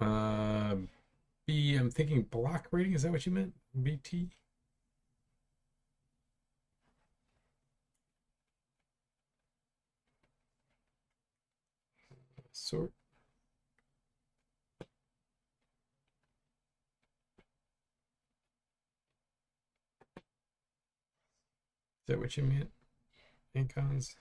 [SPEAKER 1] B, I'm thinking block rating. Is that what you meant? BT? Sort. Is that what you meant? Icons.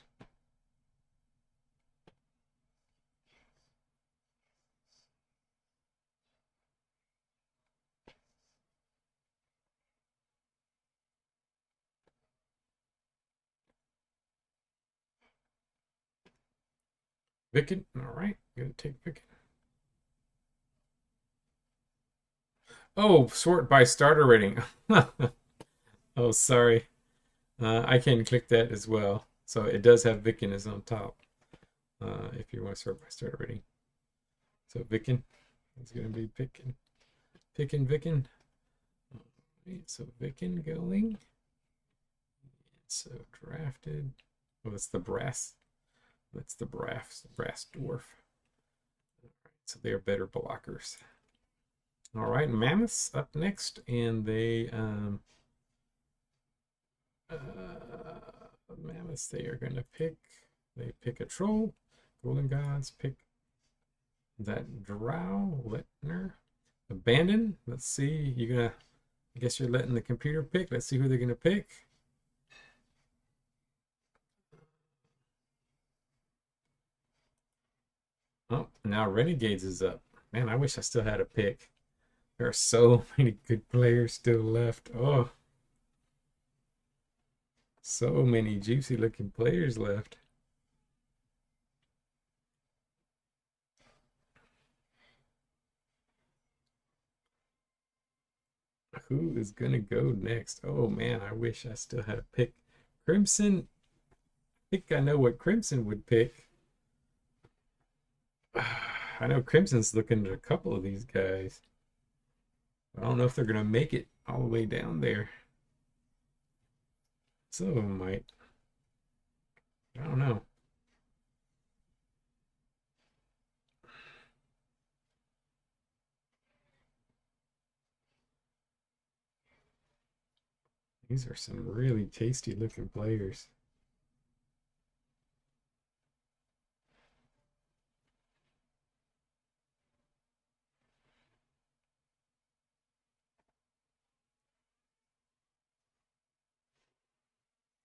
[SPEAKER 1] Vicken. All right, gonna take Vicken. Oh, sort by starter rating. Oh, sorry. I can click that as well. So it does have Vicken is on top. If you want to sort by starter rating. So Vicken is going to be Vicken. So Vicken going. So drafted. Oh, that's the brass. That's the brass dwarf. So they are better blockers. All right, Mammoths up next, and they Mammoths, they are gonna pick a troll. Golden Gods pick that Drow Letner. Abandon. Let's see. I guess you're letting the computer pick. Let's see who they're gonna pick. Oh, now Renegades is up. Man, I wish I still had a pick. There are so many good players still left. Oh, so many juicy looking players left. Who is gonna go next? Oh man, I wish I still had a pick. Crimson. I think I know what Crimson would pick. I know Crimson's looking at a couple of these guys. I don't know if they're gonna make it all the way down there. Some of them might. I don't know. These are some really tasty looking players.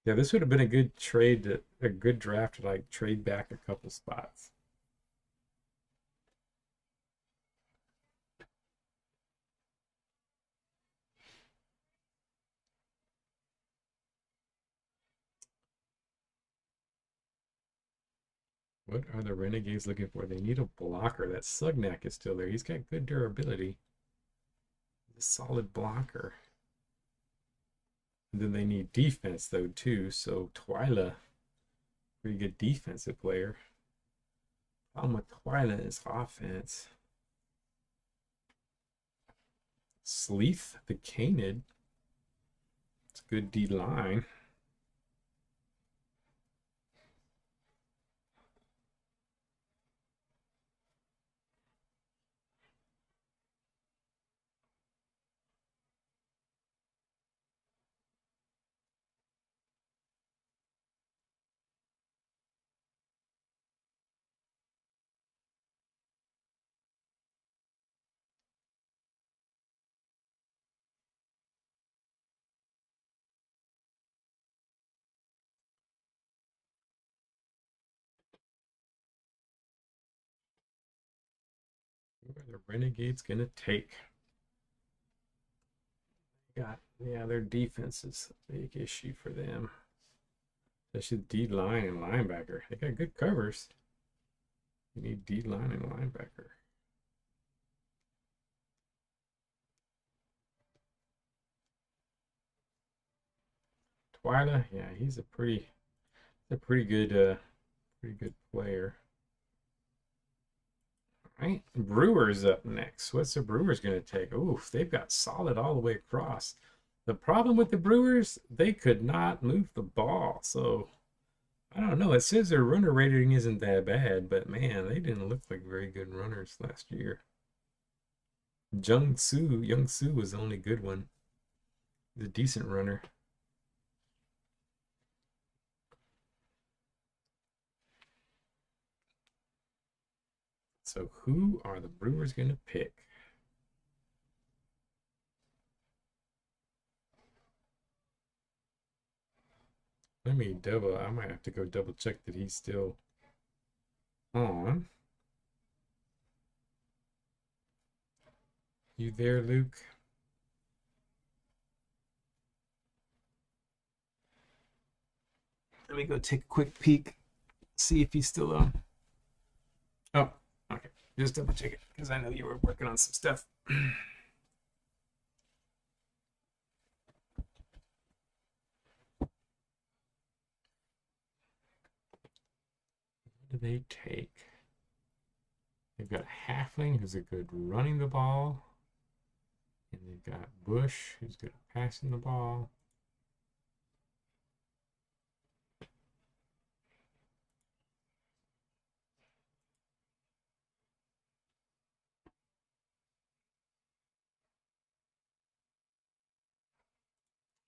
[SPEAKER 1] Yeah, this would have been a good a good draft to like trade back a couple spots. What are the Renegades looking for? They need a blocker. That Sugnak is still there. He's got good durability. A solid blocker. And then they need defense though too. So Twyla, pretty good defensive player. Problem with Twyla is offense. Sleeth the Canid. It's a good D line. Who are the Renegades gonna take? Yeah, their defense is a big issue for them. Especially D line and linebacker. They got good covers. You need D line and linebacker. Twyla, yeah, he's a pretty pretty good player. All right, Brewers up next. What's the Brewers gonna take? Oof, they've got solid all the way across. The problem with the Brewers, they could not move the ball. So I don't know. It says their runner rating isn't that bad, but man, they didn't look like very good runners last year. Young Soo was the only good one. He's a decent runner. So who are the Brewers gonna pick? Let me double. I might have to go double check that he's still on. You there, Luke? Let me go take a quick peek, see if he's still on. Just double check it because I know you were working on some stuff. What do they take? They've got Halfling, who's a good running the ball. And they've got Bush, who's good at passing the ball.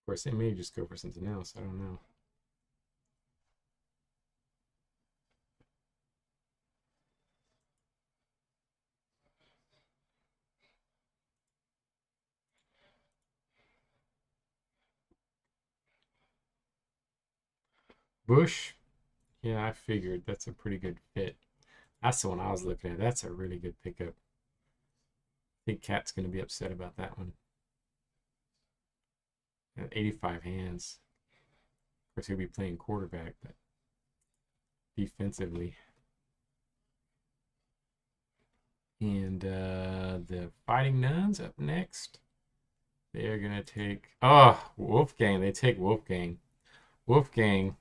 [SPEAKER 1] Of course, they may just go for something else. I don't know. Bush, yeah, I figured that's a pretty good fit. That's the one I was looking at. That's a really good pickup. I think Cat's going to be upset about that one. At 85 hands. Of course, he'll be playing quarterback, but defensively. And the Fighting Nuns up next. They're going to take... Oh, Wolfgang. They take Wolfgang. Wolfgang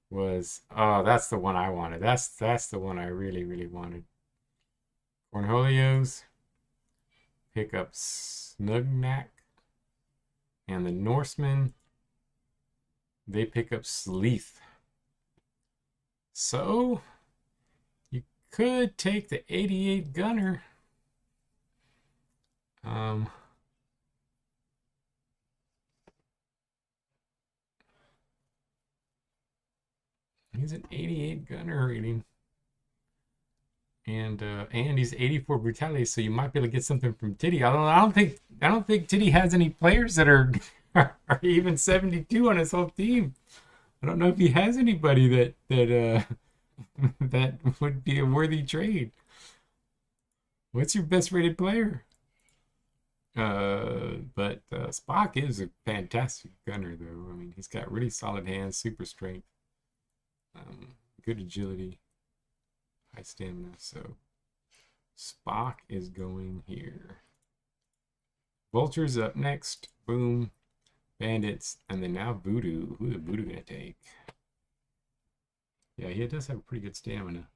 [SPEAKER 1] was... Oh, that's the one I wanted. That's the one I really, really wanted. Cornholios. Pick up Snugnak. And the Norsemen, they pick up Sleeth. So, you could take the 88 gunner. He's an 88 gunner rating. And he's 84 brutality, so you might be able to get something from Titty. I don't think Titty has any players that are even 72 on his whole team. I don't know if he has anybody that that would be a worthy trade. What's your best rated player? But Spock is a fantastic gunner, though. I mean, he's got really solid hands, super strength, good agility, high stamina. So Spock is going here. Vultures up next. Boom. Bandits. And then now Voodoo. Who the Voodoo gonna take? Yeah, he does have pretty good stamina.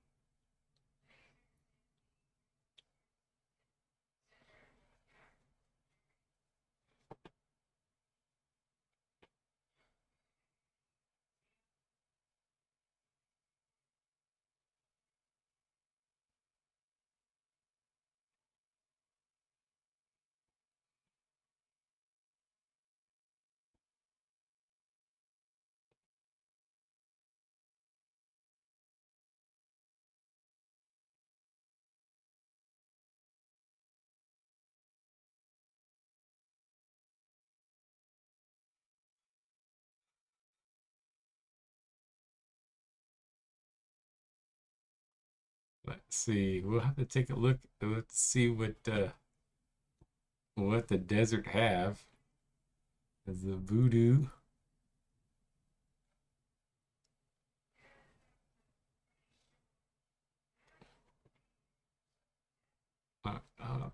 [SPEAKER 1] Let's see. We'll have to take a look. Let's see what the desert have as the Voodoo. Up.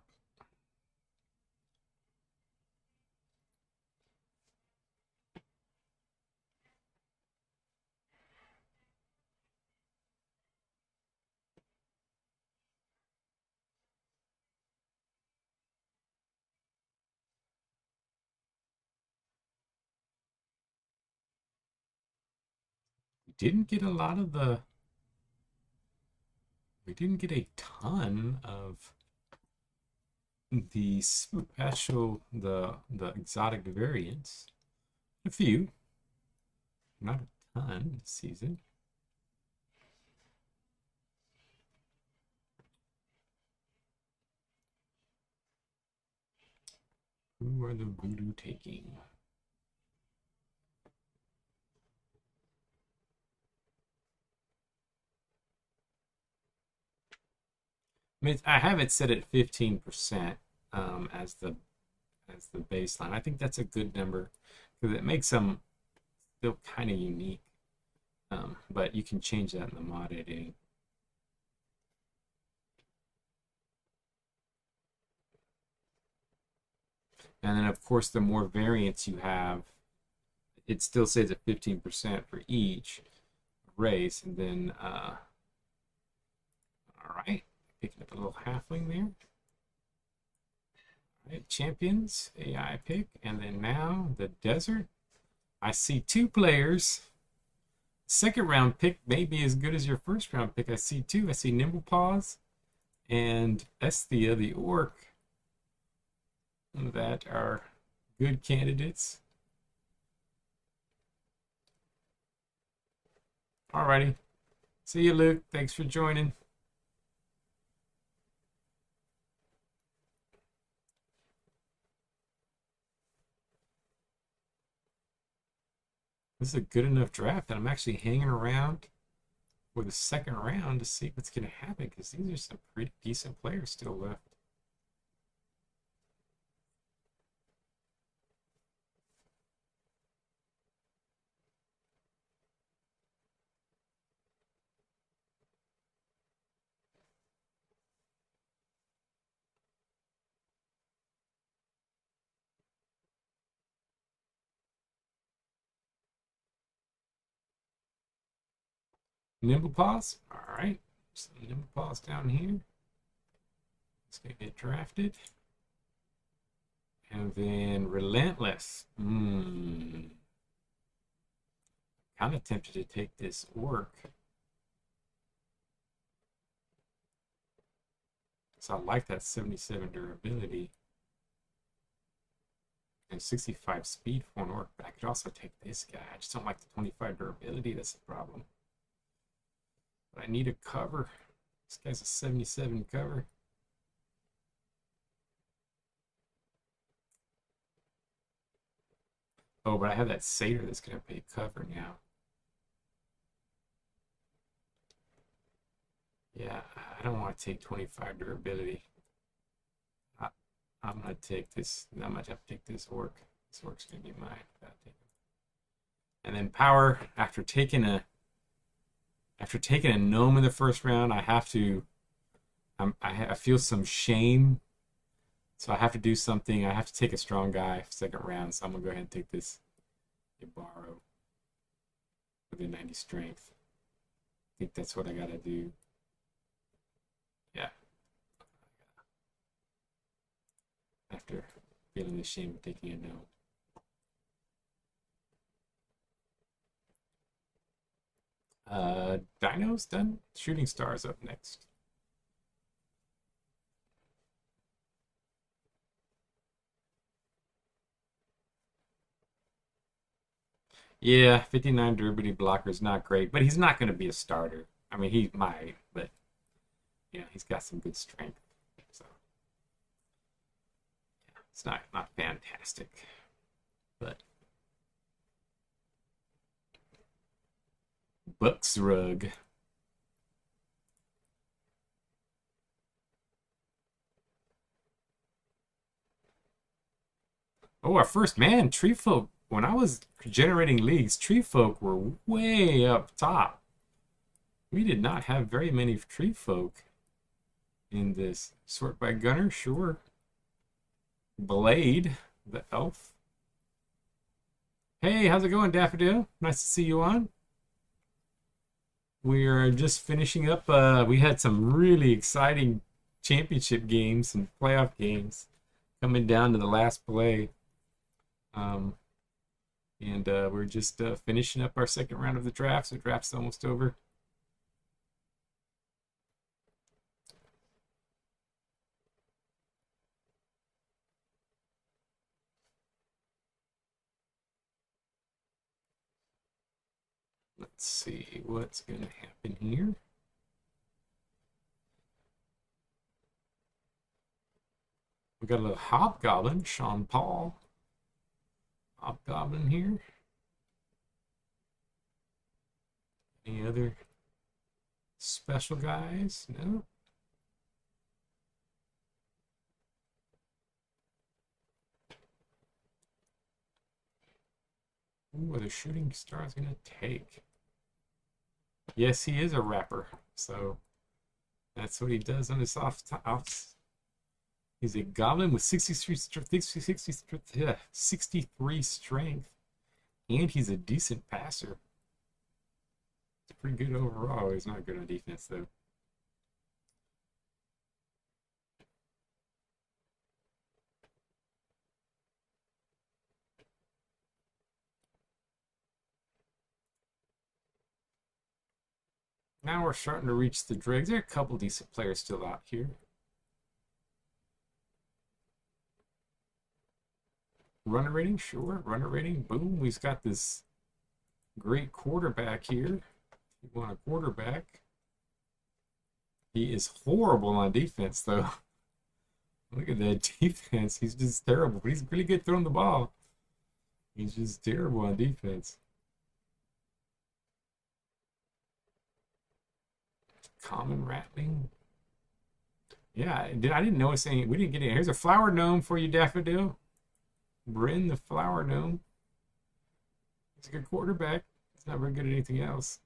[SPEAKER 1] Didn't get a lot of the. We didn't get a ton of the special, the exotic variants. A few, not a ton this season. Who are the Voodoo taking? I mean, I have it set at 15% as the baseline. I think that's a good number because it makes them feel kind of unique. But you can change that in the mod editing. And then, of course, the more variants you have, it still says at 15% for each race. And then, all right, picking up a little halfling there. All right, champions, AI pick. And then now the desert. I see 2 players. Second round pick may be as good as your first round pick. I see 2. I see Nimble Paws and Esthea the Orc that are good candidates. Alrighty. See you, Luke. Thanks for joining. This is a good enough draft that I'm actually hanging around for the second round to see what's going to happen, because these are some pretty decent players still left. Nimble Paws. All right. Some Nimble Paws down here. It's going to get drafted. And then Relentless. Kind of tempted to take this Orc. So I like that 77 durability. And 65 speed for an Orc. But I could also take this guy. I just don't like the 25 durability. That's the problem. But I need a cover. This guy's a 77 cover. Oh, but I have that Satyr that's going to pay cover now. Yeah, I don't want to take 25 durability. I'm going to take this. I'm going to have to take this Orc. This Orc's going to be mine. And then power, after taking a gnome in the first round, I have to, I feel some shame. So I have to do something. I have to take a strong guy second round. So I'm going to go ahead and take this Ibaro with a 90 strength. I think that's what I got to do. Yeah. After feeling the shame of taking a gnome. Dino's done. Shooting Stars up next. Yeah, 59 durability blocker is not great, but he's not going to be a starter. I mean, he might, but yeah, he's got some good strength. So yeah, it's not fantastic, but Buck's Rug. Oh, our first man, Tree Folk. When I was generating leagues, Tree Folk were way up top. We did not have very many Tree Folk in this. Sort by Gunner, sure. Blade, the elf. Hey, how's it going, Daffodil? Nice to see you on. We are just finishing up. We had some really exciting championship games and playoff games coming down to the last play. And we're just finishing up our second round of the draft. So the draft's almost over. Let's see what's going to happen here. We got a little Hobgoblin, Sean Paul. Hobgoblin here. Any other special guys? No. Ooh, what a shooting star is going to take. Yes, he is a rapper, so that's what he does on his off He's a goblin with 63 strength, and he's a decent passer. It's pretty good overall. He's not good on defense, though. Now we're starting to reach the dregs. There are a couple decent players still out here. Runner rating, sure. Runner rating, boom. We've got this great quarterback here. You want a quarterback. He is horrible on defense, though. Look at that defense. He's just terrible, but he's really good throwing the ball. He's just terrible on defense. Common rattling. Yeah, I didn't notice any. We didn't get any. Here's a flower gnome for you, Daffodil. Bryn the flower gnome. He's a good quarterback. He's not very good at anything else.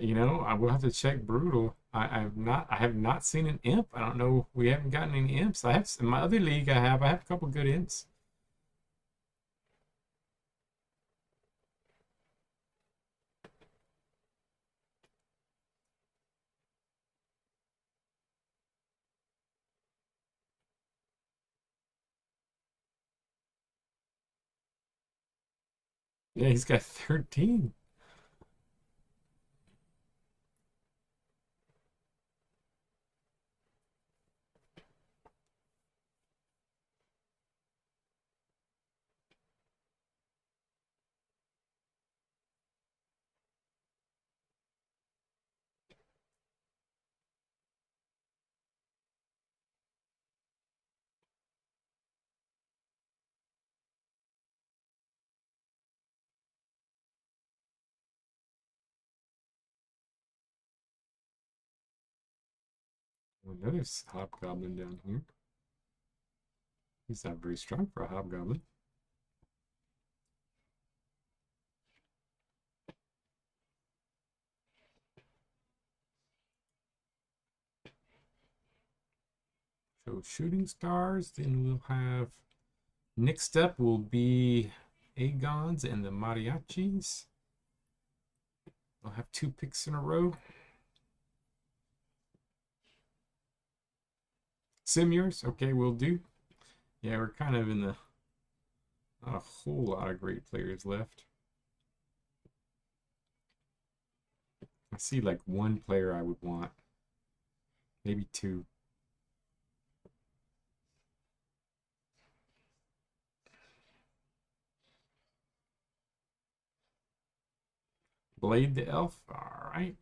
[SPEAKER 1] You know, I will have to check brutal. I have not seen an imp. I don't know. We haven't gotten any imps. I have in my other league. I have a couple good imps. Yeah, he's got 13. Another hobgoblin down here. He's not very strong for a hobgoblin. So shooting stars. Then we'll have next up will be Agons and the Mariachis. We'll have 2 picks in a row. Sim yours? Okay, we'll do. Yeah, we're kind of in the not a whole lot of great players left. I see like 1 player I would want. Maybe 2. Blade the Elf. Alright.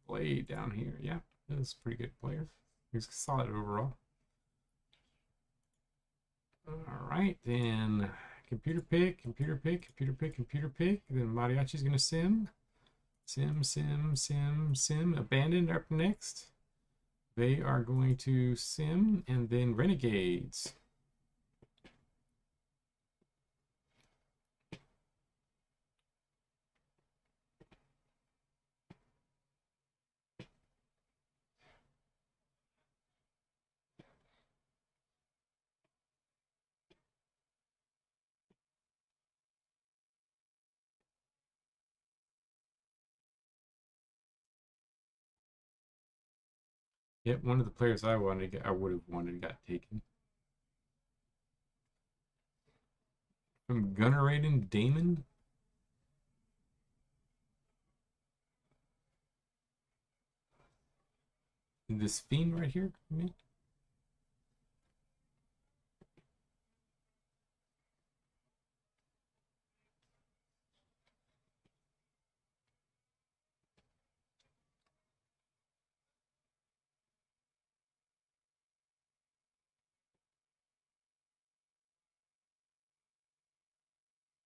[SPEAKER 1] Blade down here. Yeah, that's a pretty good player. He's solid overall. Alright, then computer pick, computer pick, computer pick, computer pick. Then Mariachi's gonna sim. Sim, sim, sim, sim. Abandoned up next. They are going to sim, and then Renegades. Yep, one of the players I wanted to get, I would have wanted got taken. From Gunner Raiden, Damon. This fiend right here.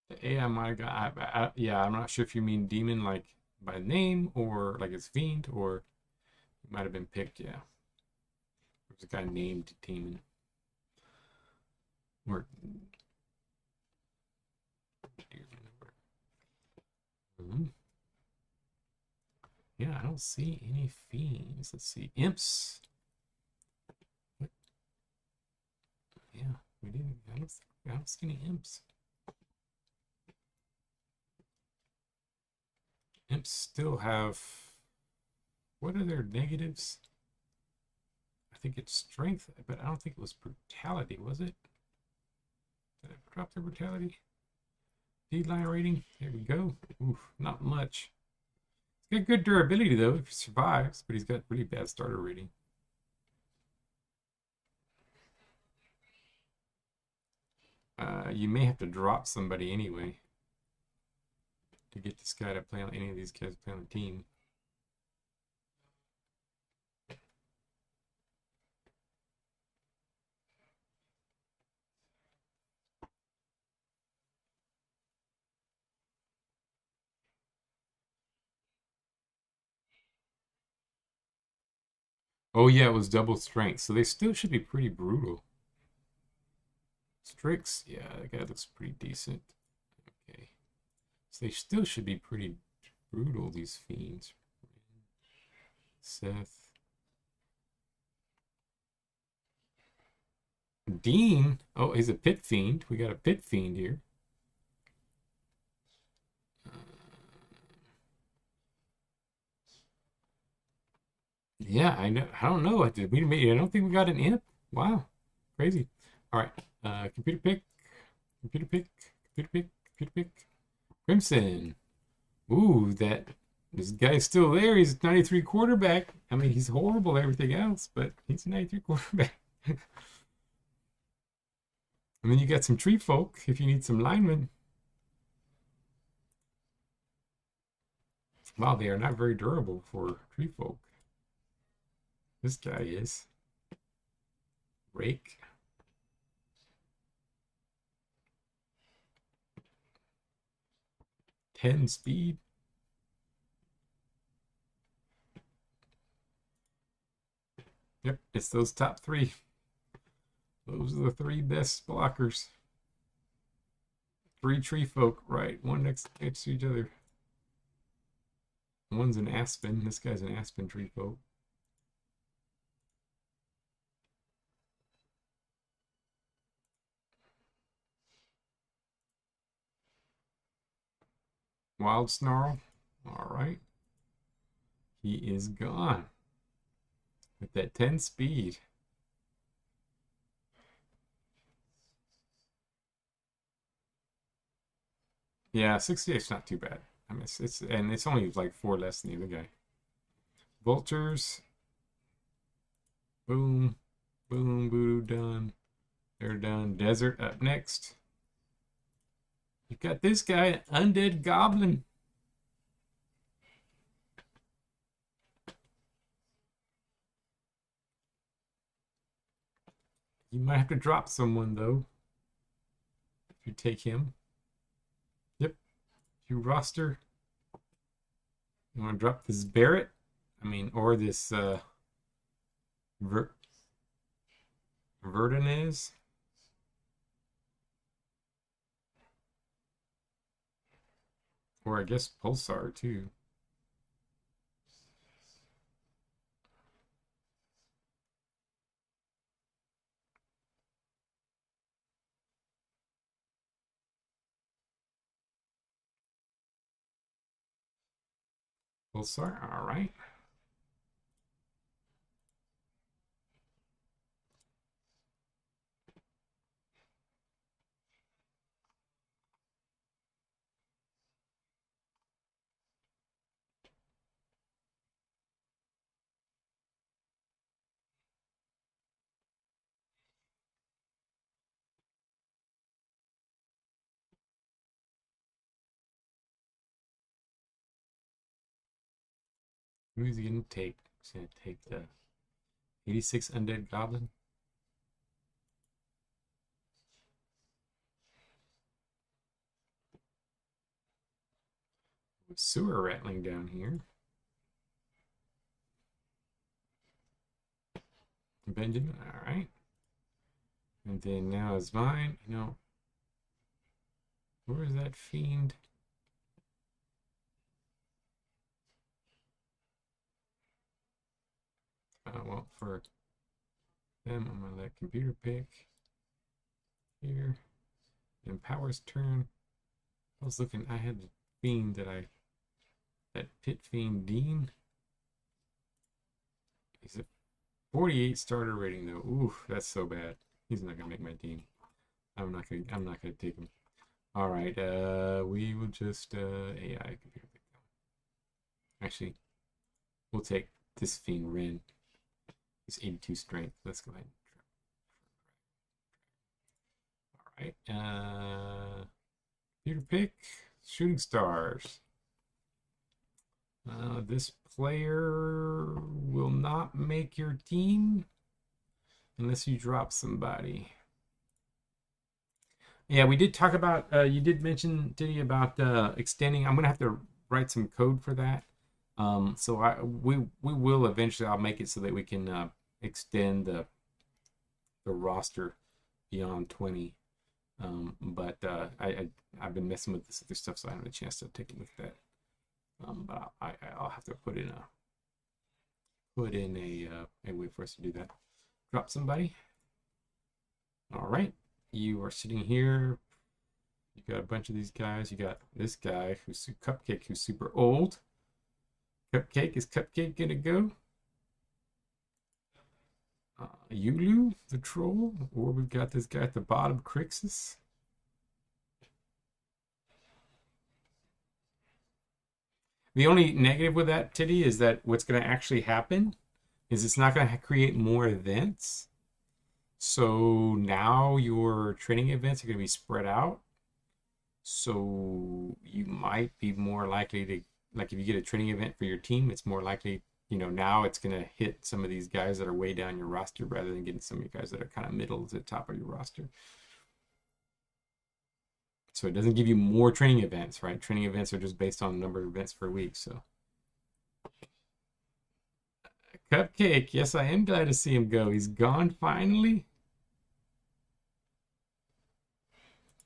[SPEAKER 1] The AI might have got. Yeah, I'm not sure if you mean demon like by name or like it's Fiend, or it might have been picked. Yeah, there's a guy named Demon. Or yeah, I don't see any Fiends. Let's see, Imps. What? Yeah, we didn't. I don't see any Imps. Imps still have. What are their negatives? I think it's strength, but I don't think it was brutality, was it? Did I drop their brutality? Feedline rating. There we go. Oof, not much. He's got good durability though if he survives, but he's got pretty bad starter rating. You may have to drop somebody anyway to get this guy to play on any of these guys play on the team. Oh yeah, it was double strength, so they still should be pretty brutal. Strix, yeah, that guy looks pretty decent. Okay, so they still should be pretty brutal, these fiends. Seth. Dean, oh, he's a pit fiend. We got a pit fiend here. Yeah, I know. I don't know. Did we? I don't think we got an imp. Wow, crazy. All right, computer pick, computer pick, computer pick, computer pick. Crimson. Ooh, this guy's still there. He's a 93 quarterback. I mean, he's horrible at everything else, but he's a 93 quarterback. And then you got some tree folk if you need some linemen. Wow, they are not very durable for tree folk. This guy is. Rake. Ten speed. Yep, it's those top three. Those are the three best blockers. Three tree folk, right? One next to each other. One's an aspen. This guy's an aspen tree folk. Wild Snarl. All right. He is gone. With that 10 speed. Yeah, 68's not too bad. I mean, it's only like 4 less than the other guy. Vultures. Boom. Boom, boo, done. They're done. Desert up next. You got this guy, Undead Goblin. You might have to drop someone though. If you take him. Yep. If you roster. You want to drop this Barrett? I mean, or this Verdinez. Or I guess Pulsar too. Pulsar, all right. Who's he gonna take? He's gonna take the 86 Undead Goblin. Sewer rattling down here. Benjamin, all right. And then now is mine. You know, where is that fiend? Well, for them, I'm gonna let computer pick here. And Power's turn. I was looking. I had the fiend that pit fiend Dean. He's a 48 starter rating though. Ooh, that's so bad. He's not gonna make my team. I'm not gonna take him. All right, we will just AI computer pick them. Actually, we'll take this fiend Ren. He's 82 strength. Let's go ahead. All right, computer pick shooting stars. This player will not make your team unless you drop somebody. Yeah, we did talk about, you did mention, Diddy, about extending. I'm going to have to write some code for that. So we will eventually, I'll make it so that we can extend the roster beyond 20. But I've been messing with this other stuff, so I haven't had a chance to take a look at that. But I'll have to put in a way for us to do that. Drop somebody. All right, you are sitting here. You got a bunch of these guys. You got this guy who's Cupcake, who's super old. Cupcake, is Cupcake gonna go? Yulu, the troll, or we've got this guy at the bottom, Crixus. The only negative with that, Titty, is that what's going to actually happen is it's not going to create more events. So now your training events are going to be spread out. So you might be more likely to, like if you get a training event for your team, it's more likely, you know, now it's going to hit some of these guys that are way down your roster rather than getting some of you guys that are kind of middle to the top of your roster. So it doesn't give you more training events, right? Training events are just based on the number of events per week. So Cupcake, yes, I am glad to see him go. He's gone finally.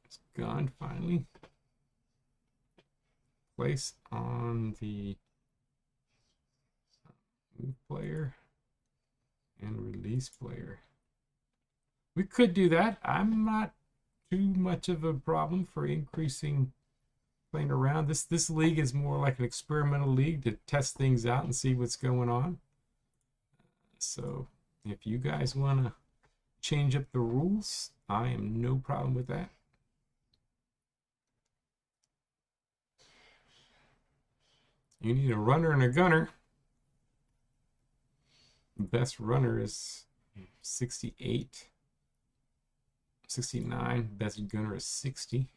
[SPEAKER 1] He's gone finally. Place on the move player and release player. We could do that. I'm not too much of a problem for increasing playing around. This league is more like an experimental league to test things out and see what's going on. So if you guys want to change up the rules, I am no problem with that. You need a runner and a gunner. The best runner is 68. 69. Best gunner is 60.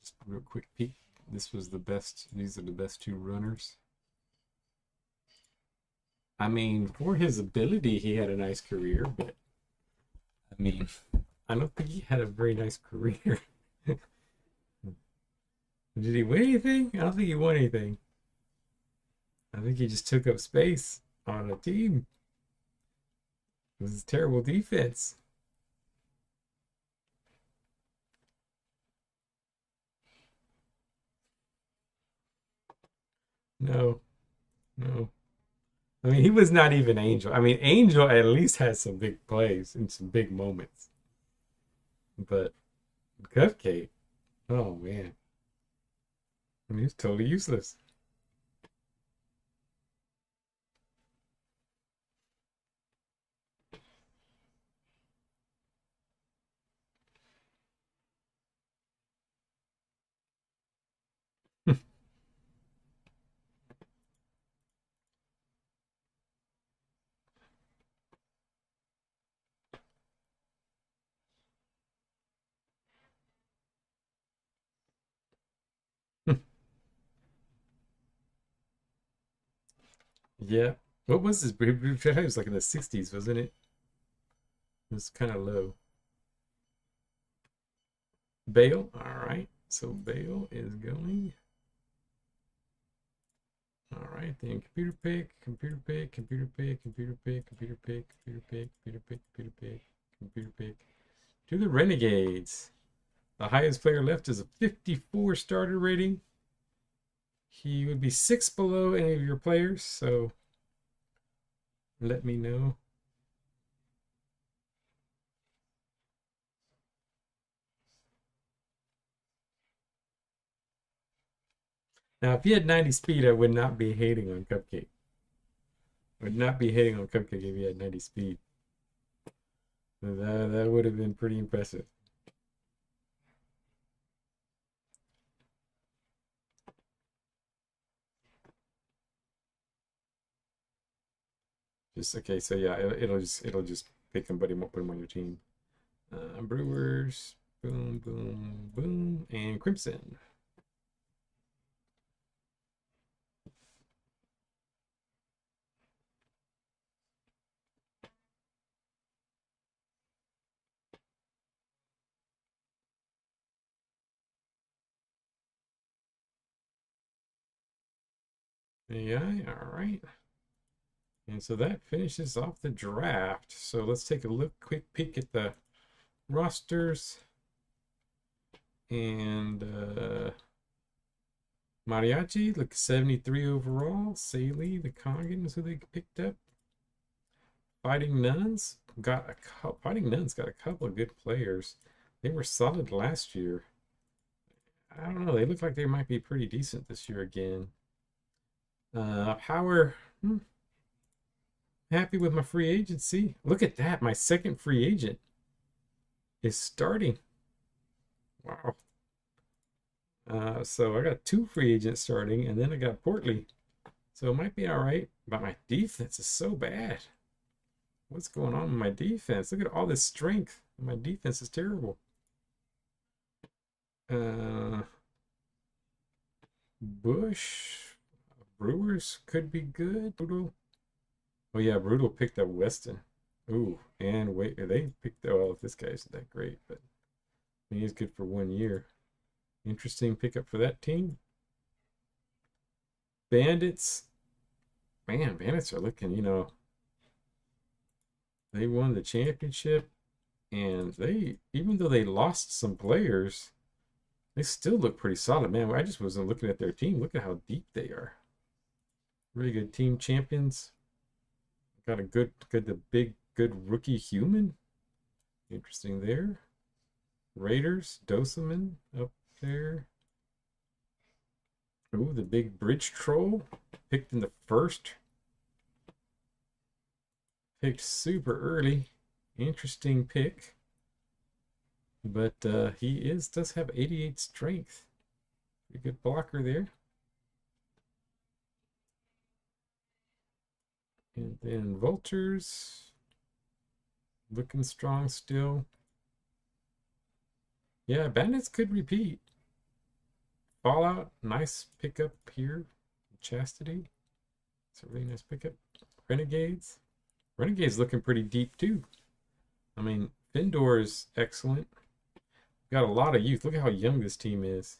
[SPEAKER 1] Just a real quick peek. This was the best. These are the best two runners. I mean, for his ability, he had a nice career, but I mean, I don't think he had a very nice career. Did he win anything? I don't think he won anything. I think he just took up space on a team. It was a terrible defense. No, no. I mean, he was not even Angel. I mean, Angel at least had some big plays and some big moments. But Cupcake, oh man. I mean, he's totally useless. Yeah. What was this? It was like in the 60s, wasn't it? It was kind of low. Bale. All right. So Bale is going. All right, then computer pick, computer pick, computer pick, computer pick, computer pick, computer pick, computer pick, computer pick, computer pick. To the Renegades. The highest player left is a 54 starter rating. He would be 6 below any of your players, so let me know. Now, if he had 90 speed, I would not be hating on Cupcake. I would not be hating on Cupcake if he had 90 speed. That would have been pretty impressive. Just okay, so yeah, it'll just pick him, but it won't put him on your team. Brewers, boom, boom, boom, and Crimson. AI, all right. And so that finishes off the draft. So let's take a quick peek at the rosters. And Mariachi, look 73 overall. Saley, the Kongans who they picked up. Fighting Nuns got a couple of good players. They were solid last year. I don't know. They look like they might be pretty decent this year again. Power. Happy with my free agency. Look at that. My second free agent is starting. Wow. So I got 2 free agents starting, and then I got Portley. So it might be all right, but my defense is so bad. What's going on with my defense? Look at all this strength. My defense is terrible. Bush. Brewers could be good. Brutal. Oh yeah, Brutal picked up Weston. Ooh, and wait, they picked, well, this guy isn't that great, but I mean, he's good for 1 year. Interesting pickup for that team. Bandits. Man, Bandits are looking, they won the championship, and they, even though they lost some players, they still look pretty solid, man. I just wasn't looking at their team. Look at how deep they are. Really good team champions. Got a good rookie human. Interesting there. Raiders, Doseman up there. Ooh, the big bridge troll. Picked in the first. Picked super early. Interesting pick. But he does have 88 strength. Pretty good blocker there. And then Vultures. Looking strong still. Yeah, Bandits could repeat. Fallout, nice pickup here. Chastity. It's a really nice pickup. Renegades. Renegades looking pretty deep too. I mean, Findor is excellent. Got a lot of youth. Look at how young this team is.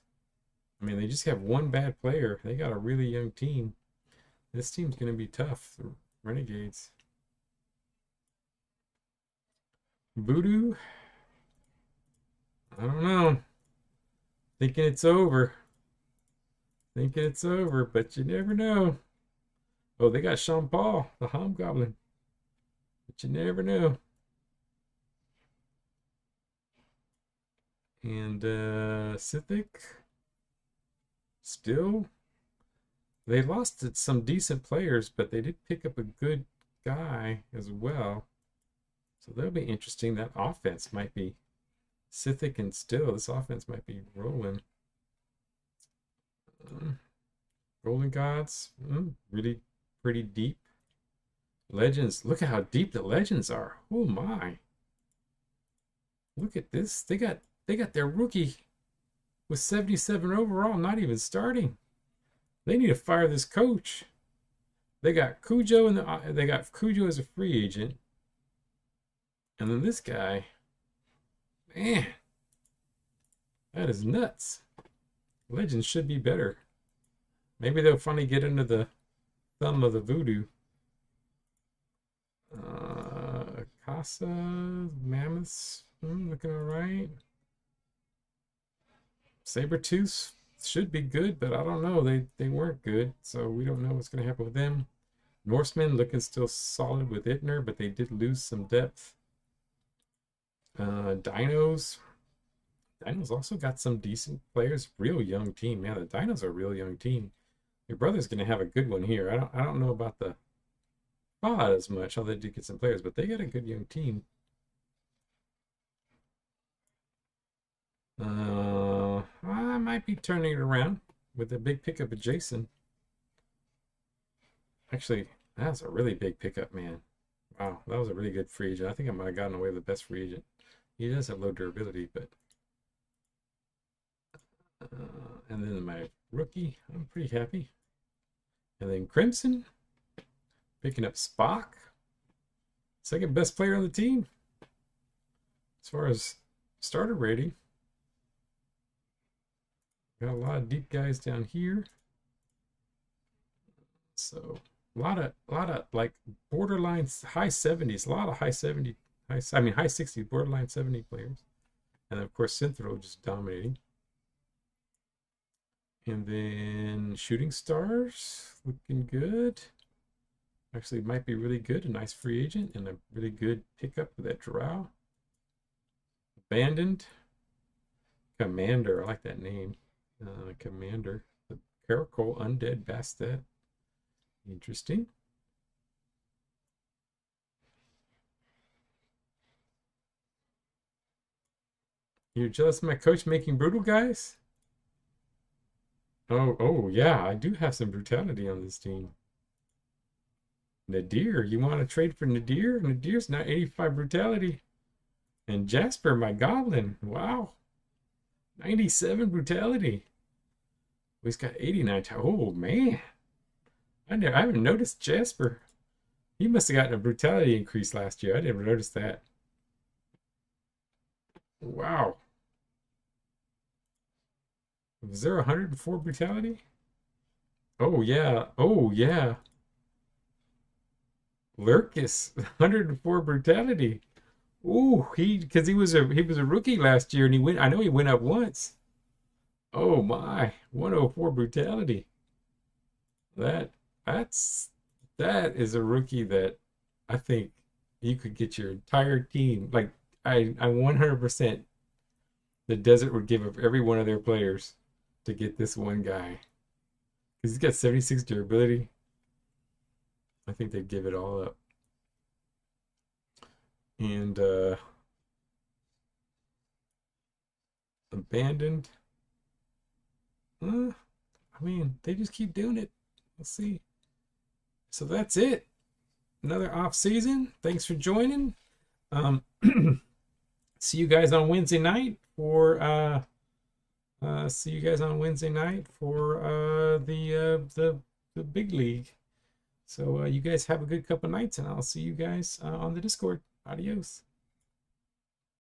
[SPEAKER 1] I mean, they just have one bad player. They got a really young team. This team's going to be tough. The Renegades. Voodoo. I don't know. Thinking it's over. Thinking it's over, but you never know. Oh, they got Sean Paul, the Hobgoblin. But you never know. And Sithic. Still. They lost some decent players, but they did pick up a good guy as well. So that'll be interesting. That offense might be Sithic, and still this offense might be rolling. Golden Gods, really pretty deep. Legends, look at how deep the legends are. Oh my. Look at this. They got their rookie with 77 overall, not even starting. They need to fire this coach. They got Cujo as a free agent. And then this guy, man, that is nuts. Legends should be better. Maybe they'll finally get into the thumb of the voodoo. Casa, Mammoths, looking all right. Sabertooths should be good, but I don't know. They weren't good, so we don't know what's going to happen with them. Norsemen looking still solid with Itner, but they did lose some depth. Dinos. Dinos also got some decent players. Real young team. Yeah, the Dinos are a real young team. Your brother's going to have a good one here. I don't know about the Fallout as much, although they did get some players, but they got a good young team. I might be turning it around with a big pickup of Jason. Actually, that's a really big pickup, man. Wow, that was a really good free agent. I think I might have gotten away with the best free agent. He does have low durability, but and then my rookie, I'm pretty happy. And then Crimson, picking up Spock, second best player on the team as far as starter rating. Got a lot of deep guys down here. So a lot of like borderline high 70s, a lot of high 60s, borderline 70 players. And of course Synthro just dominating. And then Shooting Stars looking good. Actually might be really good. A nice free agent and a really good pickup with that Drow. Abandoned. Commander, I like that name. Commander. The Caracol Undead Bastet. Interesting. You're jealous of my coach making brutal guys? Oh yeah, I do have some brutality on this team. Nadir, you want to trade for Nadir? Nadir's not 85 brutality. And Jasper, my goblin, wow. 97 brutality. He's got 89. Oh man. I haven't noticed Jasper. He must have gotten a brutality increase last year. I didn't notice that. Wow. Was there 104 brutality? Oh yeah. Oh yeah. Lurkus, 104 brutality. Ooh, because he was a rookie last year and he went. I know he went up once. Oh my, 104 brutality. That is a rookie that I think you could get your entire team. Like I 100% the Desert would give up every one of their players to get this one guy. Because he's got 76 durability. I think they'd give it all up. And Abandoned. I mean, they just keep doing it. Let's see. So that's it. Another off season. Thanks for joining. See you guys on Wednesday night for the big league. So you guys have a good couple nights, and I'll see you guys on the Discord. Adios.